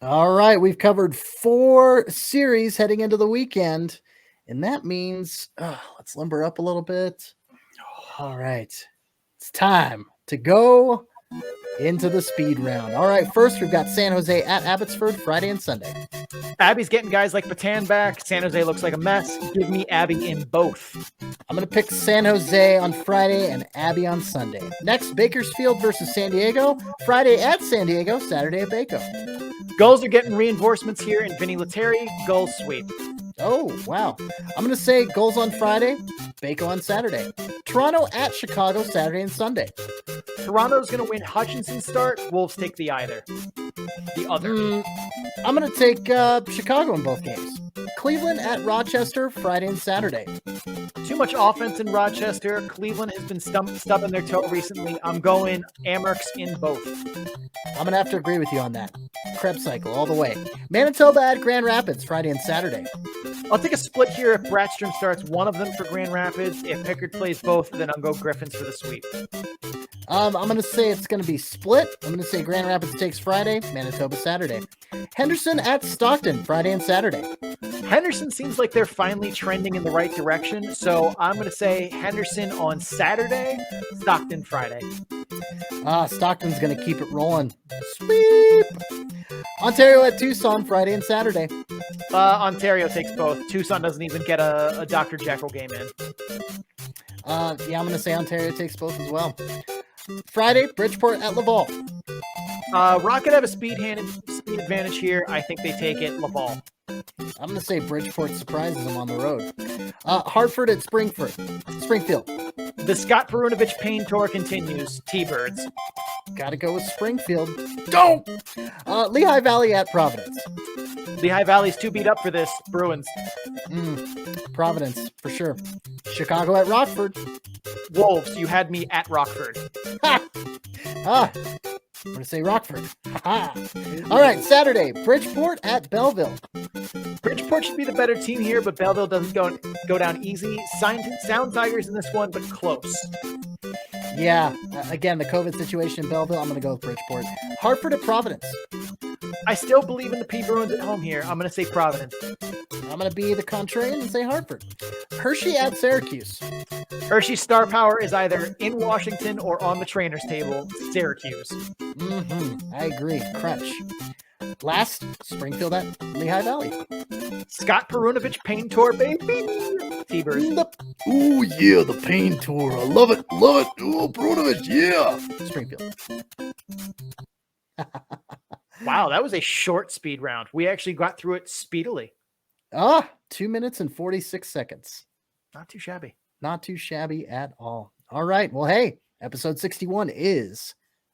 All right. We've covered 4 series heading into the weekend, and that means let's limber up a little bit. All right. It's time to go into the speed round. All right, first we've got San Jose at Abbotsford Friday and Sunday. Abby's getting guys like Patan back. San Jose looks like a mess. Give me Abby in both. I'm going to pick San Jose on Friday and Abby on Sunday. Next, Bakersfield versus San Diego. Friday at San Diego, Saturday at Baco. Gulls are getting reinforcements here in Vinny Lettieri. Gulls sweep. Oh, wow. I'm going to say Gulls on Friday, Baco on Saturday. Toronto at Chicago, Saturday and Sunday. Toronto's going to win Hutchinson's start. Wolves take the other. I'm going to take Chicago in both games. Cleveland at Rochester, Friday and Saturday. Too much offense in Rochester. Cleveland has been stubbing their toe recently. I'm going Amerks in both. I'm going to have to agree with you on that. Krebs cycle all the way. Manitoba at Grand Rapids, Friday and Saturday. I'll take a split here if Bratstrom starts one of them for Grand Rapids. If Pickard plays both, then I'll go Griffins for the sweep. I'm going to say it's going to be split. I'm going to say Grand Rapids takes Friday, Manitoba Saturday. Henderson at Stockton, Friday and Saturday. Henderson seems like they're finally trending in the right direction, so I'm going to say Henderson on Saturday, Stockton Friday. Stockton's going to keep it rolling. Sweep! Ontario at Tucson, Friday and Saturday. Ontario takes both. Tucson doesn't even get a Dr. Jekyll game in. I'm going to say Ontario takes both as well. Friday, Bridgeport at Laval. Rocket have a speed advantage here. I think they take it. Laval. I'm going to say Bridgeport surprises them on the road. Hartford at Springfield. The Scott Perunovich Pain Tour continues. T-Birds. Got to go with Springfield. Don't! Lehigh Valley at Providence. Lehigh Valley's too beat up for this. Bruins. Providence, for sure. Chicago at Rockford. Wolves, you had me at Rockford. I'm going to say Rockford. All right, Saturday, Bridgeport at Belleville. Bridgeport should be the better team here, but Belleville doesn't go down easy. Sound Tigers in this one, but close. Yeah, again, the COVID situation in Belleville, I'm going to go with Bridgeport. Hartford at Providence. I still believe in the P Bruins at home here. I'm going to say Providence. I'm going to be the contrarian and say Hartford. Hershey at Syracuse. Hershey's star power is either in Washington or on the trainer's table. Syracuse. I agree. Crunch. Last, Springfield at Lehigh Valley. Scott Perunovich Pain Tour, baby. T-Birds. Ooh, yeah, the Pain Tour. I love it. Love it. Ooh, Perunovich, yeah. Springfield. Wow, that was a short speed round. We actually got through it speedily. 2 minutes and 46 seconds. Not too shabby. Not too shabby at all. All right. Well, hey, episode 61 is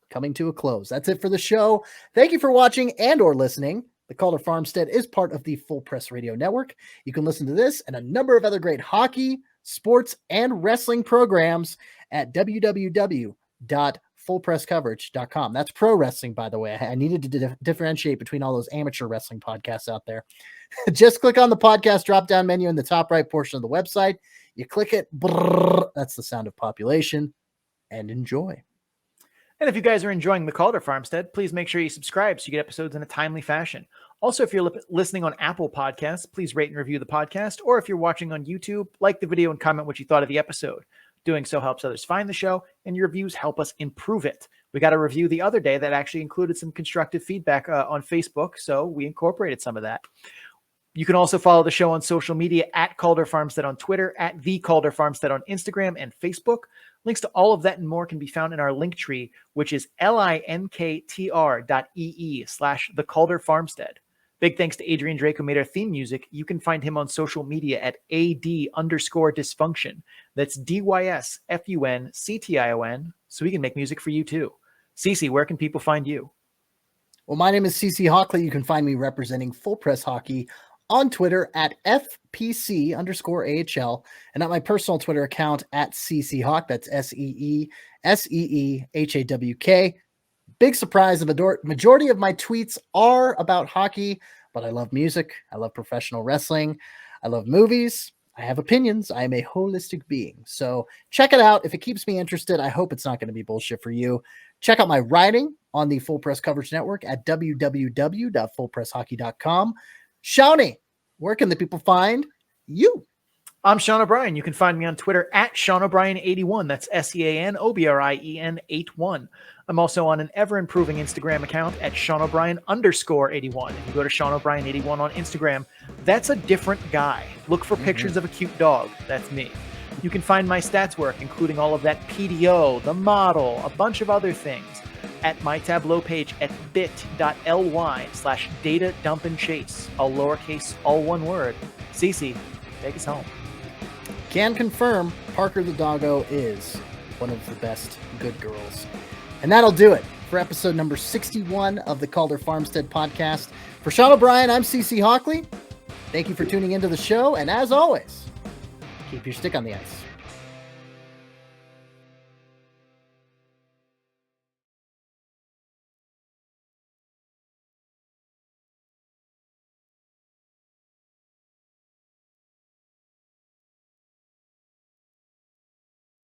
coming to a close. That's it for the show. Thank you for watching and or listening. The Calder Farmstead is part of the Full Press Radio Network. You can listen to this and a number of other great hockey, sports, and wrestling programs at www.fullpresscoverage.com. That's pro wrestling, by the way. I needed to differentiate between all those amateur wrestling podcasts out there. Just click on the podcast drop-down menu in the top right portion of the website. You click it. Brrr, that's the sound of population. And enjoy. And if you guys are enjoying the Calder Farmstead, please make sure you subscribe so you get episodes in a timely fashion. Also, if you're listening on Apple Podcasts, please rate and review the podcast. Or if you're watching on YouTube, like the video and comment what you thought of the episode. Doing so helps others find the show, and your reviews help us improve it. We got a review the other day that actually included some constructive feedback on Facebook, so we incorporated some of that. You can also follow the show on social media at Calder Farmstead on Twitter, at The Calder Farmstead on Instagram and Facebook. Links to all of that and more can be found in our link tree, which is linktr.ee/The Calder Farmstead. Big thanks to Adrian Drake, who made our theme music. You can find him on social media at AD_dysfunction. That's DYSFUNCTION, so he can make music for you too. Cece, where can people find you? Well, my name is CC Hockley. You can find me representing Full Press Hockey on Twitter at FPC_AHL and at my personal Twitter account at CC Hawk. That's SEESEEHAWK. Big surprise, the majority of my tweets are about hockey, but I love music. I love professional wrestling. I love movies. I have opinions. I am a holistic being. So check it out. If it keeps me interested, I hope it's not going to be bullshit for you. Check out my writing on the Full Press Coverage Network at www.fullpresshockey.com. Shawnee, where can the people find you? I'm Sean O'Brien. You can find me on Twitter at Sean O'Brien81. That's SeanObrien 81. I'm also on an ever-improving Instagram account at Sean O'Brien_81. If you go to Sean O'Brien81 on Instagram, that's a different guy. Look for pictures of a cute dog. That's me. You can find my stats work, including all of that PDO, the model, a bunch of other things, at my Tableau page at bit.ly/data-dump-and-chase, all lowercase, all one word. Cece, take us home. Can confirm Parker the Doggo is one of the best good girls. And that'll do it for episode number 61 of the Calder Farmstead podcast. For Sean O'Brien, I'm CC Hockley. Thank you for tuning into the show. And as always, keep your stick on the ice.